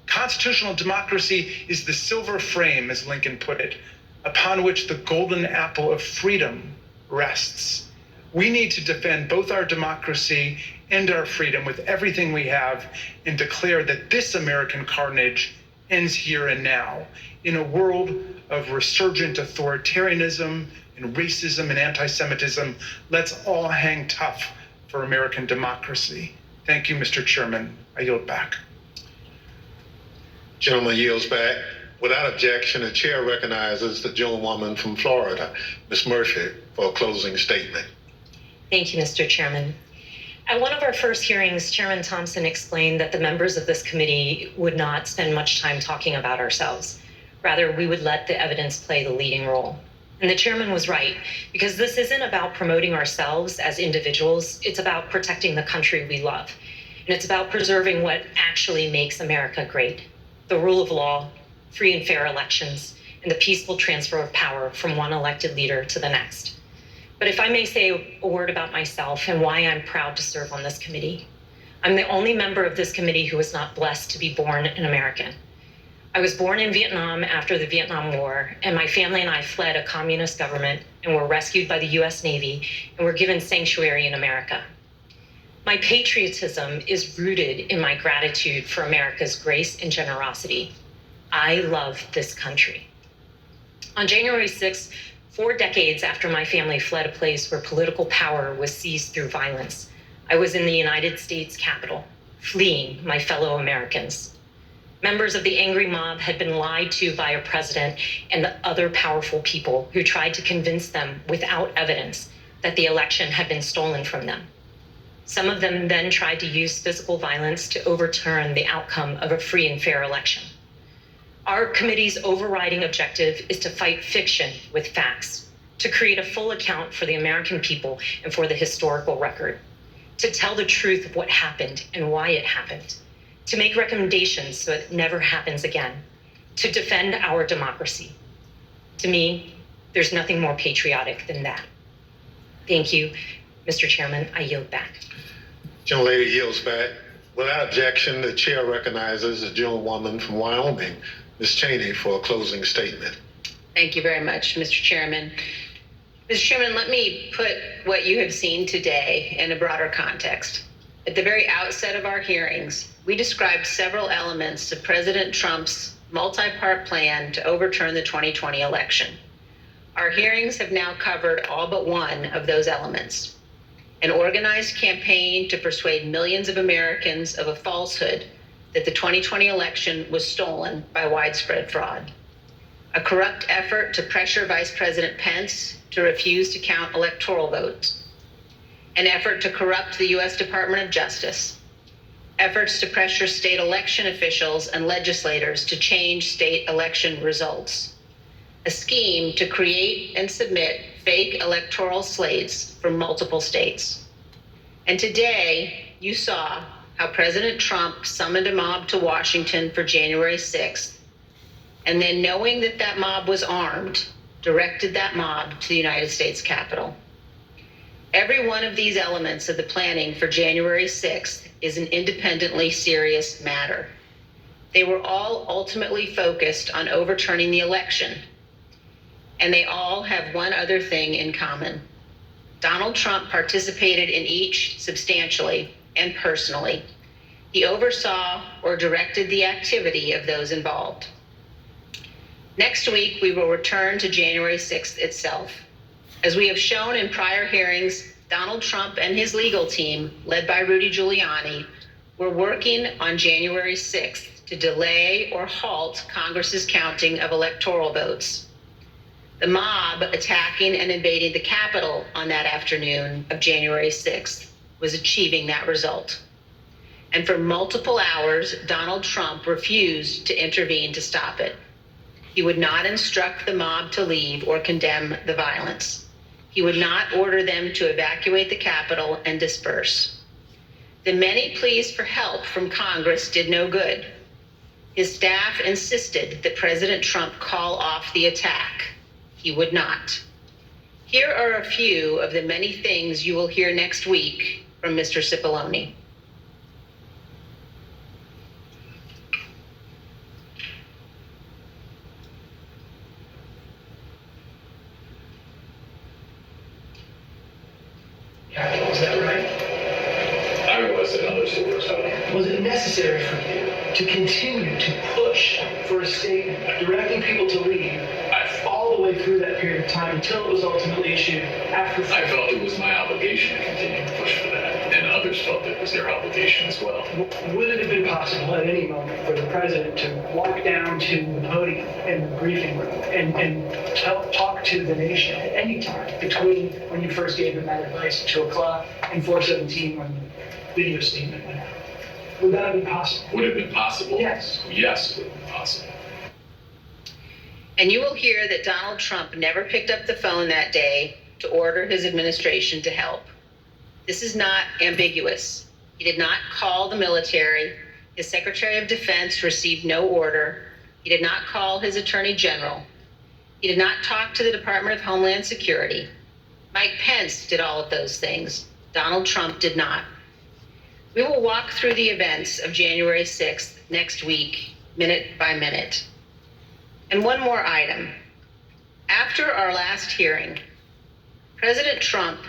Speaker 16: Constitutional democracy is the silver frame, as Lincoln put it, upon which the golden apple of freedom rests. We need to defend both our democracy and our freedom with everything we have and declare that this American carnage ends here and now. In a world of resurgent authoritarianism and racism and anti-Semitism, let's all hang tough for American democracy. Thank you, Mr. Chairman. I yield back.
Speaker 2: Gentleman yields back. Without objection, the chair recognizes the gentlewoman from Florida, Ms. Murphy, for a closing statement.
Speaker 14: Thank you, Mr. Chairman. At one of our first hearings, Chairman Thompson explained that the members of this committee would not spend much time talking about ourselves. Rather, we would let the evidence play the leading role. And the chairman was right, because this isn't about promoting ourselves as individuals. It's about protecting the country we love. And it's about preserving what actually makes America great: the rule of law, free and fair elections, and the peaceful transfer of power from one elected leader to the next. But if I may say a word about myself and why I'm proud to serve on this committee. I'm the only member of this committee who was not blessed to be born an American. I was born in Vietnam after the Vietnam War, and my family and I fled a communist government and were rescued by the US Navy and were given sanctuary in America. My patriotism is rooted in my gratitude for America's grace and generosity. I love this country. On January 6th, 4 decades after my family fled a place where political power was seized through violence, I was in the United States Capitol, fleeing my fellow Americans. Members of the angry mob had been lied to by a president and the other powerful people who tried to convince them without evidence that the election had been stolen from them. Some of them then tried to use physical violence to overturn the outcome of a free and fair election. Our committee's overriding objective is to fight fiction with facts, to create a full account for the American people and for the historical record, to tell the truth of what happened and why it happened, to make recommendations so it never happens again, to defend our democracy. To me, there's nothing more patriotic than that. Thank you, Mr. Chairman. I yield back.
Speaker 2: Gentlelady yields back. Without objection, the chair recognizes the gentlewoman from Wyoming, Ms. Cheney, for a closing statement.
Speaker 5: Thank you very much, Mr. Chairman. Mr. Chairman, let me put what you have seen today in a broader context. At the very outset of our hearings, we described several elements of President Trump's multi-part plan to overturn the 2020 election. Our hearings have now covered all but one of those elements: an organized campaign to persuade millions of Americans of a falsehood that the 2020 election was stolen by widespread fraud, a corrupt effort to pressure Vice President Pence to refuse to count electoral votes, an effort to corrupt the U.S. Department of Justice, efforts to pressure state election officials and legislators to change state election results, a scheme to create and submit fake electoral slates from multiple states. And today, you saw how President Trump summoned a mob to Washington for January 6th, and then, knowing that that mob was armed, directed that mob to the United States Capitol. Every one of these elements of the planning for January 6th is an independently serious matter. They were all ultimately focused on overturning the election, and they all have one other thing in common. Donald Trump participated in each substantially and personally. He oversaw or directed the activity of those involved. Next week, we will return to January 6th itself. As we have shown in prior hearings, Donald Trump and his legal team, led by Rudy Giuliani, were working on January 6th to delay or halt Congress's counting of electoral votes. The mob attacking and invading the Capitol on that afternoon of January 6th was achieving that result. And for multiple hours, Donald Trump refused to intervene to stop it. He would not instruct the mob to leave or condemn the violence. He would not order them to evacuate the Capitol and disperse. The many pleas for help from Congress did no good. His staff insisted that President Trump call off the attack. He would not. Here are a few of the many things you will hear next week from Mr. Cipollone.
Speaker 6: Is that right?
Speaker 13: I requested another
Speaker 6: first voting? Was it necessary for you to continue to push for a statement directing people to leave all the way through that period of time until it was ultimately issued after?
Speaker 17: I felt it was my obligation to continue to push for that, and others felt it was their obligation as well.
Speaker 6: Would it have been possible at any moment for the president to walk down to the podium in the briefing room and talk to the nation at any time between when you first gave him that advice at 2 o'clock and 4:17 when the video statement went out? Would that have been possible?
Speaker 17: Would it have been possible?
Speaker 6: Yes.
Speaker 17: Yes, it would have been possible.
Speaker 5: And you will hear that Donald Trump never picked up the phone that day to order his administration to help. This is not ambiguous. He did not call the military. His Secretary of Defense received no order. He did not call his Attorney General. He did not talk to the Department of Homeland Security. Mike Pence did all of those things. Donald Trump did not. We will walk through the events of January 6th next week, minute by minute. And one more item. After our last hearing, President Trump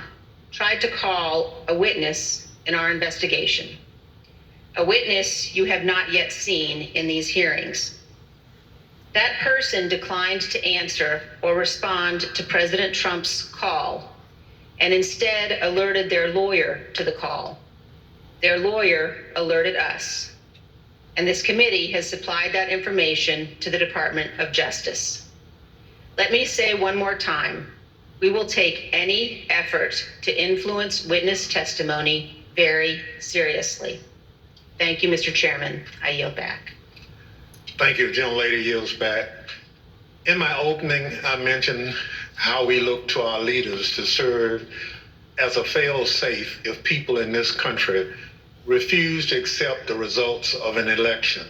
Speaker 5: tried to call a witness in our investigation, a witness you have not yet seen in these hearings. That person declined to answer or respond to President Trump's call and instead alerted their lawyer to the call. Their lawyer alerted us, and this committee has supplied that information to the Department of Justice. Let me say one more time, we will take any effort to influence witness testimony very seriously. Thank you, Mr. Chairman. I yield back.
Speaker 2: Thank you, gentlelady yields back. In my opening, I mentioned how we look to our leaders to serve as a fail-safe if people in this country refuse to accept the results of an election.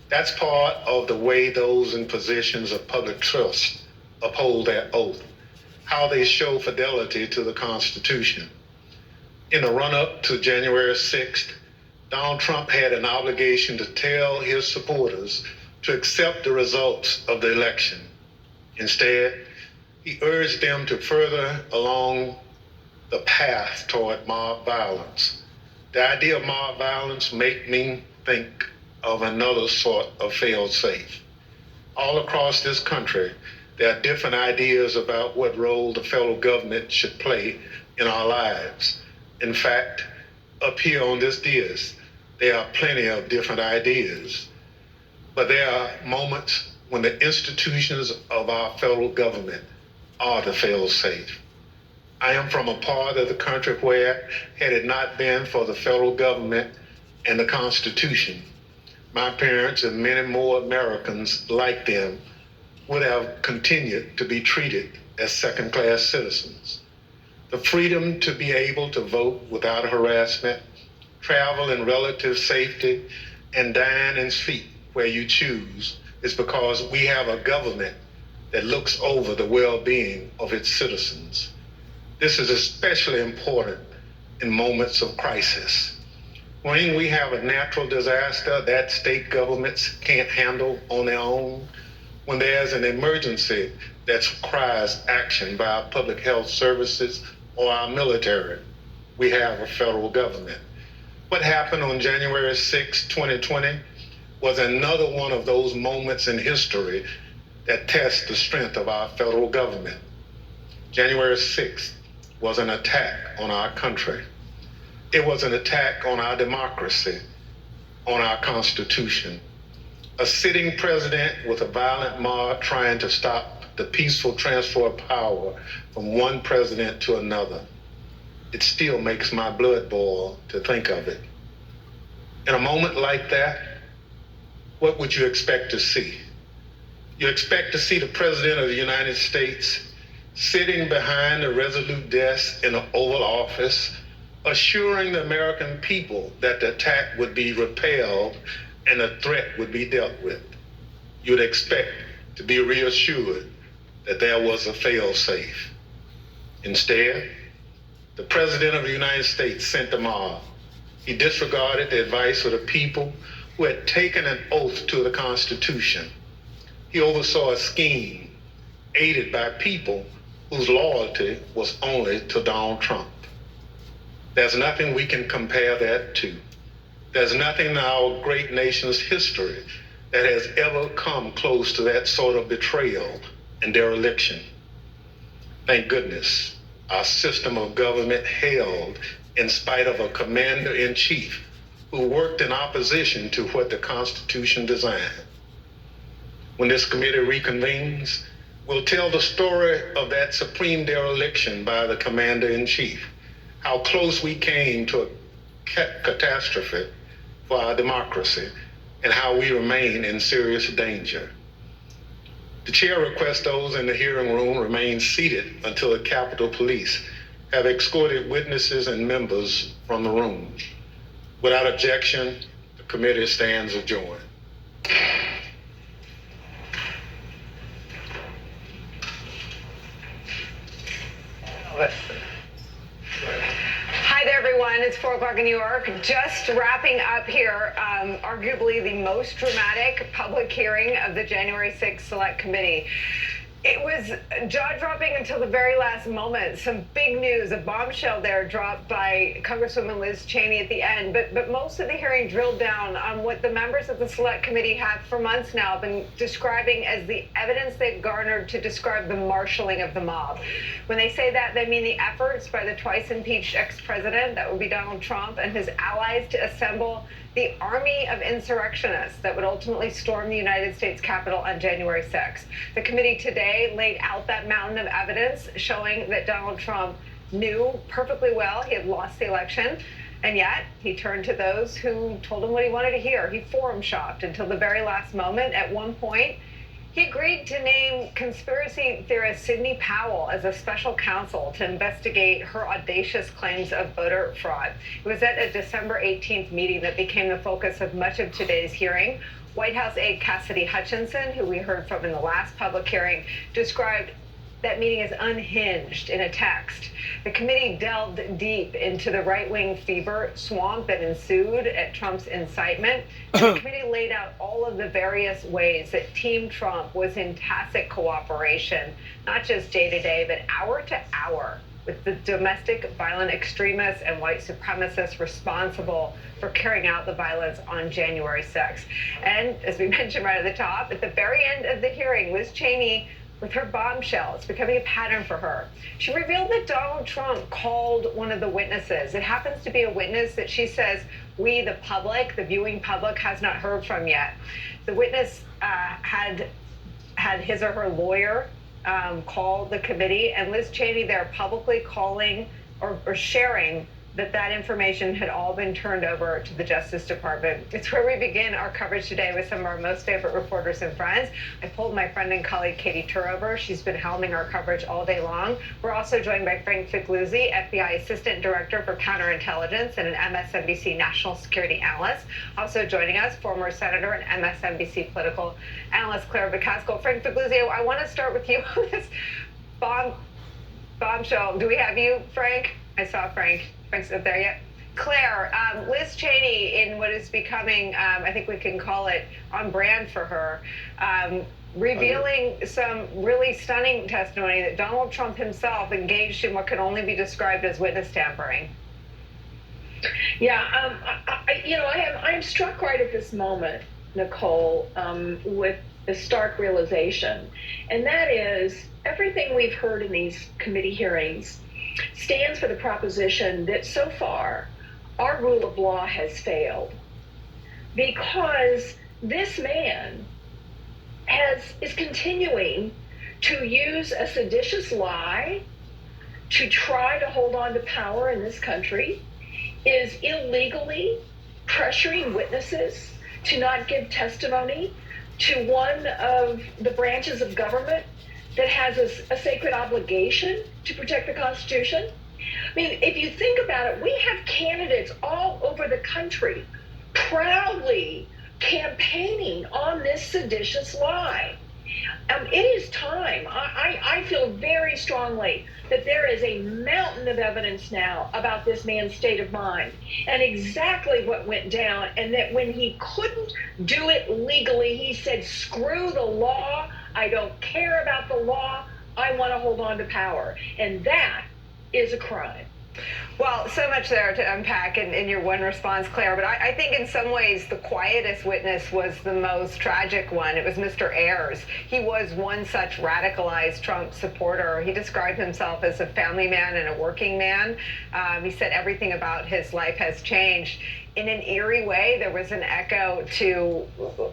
Speaker 2: That's part of the way those in positions of public trust uphold their oath, how they show fidelity to the Constitution. In the run-up to January 6th, Donald Trump had an obligation to tell his supporters to accept the results of the election. Instead, he urged them to further along the path toward mob violence. The idea of mob violence makes me think of another sort of fail-safe. All across this country, there are different ideas about what role the federal government should play in our lives. In fact, up here on this dais, there are plenty of different ideas. But there are moments when the institutions of our federal government are the fail-safe. I am from a part of the country where, had it not been for the federal government and the Constitution, my parents and many more Americans like them would have continued to be treated as second-class citizens. The freedom to be able to vote without harassment, travel in relative safety, and dine and sleep where you choose is because we have a government that looks over the well-being of its citizens. This is especially important in moments of crisis. When we have a natural disaster that state governments can't handle on their own, when there's an emergency that requires action by our public health services or our military, we have a federal government. What happened on January 6, 2020 was another one of those moments in history that test the strength of our federal government. January 6th was an attack on our country. It was an attack on our democracy, on our Constitution. A sitting president with a violent mob trying to stop the peaceful transfer of power from one president to another. It still makes my blood boil to think of it. In a moment like that, what would you expect to see? You expect to see the President of the United States sitting behind a resolute desk in the Oval Office, assuring the American people that the attack would be repelled and the threat would be dealt with. You'd expect to be reassured that there was a fail-safe. Instead, the President of the United States sent the mob. He disregarded the advice of the people who had taken an oath to the Constitution. He oversaw a scheme aided by people whose loyalty was only to Donald Trump. There's nothing we can compare that to. There's nothing in our great nation's history that has ever come close to that sort of betrayal and dereliction. Thank goodness our system of government held in spite of a commander-in-chief who worked in opposition to what the Constitution designed. When this committee reconvenes, we'll tell the story of that supreme dereliction by the commander-in-chief, how close we came to a catastrophe for our democracy, and how we remain in serious danger. The chair requests those in the hearing room remain seated until the Capitol Police have escorted witnesses and members from the room. Without objection, the committee stands adjourned.
Speaker 11: Hi there, everyone. It's 4 o'clock in New York. Just wrapping up here, arguably the most dramatic public hearing of the January 6th Select Committee. It was jaw-dropping until the very last moment. Some big news, a bombshell there dropped by Congresswoman Liz Cheney at the end. But most of the hearing drilled down on what the members of the Select Committee have for months now been describing as the evidence they've garnered to describe the marshaling of the mob. When they say that, they mean the efforts by the twice impeached ex-president, that would be Donald Trump, and his allies to assemble the army of insurrectionists that would ultimately storm the United States Capitol on January 6th. The committee today laid out that mountain of evidence showing that Donald Trump knew perfectly well he had lost the election, and yet he turned to those who told him what he wanted to hear. He forum shopped until the very last moment. At one point, he agreed to name conspiracy theorist Sidney Powell as a special counsel to investigate her audacious claims of voter fraud. It was at a December 18th meeting that became the focus of much of today's hearing. White House aide Cassidy Hutchinson, who we heard from in the last public hearing, described that meeting as unhinged in a text. The committee delved deep into the right-wing fever swamp that ensued at Trump's incitement. The committee laid out all of the various ways that Team Trump was in tacit cooperation, not just day to day, but hour to hour, with the domestic violent extremists and white supremacists responsible for carrying out the violence on January 6th. And as we mentioned right at the top, at the very end of the hearing, Liz Cheney, with her bombshell, it's becoming a pattern for her. She revealed that Donald Trump called one of the witnesses. It happens to be a witness that she says we, the public, the viewing public, has not heard from yet. The witness had his or her lawyer call the committee, and Liz Cheney there publicly calling or sharing that information had all been turned over to the Justice Department. It's where we begin our coverage today with some of our most favorite reporters and friends. I pulled my friend and colleague Katie Turover. She's been helming our coverage all day long. We're also joined by Frank Figliuzzi, FBI Assistant Director for Counterintelligence and an MSNBC National Security Analyst. Also joining us, former Senator and MSNBC political analyst Claire Bacasco. Frank Figliuzzi, I want to start with you on this bombshell. Do we have you, Frank? I saw Frank. Frank's up there yet? Claire, Liz Cheney, in what is becoming, I think we can call it on brand for her, revealing some really stunning testimony that Donald Trump himself engaged in what can only be described as witness tampering.
Speaker 19: Yeah, I am struck right at this moment, Nicole, with a stark realization, and that is everything we've heard in these committee hearings stands for the proposition that so far our rule of law has failed because this man is continuing to use a seditious lie to try to hold on to power in this country, is illegally pressuring witnesses to not give testimony to one of the branches of government that has a sacred obligation to protect the Constitution. I mean, if you think about it, we have candidates all over the country proudly campaigning on this seditious lie. It is time. I feel very strongly that there is a mountain of evidence now about this man's state of mind and exactly what went down, and that when he couldn't do it legally, he said, screw the law. I don't care about the law. I want to hold on to power. And that is a crime.
Speaker 11: Well, so much there to unpack in your one response, Claire, but I think in some ways the quietest witness was the most tragic one. It was Mr. Ayers. He was one such radicalized Trump supporter. He described himself as a family man and a working man. He said everything about his life has changed. In an eerie way, there was an echo to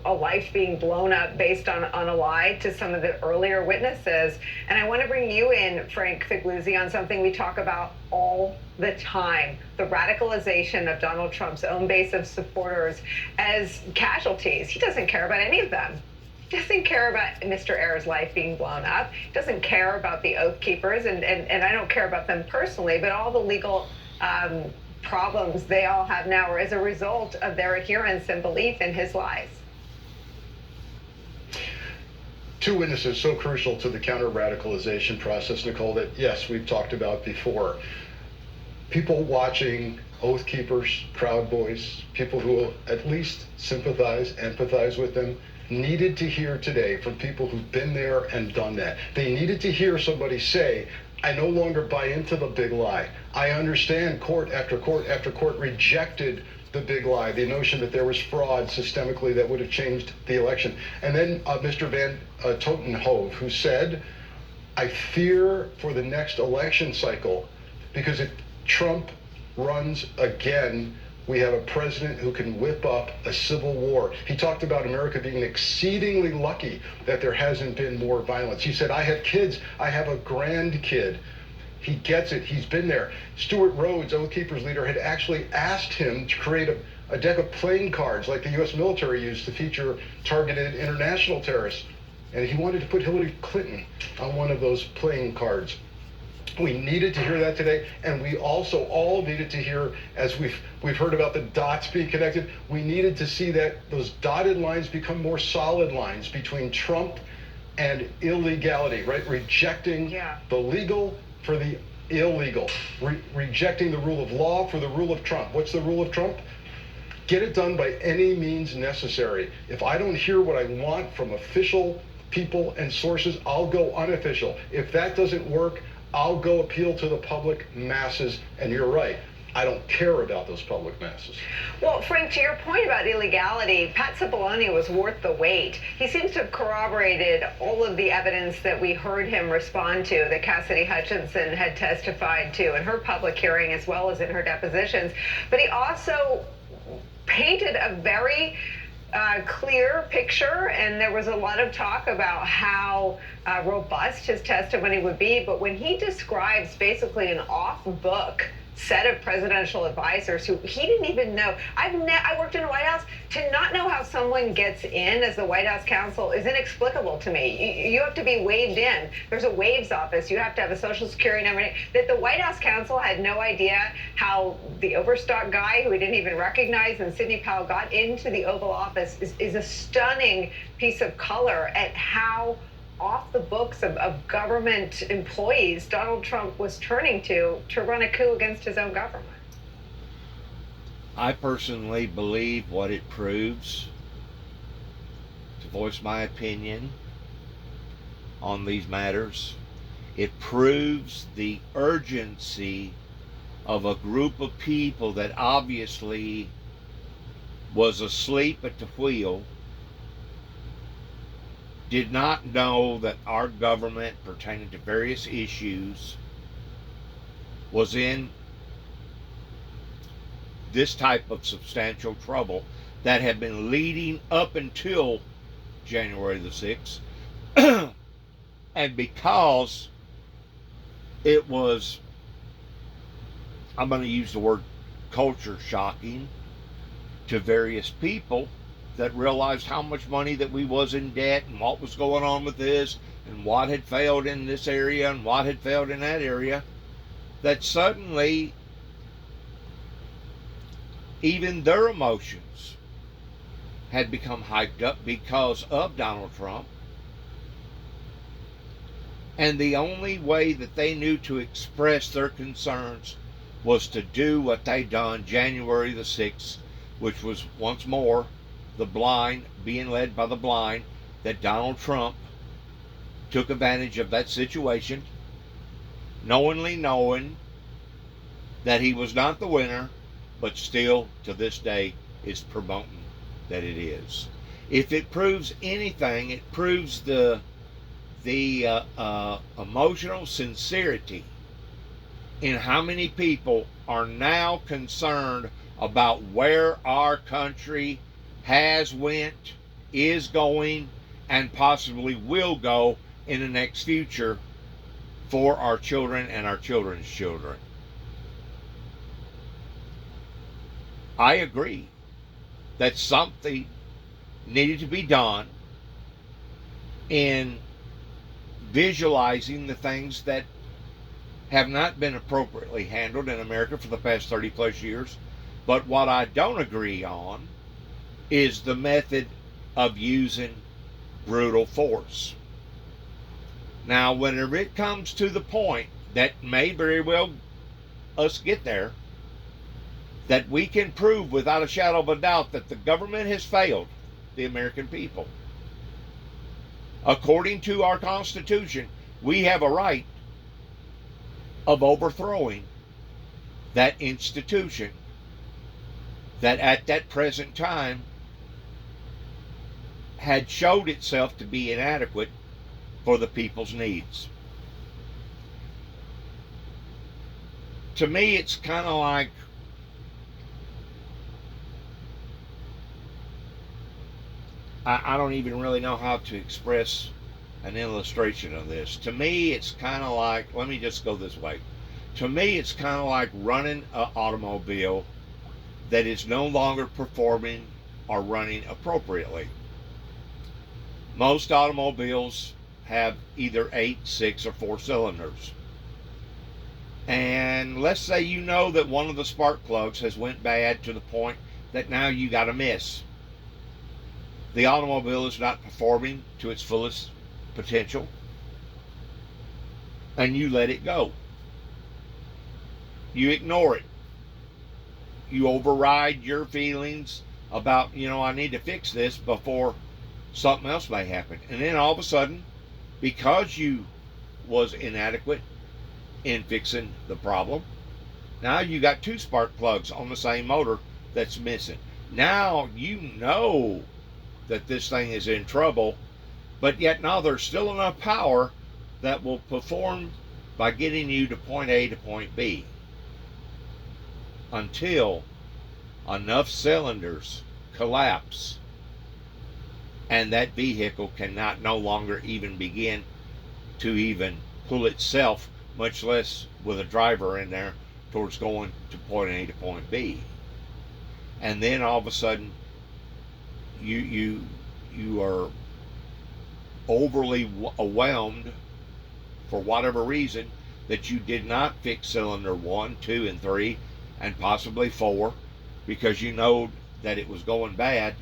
Speaker 11: a life being blown up based on a lie to some of the earlier witnesses. And I want to bring you in, Frank Figliuzzi, on something we talk about all the time, the radicalization of Donald Trump's own base of supporters as casualties. He doesn't care about any of them. He doesn't care about Mr. Ayers' life being blown up. He doesn't care about the Oath Keepers, and I don't care about them personally, but all the legal problems they all have now are as a result of their adherence and belief in his lies.
Speaker 20: Two witnesses so crucial to the counter-radicalization process, Nicole, that yes, we've talked about before. People watching Oath Keepers, Proud Boys, people who will at least sympathize, empathize with them, needed to hear today from people who've been there and done that. They needed to hear somebody say, I no longer buy into the big lie. I understand court after court after court rejected the big lie, the notion that there was fraud systemically that would have changed the election. And then Mr. Van Totenhove, who said, I fear for the next election cycle, because if Trump runs again, we have a president who can whip up a civil war. He talked about America being exceedingly lucky that there hasn't been more violence. He said, I have kids, I have a grandkid. He gets it, he's been there. Stuart Rhodes, Oath Keepers leader, had actually asked him to create a deck of playing cards like the US military used to feature targeted international terrorists. And he wanted to put Hillary Clinton on one of those playing cards. We needed to hear that today, and we also all needed to hear, as we've heard about the dots being connected, we needed to see that those dotted lines become more solid lines between Trump and illegality, right? Rejecting the legal for the illegal, rejecting the rule of law for the rule of Trump. What's the rule of Trump? Get it done by any means necessary. If I don't hear what I want from official people and sources, I'll go unofficial. If that doesn't work, I'll go appeal to the public masses, and you're right. I don't care about those public masses.
Speaker 11: Well, Frank, to your point about illegality, Pat Cipollone was worth the wait. He seems to have corroborated all of the evidence that we heard him respond to, that Cassidy Hutchinson had testified to in her public hearing as well as in her depositions. But he also painted a very clear picture, and there was a lot of talk about how robust his testimony would be. But when he describes basically an off-book set of presidential advisors who he didn't even know. I worked in the White House. To not know how someone gets in as the White House counsel is inexplicable to me. You have to be waived in. There's a waives office. You have to have a social security number. That the White House counsel had no idea how the Overstock guy, who we didn't even recognize, and Sidney Powell got into the Oval Office is a stunning piece of color at how off the books of government employees Donald Trump was turning to run a coup against his own government.
Speaker 18: I personally believe what it proves, to voice my opinion on these matters, it proves the urgency of a group of people that obviously was asleep at the wheel, did not know that our government pertaining to various issues was in this type of substantial trouble that had been leading up until January the 6th. And because it was, I'm going to use the word culture shocking to various people that realized how much money that we was in debt and what was going on with this and what had failed in this area and what had failed in that area, that suddenly even their emotions had become hyped up because of Donald Trump. And the only way that they knew to express their concerns was to do what they done January the 6th, which was once more the blind, being led by the blind, that Donald Trump took advantage of that situation, knowing that he was not the winner, but still to this day is promoting that it is. If it proves anything, it proves the emotional sincerity in how many people are now concerned about where our country has went, is going, and possibly will go in the next future for our children and our children's children. I agree that something needed to be done in visualizing the things that have not been appropriately handled in America for the past 30 plus years. But what I don't agree on is the method of using brutal force. Now, whenever it comes to the point that may very well us get there, that we can prove without a shadow of a doubt that the government has failed the American people. According to our Constitution, we have a right of overthrowing that institution that at that present time had showed itself to be inadequate for the people's needs. To me, it's kind of like I don't even really know how to express an illustration of this. To me, it's kind of like, let me just go this way. To me, it's kind of like running an automobile that is no longer performing or running appropriately. Most automobiles have either 8, 6, or 4 cylinders. And let's say you know that one of the spark plugs has went bad to the point that now you got a miss. The automobile is not performing to its fullest potential, and you let it go. You ignore it. You override your feelings about, I need to fix this before something else may happen. And then all of a sudden, because you was inadequate in fixing the problem, now you got 2 spark plugs on the same motor that's missing. Now you know that this thing is in trouble, but yet now there's still enough power that will perform by getting you to point A to point B until enough cylinders collapse and that vehicle cannot no longer even begin to even pull itself, much less with a driver in there, towards going to point A to point B. And then all of a sudden you are overly overwhelmed for whatever reason that you did not fix cylinder 1, 2, and 3, and possibly 4, because you know that it was going bad,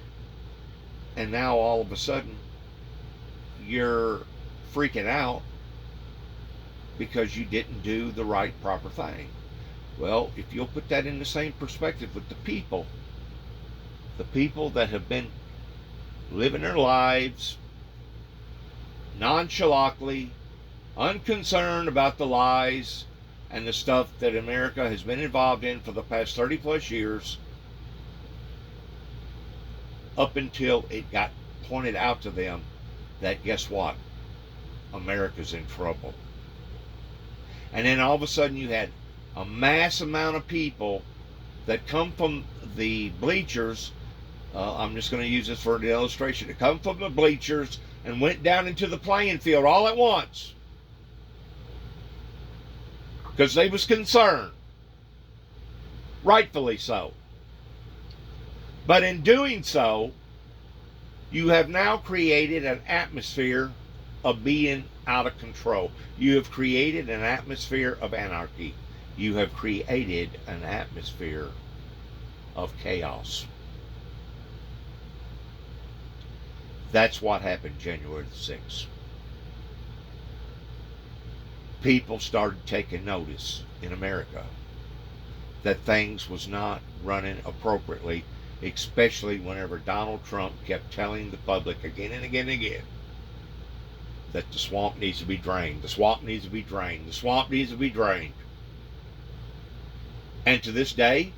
Speaker 18: and now all of a sudden you're freaking out because you didn't do the right proper thing. Well, if you'll put that in the same perspective with the people that have been living their lives nonchalantly, unconcerned about the lies and the stuff that America has been involved in for the past 30 plus years, up until it got pointed out to them that, guess what? America's in trouble. And then all of a sudden you had a mass amount of people that come from the bleachers. I'm just going to use this for the illustration. To come from the bleachers and went down into the playing field all at once because they was concerned, rightfully so. But in doing so, you have now created an atmosphere of being out of control. You have created an atmosphere of anarchy. You have created an atmosphere of chaos. That's what happened January the 6th. People started taking notice in America that things was not running appropriately, especially whenever Donald Trump kept telling the public again and again and again that the swamp needs to be drained, the swamp needs to be drained, the swamp needs to be drained. And to this day,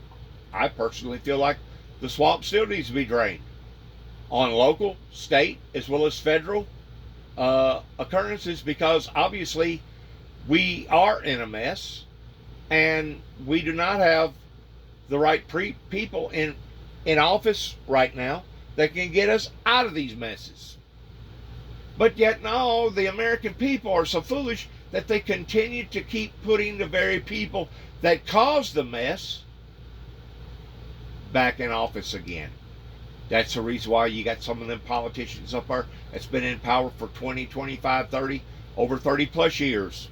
Speaker 18: I personally feel like the swamp still needs to be drained on local, state, as well as federal occurrences, because obviously we are in a mess and we do not have the right people in office right now that can get us out of these messes. But yet, no, the American people are so foolish that they continue to keep putting the very people that caused the mess back in office again. That's the reason why you got some of them politicians up there that's been in power for 20, 25, 30, over 30 plus years.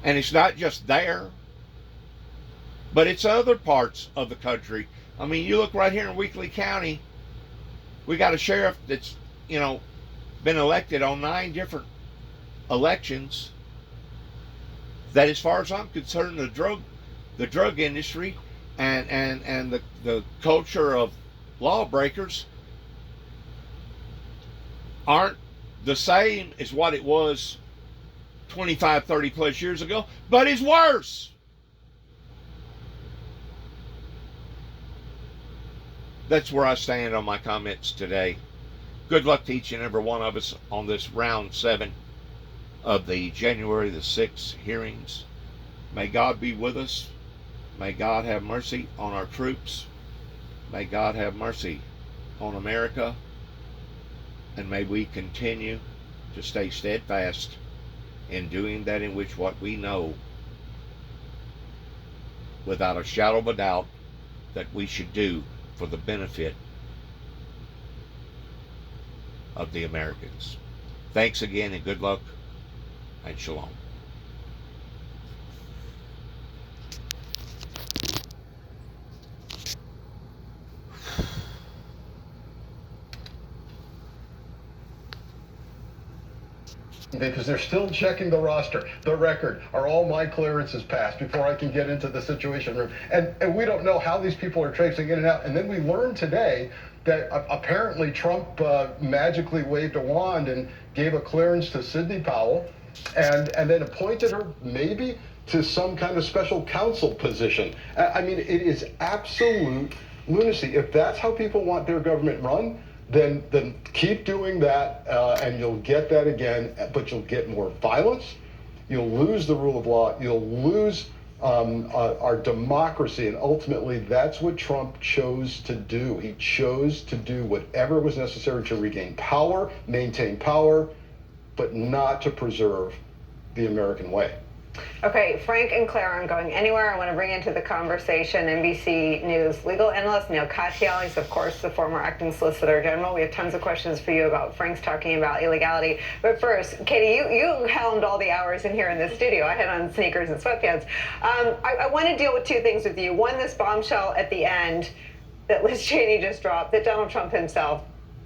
Speaker 18: And it's not just there, but it's other parts of the country. I mean, you look right here in Weakley County, we got a sheriff that's, been elected on 9 different elections. That, as far as I'm concerned, the drug industry and the culture of lawbreakers aren't the same as what it was 25, 30 plus years ago, but it's worse. That's where I stand on my comments today. Good luck to each and every one of us on this round 7 of the January the 6th hearings. May God be with us. May God have mercy on our troops. May God have mercy on America. And may we continue to stay steadfast in doing that in which what we know without a shadow of a doubt that we should do for the benefit of the Americans. Thanks again, and good luck, and shalom.
Speaker 20: Because they're still checking the roster, the record. Are all my clearances passed before I can get into the Situation Room? And we don't know how these people are traipsing in and out. And then we learned today that apparently Trump magically waved a wand and gave a clearance to Sidney Powell and then appointed her maybe to some kind of special counsel position. I mean, it is absolute lunacy. If that's how people want their government run, then keep doing that, and you'll get that again, but you'll get more violence, you'll lose the rule of law, you'll lose our democracy, and ultimately that's what Trump chose to do. He chose to do whatever was necessary to regain power, maintain power, but not to preserve the American way.
Speaker 11: Okay, Frank and Claire aren't going anywhere. I want to bring into the conversation NBC News legal analyst Neil Katyal. He's, of course, the former acting solicitor general. We have tons of questions for you about Frank's talking about illegality. But first, Katie, you helmed all the hours in here in the studio. I had on sneakers and sweatpants. I want to deal with 2 things with you. One, this bombshell at the end that Liz Cheney just dropped, that Donald Trump himself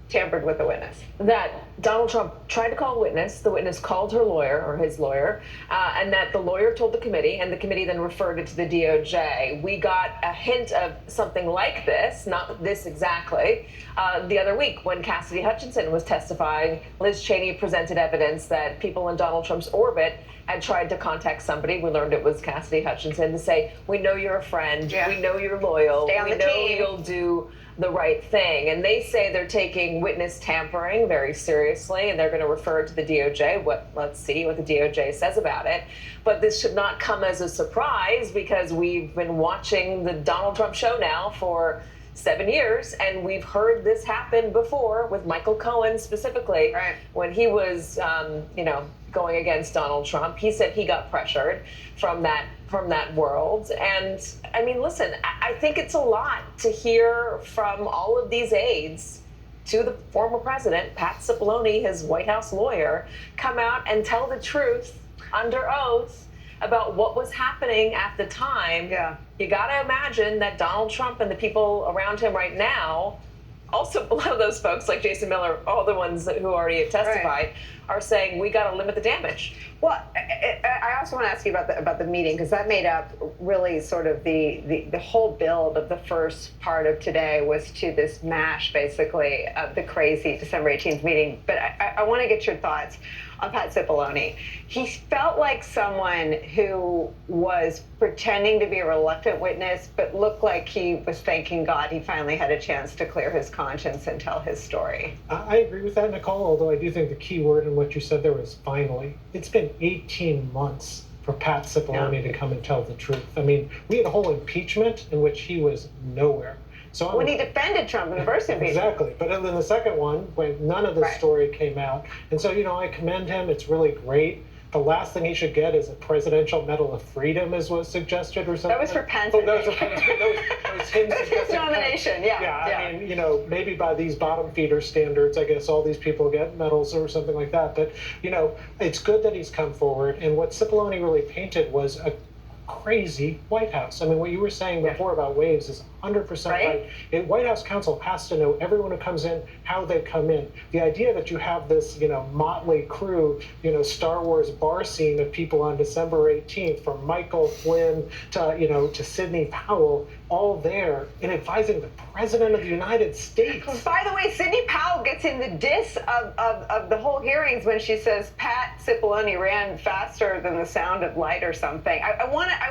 Speaker 11: tampered with the witness.
Speaker 15: That Donald Trump tried to call a witness, the witness called her lawyer, or his lawyer, and that the lawyer told the committee, and the committee then referred it to the DOJ. We got a hint of something like this, not this exactly, the other week when Cassidy Hutchinson was testifying. Liz Cheney presented evidence that people in Donald Trump's orbit had tried to contact somebody. We learned it was Cassidy Hutchinson, to say, we know you're a friend, we know you're loyal,
Speaker 11: Stay on
Speaker 15: we
Speaker 11: the
Speaker 15: know
Speaker 11: team.
Speaker 15: you'll do the right thing. And they say they're taking witness tampering very seriously, and they're going to refer it to the DOJ. Let's see what the DOJ says about it. But this should not come as a surprise, because we've been watching the Donald Trump show now for 7 years, and we've heard this happen before with Michael Cohen specifically, when he was, going against Donald Trump. He said he got pressured from that world. And I mean, listen, I think it's a lot to hear from all of these aides to the former president, Pat Cipollone, his White House lawyer, come out and tell the truth under oath about what was happening at the time.
Speaker 11: Yeah.
Speaker 15: You got to imagine that Donald Trump and the people around him right now, also a lot of those folks like Jason Miller, all the ones who already have testified, are saying we got to limit the damage. Well, I also want to ask you about the meeting, because that made up really sort of the whole build of the first part of today was to this mash, basically, of the crazy December 18th meeting. But I want to get your thoughts on Pat Cipollone. He felt like someone who was pretending to be a reluctant witness, but looked like he was thanking God he finally had a chance to clear his conscience and tell his story.
Speaker 8: I agree with that, Nicole, although I do think the key word in what you said there was finally. It's been 18 months for Pat Cipollone to come and tell the truth. I mean, we had a whole impeachment in which he was nowhere. So
Speaker 15: when he defended Trump in the first impeachment.
Speaker 8: Exactly. But then the second one, when none of this story came out. And so, I commend him. It's really great. The last thing he should get is a Presidential Medal of Freedom, is what suggested, or something.
Speaker 15: That was for Pence.
Speaker 8: Oh, that was for Pence. That was him.
Speaker 15: That's his nomination,
Speaker 8: Yeah, I mean, maybe by these bottom feeder standards, I guess all these people get medals or something like that. But, it's good that he's come forward. And what Cipollone really painted was a crazy White House. I mean, what you were saying before about waves is 100% right. The White House counsel has to know everyone who comes in, how they come in. The idea that you have this, motley crew, Star Wars bar scene of people on December 18th, from Michael Flynn to Sidney Powell, all there in advising the President of the United States.
Speaker 15: By the way, Sidney Powell gets in the diss of the whole hearings when she says Pat Cipollone ran faster than the sound of light or something. I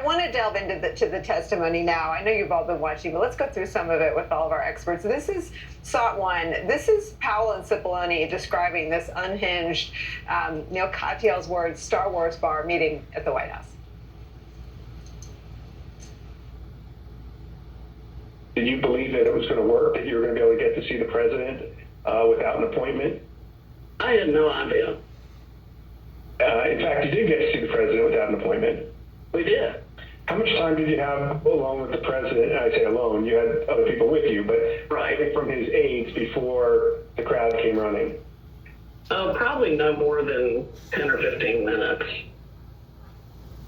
Speaker 15: want to delve into the testimony now. I know you've all been watching, but let's go through some of it with all of our experts. This is SOT 1. This is Powell and Cipollone describing this unhinged, Neil Katyal's words, Star Wars bar meeting at the White House.
Speaker 22: Did you believe that it was going to work, that you were going to be able to get to see the president without an appointment?
Speaker 23: I had no idea.
Speaker 22: In fact, you did get to see the president without an appointment.
Speaker 23: We did.
Speaker 22: How much time did you have alone with the president? I say alone, you had other people with you, but from his aides before the crowd came running?
Speaker 23: Probably no more than 10 or 15 minutes.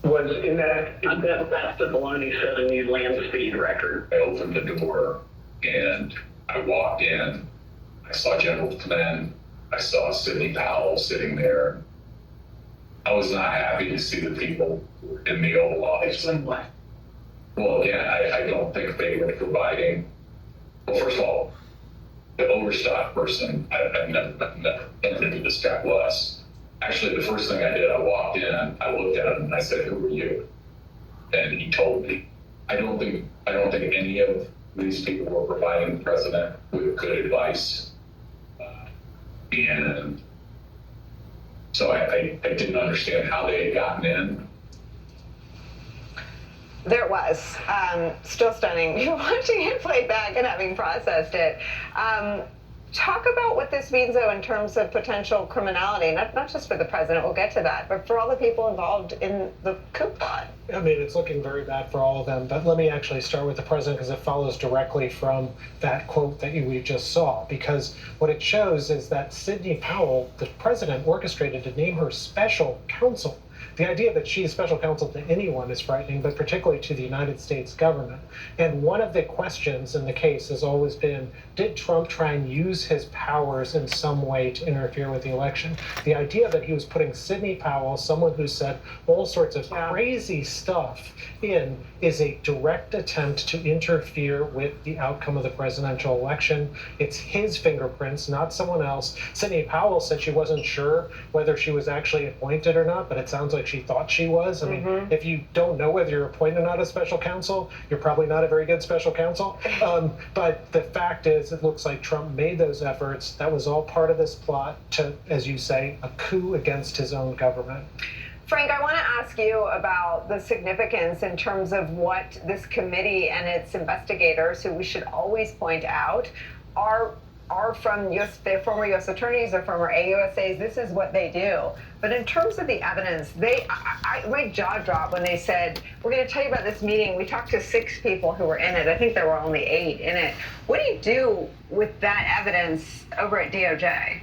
Speaker 22: Was in that...
Speaker 23: I bet Pat Cipollone set a new land speed record.
Speaker 17: I opened the door and I walked in. I saw General Flynn. I saw Sidney Powell sitting there. I was not happy to see the people in the Oval Office. Well, yeah, I don't think they were providing. Well, first of all, the overstock person, I've never knew who this guy was. Actually, the first thing I did, I walked in, I looked at him, and I said, "Who are you?" And he told me. I don't think any of these people were providing the president with good advice, and so I didn't understand how they had gotten in.
Speaker 15: There it was. Still stunning. You're watching it play back and having processed it. Talk about what this means, though, in terms of potential criminality, not just for the president, we'll get to that, but for all the people involved in the coup plot.
Speaker 8: I mean, it's looking very bad for all of them, but let me actually start with the president, because it follows directly from that quote that we just saw, because what it shows is that Sidney Powell, the president, orchestrated to name her special counsel. The idea that she's special counsel to anyone is frightening, but particularly to the United States government. And one of the questions in the case has always been, did Trump try and use his powers in some way to interfere with the election? The idea that he was putting Sidney Powell, someone who said all sorts of crazy stuff, in is a direct attempt to interfere with the outcome of the presidential election. It's his fingerprints, not someone else. Sidney Powell said she wasn't sure whether she was actually appointed or not, but it sounds like she thought she was. I mean, if you don't know whether you're appointed or not as special counsel, you're probably not a very good special counsel. But the fact is, it looks like Trump made those efforts. That was all part of this plot to, as you say, a coup against his own government.
Speaker 15: Frank, I want to ask you about the significance in terms of what this committee and its investigators, who we should always point out, are from their former U.S. attorneys or former AUSAs. This is what they do. But in terms of the evidence, my jaw dropped when they said, we're going to tell you about this meeting. We talked to 6 people who were in it. I think there were only 8 in it. What do you do with that evidence over at DOJ?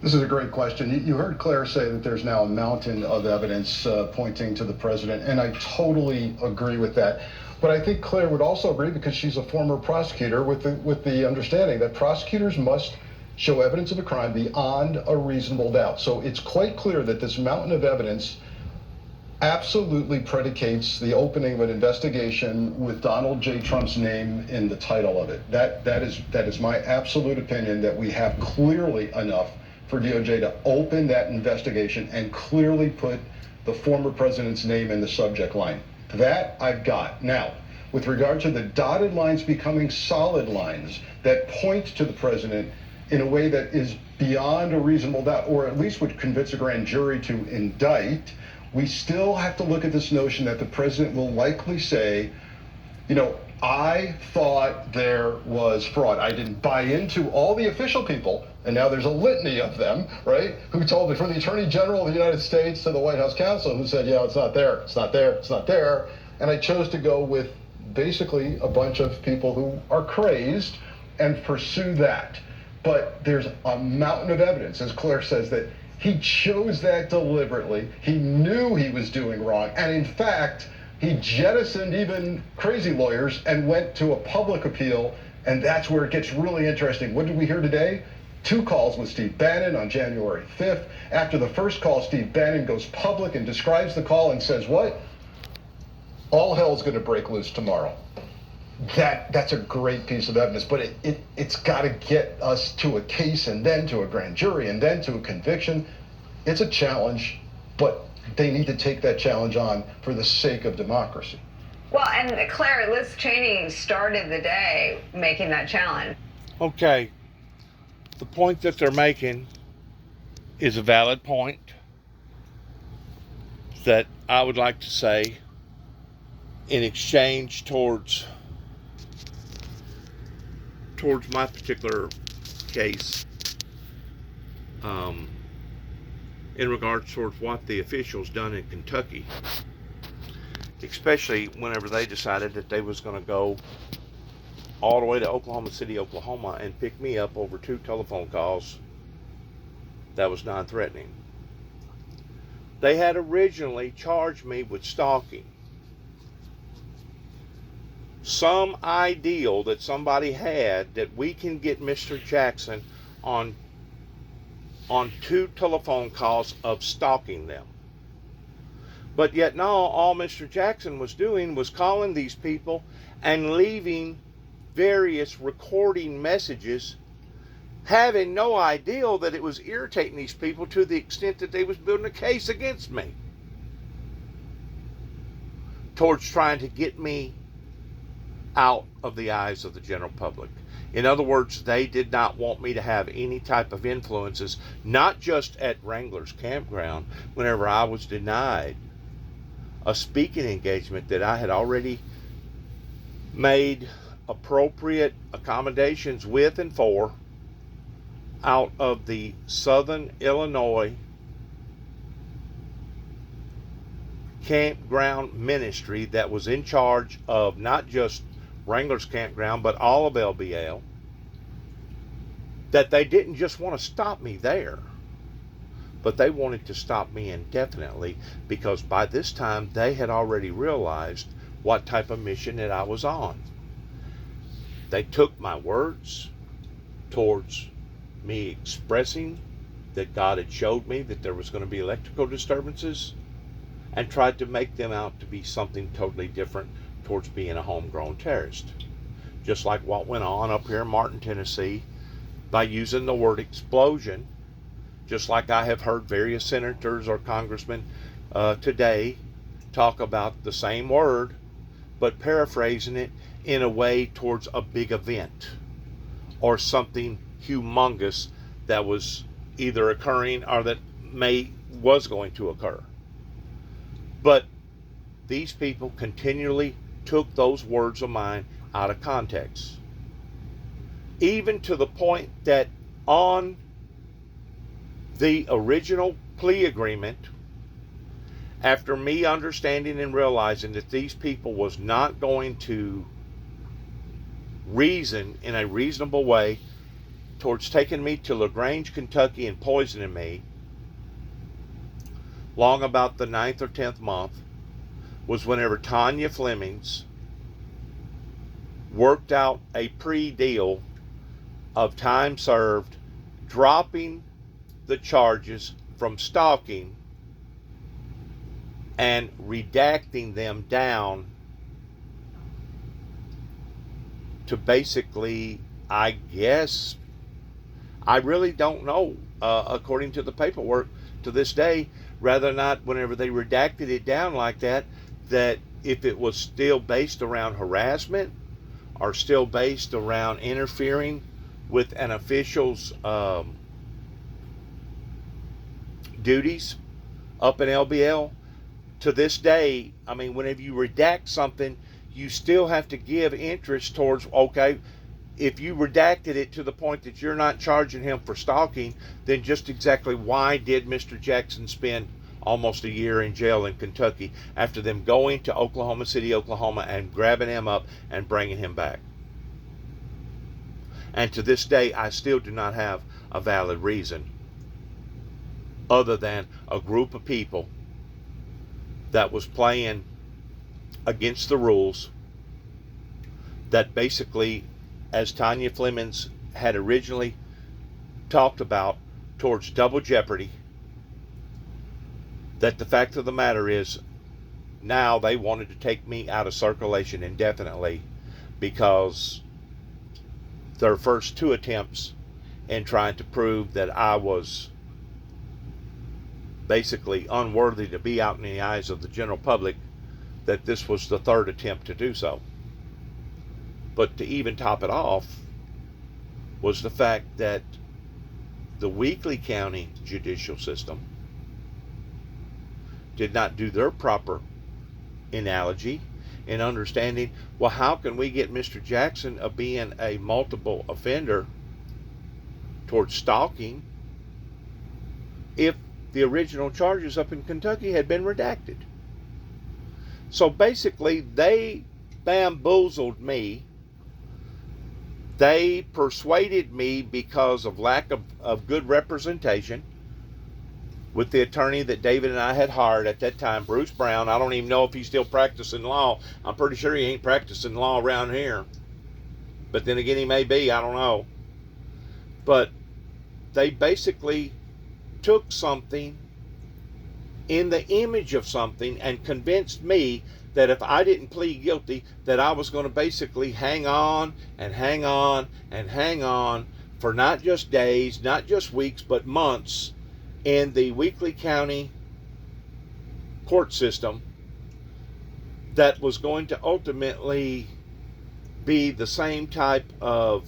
Speaker 20: This is a great question. You heard Claire say that there's now a mountain of evidence pointing to the president, and I totally agree with that. But I think Claire would also agree, because she's a former prosecutor, with the understanding that prosecutors must show evidence of a crime beyond a reasonable doubt. So it's quite clear that this mountain of evidence absolutely predicates the opening of an investigation with Donald J. Trump's name in the title of it. That is my absolute opinion, that we have clearly enough for DOJ to open that investigation and clearly put the former president's name in the subject line. That I've got. Now, with regard to the dotted lines becoming solid lines that point to the president in a way that is beyond a reasonable doubt, or at least would convince a grand jury to indict, we still have to look at this notion that the president will likely say, I thought there was fraud. I didn't buy into all the official people, and now there's a litany of them, right, who told me, from the Attorney General of the United States to the White House counsel, who said, it's not there, it's not there, it's not there. And I chose to go with basically a bunch of people who are crazed and pursue that. But there's a mountain of evidence, as Claire says, that he chose that deliberately. He knew he was doing wrong. And in fact, he jettisoned even crazy lawyers and went to a public appeal. And that's where it gets really interesting. What did we hear today? 2 calls with Steve Bannon on January 5th. After the first call, Steve Bannon goes public and describes the call and says, what? All hell's going to break loose tomorrow. That's a great piece of evidence, but it's got to get us to a case, and then to a grand jury, and then to a conviction. It's a challenge, but they need to take that challenge on for the sake of democracy.
Speaker 11: Well, and Claire, Liz Cheney started the day making that challenge.
Speaker 18: Okay, the point that they're making is a valid point that I would like to say, in exchange towards my particular case, in regards towards what the officials done in Kentucky, especially whenever they decided that they was going to go all the way to Oklahoma City, Oklahoma, and pick me up over 2 telephone calls that was non-threatening. They had originally charged me with stalking. Some ideal that somebody had that we can get Mr. Jackson on 2 telephone calls of stalking them. But yet now all Mr. Jackson was doing was calling these people and leaving various recording messages, having no idea that it was irritating these people to the extent that they was building a case against me towards trying to get me out of the eyes of the general public. In other words, they did not want me to have any type of influences, not just at Wrangler's Campground, whenever I was denied a speaking engagement that I had already made appropriate accommodations with and for, out of the Southern Illinois Campground Ministry that was in charge of not just Wrangler's Campground, but all of LBL, that they didn't just want to stop me there, but they wanted to stop me indefinitely, because by this time they had already realized what type of mission that I was on. They took my words towards me expressing that God had showed me that there was going to be electrical disturbances, and tried to make them out to be something totally different towards being a homegrown terrorist. Just like what went on up here in Martin, Tennessee, by using the word explosion, just like I have heard various senators or congressmen today talk about the same word, but paraphrasing it in a way towards a big event or something humongous that was either occurring or that was going to occur. But these people continually took those words of mine out of context. Even to the point that on the original plea agreement, after me understanding and realizing that these people was not going to reason in a reasonable way towards taking me to LaGrange, Kentucky and poisoning me, long about the 9th or 10th month, was whenever Tanya Flemings worked out a pre-deal of time served dropping the charges from stalking and redacting them down to basically, I guess, I really don't know, according to the paperwork to this day, rather not whenever they redacted it down like that, that if it was still based around harassment or still based around interfering with an official's duties up in LBL. To this day, I mean, whenever you redact something, you still have to give interest towards, okay, if you redacted it to the point that you're not charging him for stalking, then just exactly why did Mr. Jackson spend almost a year in jail in Kentucky after them going to Oklahoma City, Oklahoma, and grabbing him up and bringing him back? And to this day, I still do not have a valid reason other than a group of people that was playing against the rules, that basically, as Tanya Flemings had originally talked about, towards double jeopardy, that the fact of the matter is now they wanted to take me out of circulation indefinitely because their first two attempts in trying to prove that I was basically unworthy to be out in the eyes of the general public, that this was the third attempt to do so. But to even top it off was the fact that the Weakley County judicial system did not do their proper analogy in understanding, well, how can we get Mr. Jackson of being a multiple offender towards stalking if the original charges up in Kentucky had been redacted? So basically, they bamboozled me. They persuaded me because of lack of good representation with the attorney that David and I had hired at that time, Bruce Brown. I don't even know if he's still practicing law. I'm pretty sure he ain't practicing law around here. But then again, he may be. I don't know. But they basically took something in the image of something and convinced me that if I didn't plead guilty, that I was going to basically hang on and hang on and hang on for not just days, not just weeks, but months in the Weakley County court system that was going to ultimately be the same type of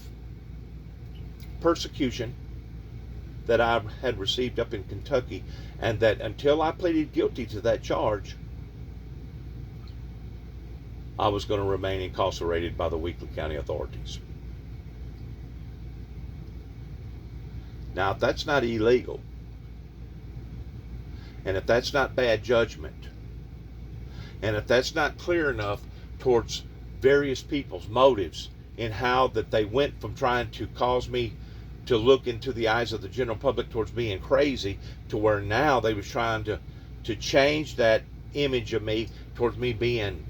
Speaker 18: persecution that I had received up in Kentucky, and that until I pleaded guilty to that charge, I was going to remain incarcerated by the Weakley County authorities. Now, if that's not illegal, and if that's not bad judgment, and if that's not clear enough towards various people's motives in how that they went from trying to cause me to look into the eyes of the general public towards being crazy, to where now they was trying to change that image of me towards me being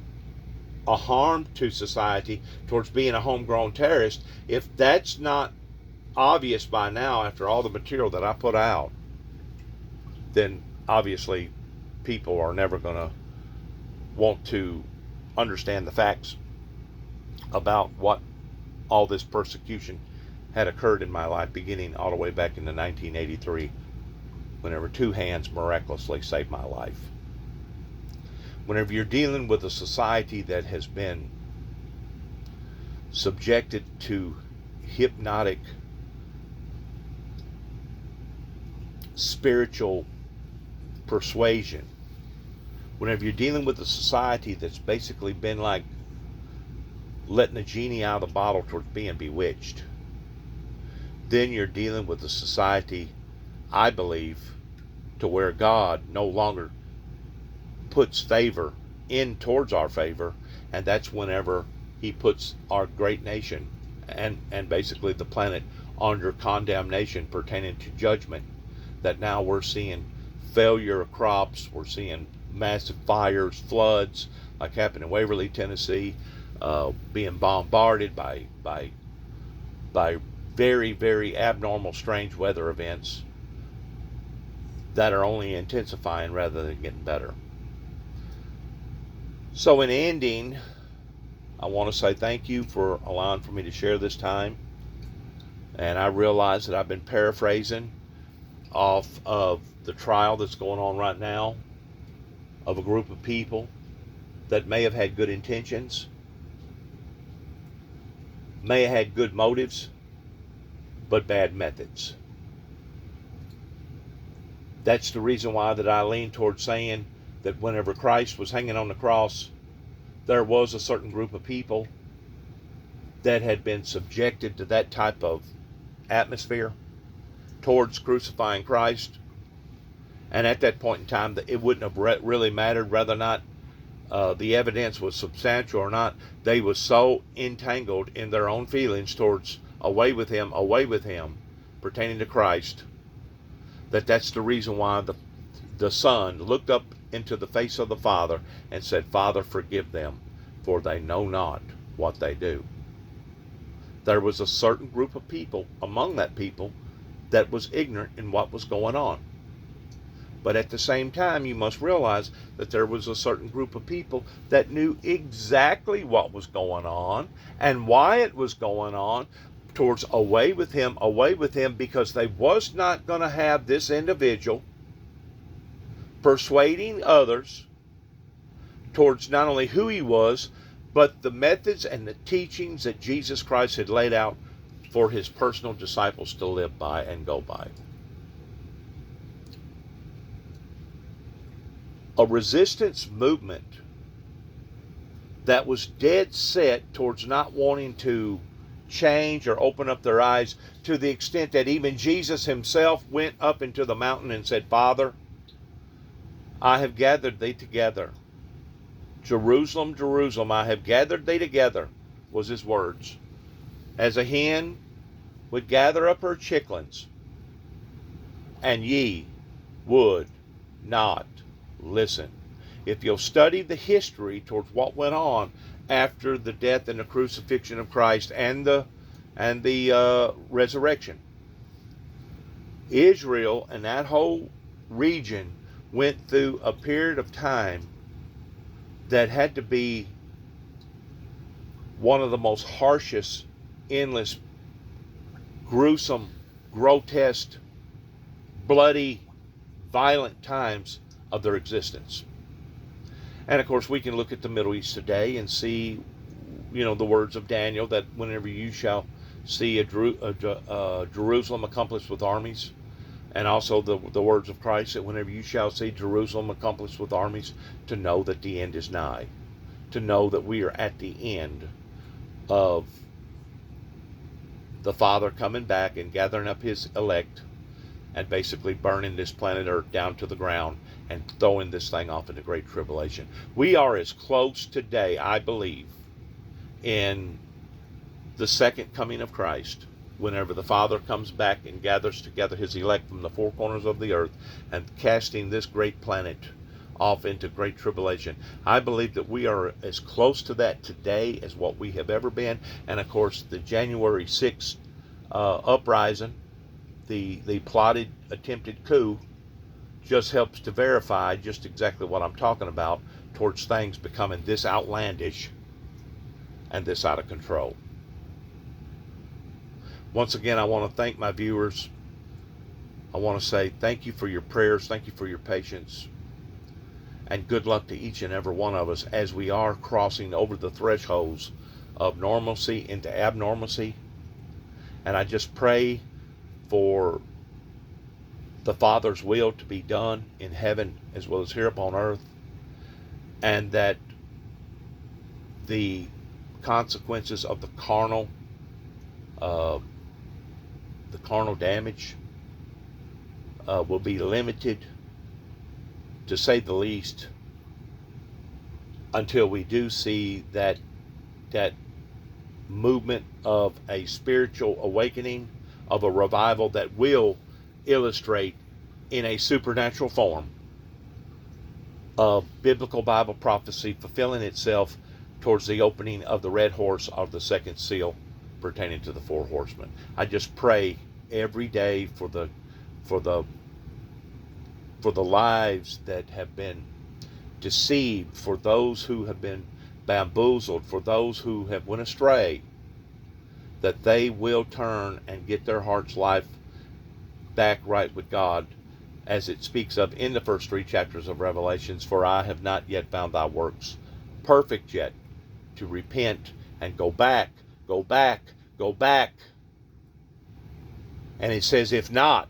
Speaker 18: a harm to society, towards being a homegrown terrorist. If that's not obvious by now after all the material that I put out, then obviously people are never going to want to understand the facts about what all this persecution had occurred in my life, beginning all the way back into 1983, whenever two hands miraculously saved my life. Whenever you're dealing with a society that has been subjected to hypnotic spiritual persuasion, whenever you're dealing with a society that's basically been like letting a genie out of the bottle towards being bewitched, then you're dealing with a society, I believe, to where God no longer puts favor in towards our favor, and that's whenever he puts our great nation and basically the planet under condemnation pertaining to judgment. That now we're seeing failure of crops, we're seeing massive fires, floods, like happened in Waverly, Tennessee, being bombarded by very, very abnormal, strange weather events that are only intensifying rather than getting better. So in ending, I want to say thank you for allowing for me to share this time. And I realize that I've been paraphrasing off of the trial that's going on right now of a group of people that may have had good intentions, may have had good motives, but bad methods. That's the reason why that I lean towards saying that whenever Christ was hanging on the cross, there was a certain group of people that had been subjected to that type of atmosphere towards crucifying Christ. And at that point in time, it wouldn't have really mattered whether or not the evidence was substantial or not. They were so entangled in their own feelings towards away with him, pertaining to Christ, that's the reason why the Son looked up into the face of the Father and said, Father, forgive them, for they know not what they do. There was a certain group of people among that people that was ignorant in what was going on. But at the same time, you must realize that there was a certain group of people that knew exactly what was going on and why it was going on towards away with him, because they was not going to have this individual persuading others towards not only who he was, but the methods and the teachings that Jesus Christ had laid out for his personal disciples to live by and go by. A resistance movement that was dead set towards not wanting to change or open up their eyes, to the extent that even Jesus himself went up into the mountain and said, Father, I have gathered thee together. Jerusalem, Jerusalem, I have gathered thee together, was his words. As a hen would gather up her chicklings, and ye would not listen. If you'll study the history towards what went on after the death and the crucifixion of Christ and the resurrection, Israel and that whole region went through a period of time that had to be one of the most harshest, endless, gruesome, grotesque, bloody, violent times of their existence. And of course we can look at the Middle East today and see, the words of Daniel, that whenever you shall see a Jerusalem accomplished with armies, and also the words of Christ, that whenever you shall see Jerusalem accomplished with armies, to know that the end is nigh, to know that we are at the end of the Father coming back and gathering up his elect and basically burning this planet Earth down to the ground and throwing this thing off into great tribulation. We are as close today, I believe, in the second coming of Christ, whenever the Father comes back and gathers together his elect from the four corners of the earth and casting this great planet off into great tribulation. I believe that we are as close to that today as what we have ever been. And of course, the January 6th uprising, the plotted, attempted coup, just helps to verify just exactly what I'm talking about towards things becoming this outlandish and this out of control. Once again, I want to thank my viewers. I want to say thank you for your prayers, thank you for your patience, and good luck to each and every one of us as we are crossing over the thresholds of normalcy into abnormalcy. And I just pray for the Father's will to be done in heaven as well as here upon earth, and that the consequences of the carnal damage will be limited, to say the least, until we do see that movement of a spiritual awakening, of a revival that will illustrate in a supernatural form of biblical Bible prophecy fulfilling itself towards the opening of the red horse of the second seal pertaining to the four horsemen. I just pray every day for the lives that have been deceived, for those who have been bamboozled, for those who have went astray, that they will turn and get their heart's life back right with God, as it speaks of in the first 3 chapters of Revelations. For I have not yet found thy works perfect yet, to repent and go back, go back, go back. And it says, if not,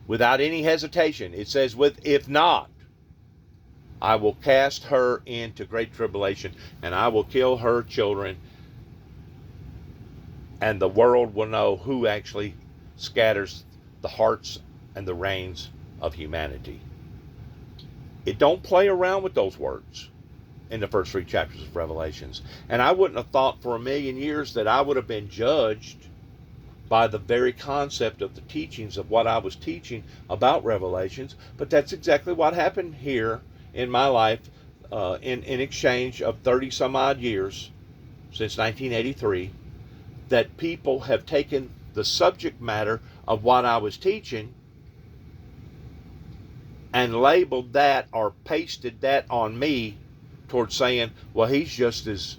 Speaker 18: without any hesitation, it says, if not, I will cast her into great tribulation, and I will kill her children, and the world will know who actually scatters the hearts and the reins of humanity. It don't play around with those words in the first 3 chapters of Revelations. And I wouldn't have thought for a million years that I would have been judged by the very concept of the teachings of what I was teaching about Revelations. But that's exactly what happened here in my life, in exchange of 30 some odd years since 1983, that people have taken the subject matter of what I was teaching and labeled that or pasted that on me towards saying, well, he's just as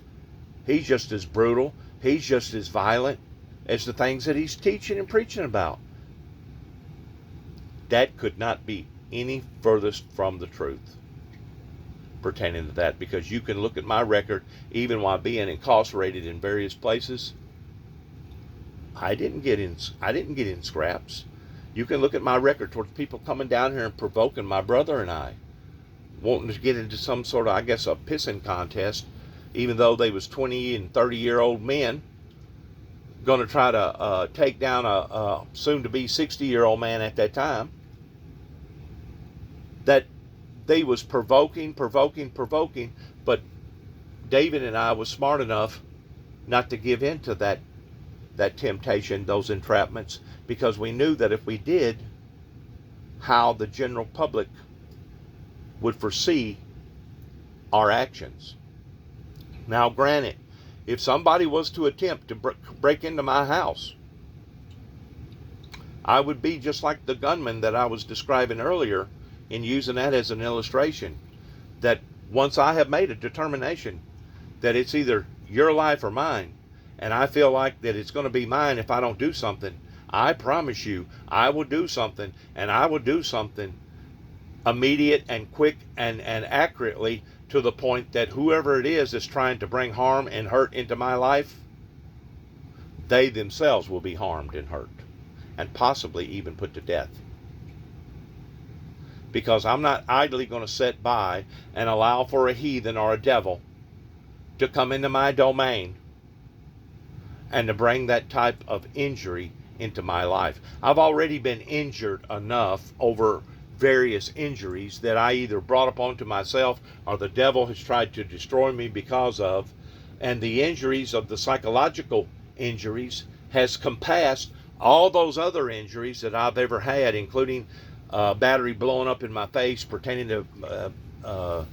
Speaker 18: brutal, he's just as violent as the things that he's teaching and preaching about. That could not be any furthest from the truth pertaining to that, because you can look at my record, even while being incarcerated in various places. I didn't get in scraps. You can look at my record towards people coming down here and provoking my brother and I, wanting to get into some sort of, I guess, a pissing contest, even though they was 20 and 30-year-old men going to try to take down a soon-to-be 60-year-old man at that time. That they was provoking, but David and I was smart enough not to give in to that temptation, those entrapments, because we knew that if we did, how the general public would foresee our actions. Now, granted, if somebody was to attempt to break into my house, I would be just like the gunman that I was describing earlier, in using that as an illustration, that once I have made a determination that it's either your life or mine, and I feel like that it's going to be mine if I don't do something, I promise you, I will do something, and I will do something immediate and quick and accurately, to the point that whoever it is that's trying to bring harm and hurt into my life, they themselves will be harmed and hurt, and possibly even put to death. Because I'm not idly going to sit by and allow for a heathen or a devil to come into my domain and to bring that type of injury into my life. I've already been injured enough over various injuries that I either brought upon to myself or the devil has tried to destroy me because of. And the injuries of the psychological injuries has compassed all those other injuries that I've ever had, including battery blowing up in my face pertaining to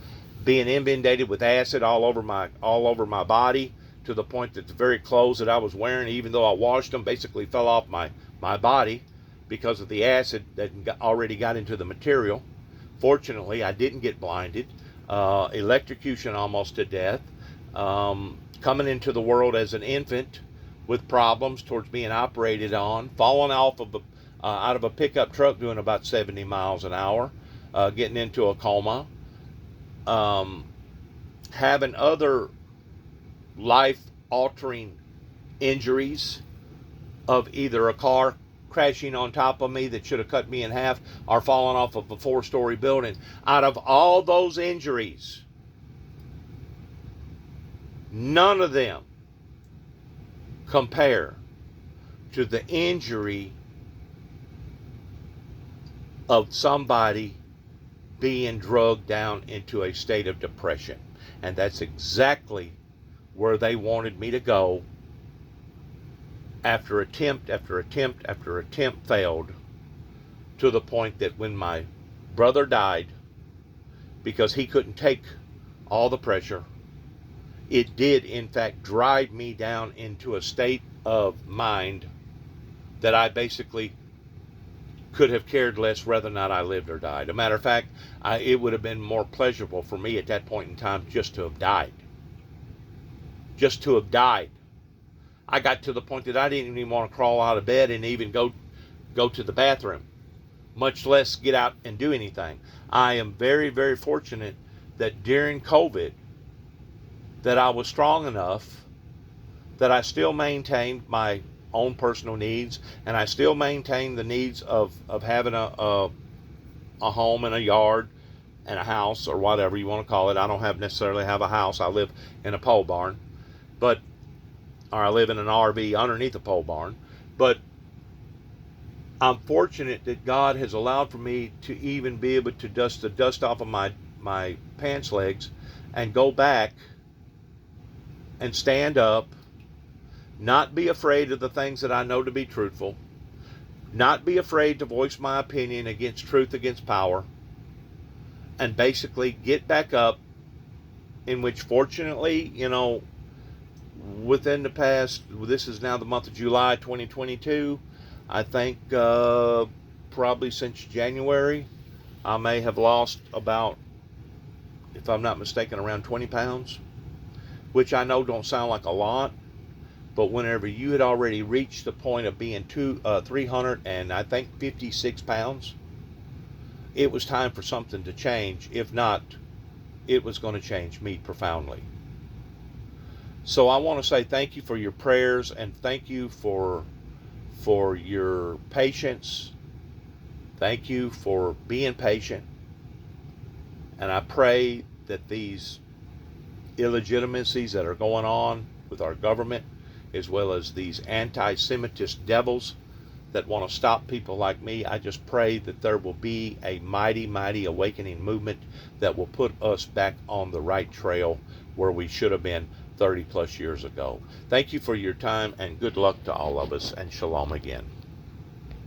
Speaker 18: being inundated with acid all over my body, to the point that the very clothes that I was wearing, even though I washed them, basically fell off my body because of the acid that already got into the material. Fortunately, I didn't get blinded. Electrocution almost to death. Coming into the world as an infant with problems towards being operated on. Falling off of out of a pickup truck doing about 70 miles an hour. Getting into a coma. Having other life-altering injuries of either a car crashing on top of me that should have cut me in half, or falling off of a 4-story building. Out of all those injuries, none of them compare to the injury of somebody being drugged down into a state of depression. And that's exactly where they wanted me to go after attempt after attempt after attempt failed, to the point that when my brother died, because he couldn't take all the pressure, it did in fact drive me down into a state of mind that I basically could have cared less whether or not I lived or died. As a matter of fact, it would have been more pleasurable for me at that point in time just to have died. Just to have died. I got to the point that I didn't even want to crawl out of bed and even go to the bathroom, much less get out and do anything. I am very, very fortunate that during COVID that I was strong enough that I still maintained my own personal needs, and I still maintained the needs of having a home and a yard and a house, or whatever you want to call it. I don't necessarily have a house. I live in a pole barn, or I live in an RV underneath a pole barn. But I'm fortunate that God has allowed for me to even be able to dust the dust off of my pants legs and go back and stand up, not be afraid of the things that I know to be truthful, not be afraid to voice my opinion against truth, against power, and basically get back up, in which fortunately, within the past, this is now the month of July 2022, I think probably since January, I may have lost about, if I'm not mistaken, around 20 pounds, which I know don't sound like a lot, but whenever you had already reached the point of being 300 and I think 56 pounds, it was time for something to change. If not, it was going to change me profoundly. So I want to say thank you for your prayers, and thank you for your patience. Thank you for being patient. And I pray that these illegitimacies that are going on with our government, as well as these anti-Semitist devils that want to stop people like me, I just pray that there will be a mighty, mighty awakening movement that will put us back on the right trail where we should have been 30 plus years ago. Thank you for your time, and good luck to all of us, and shalom again.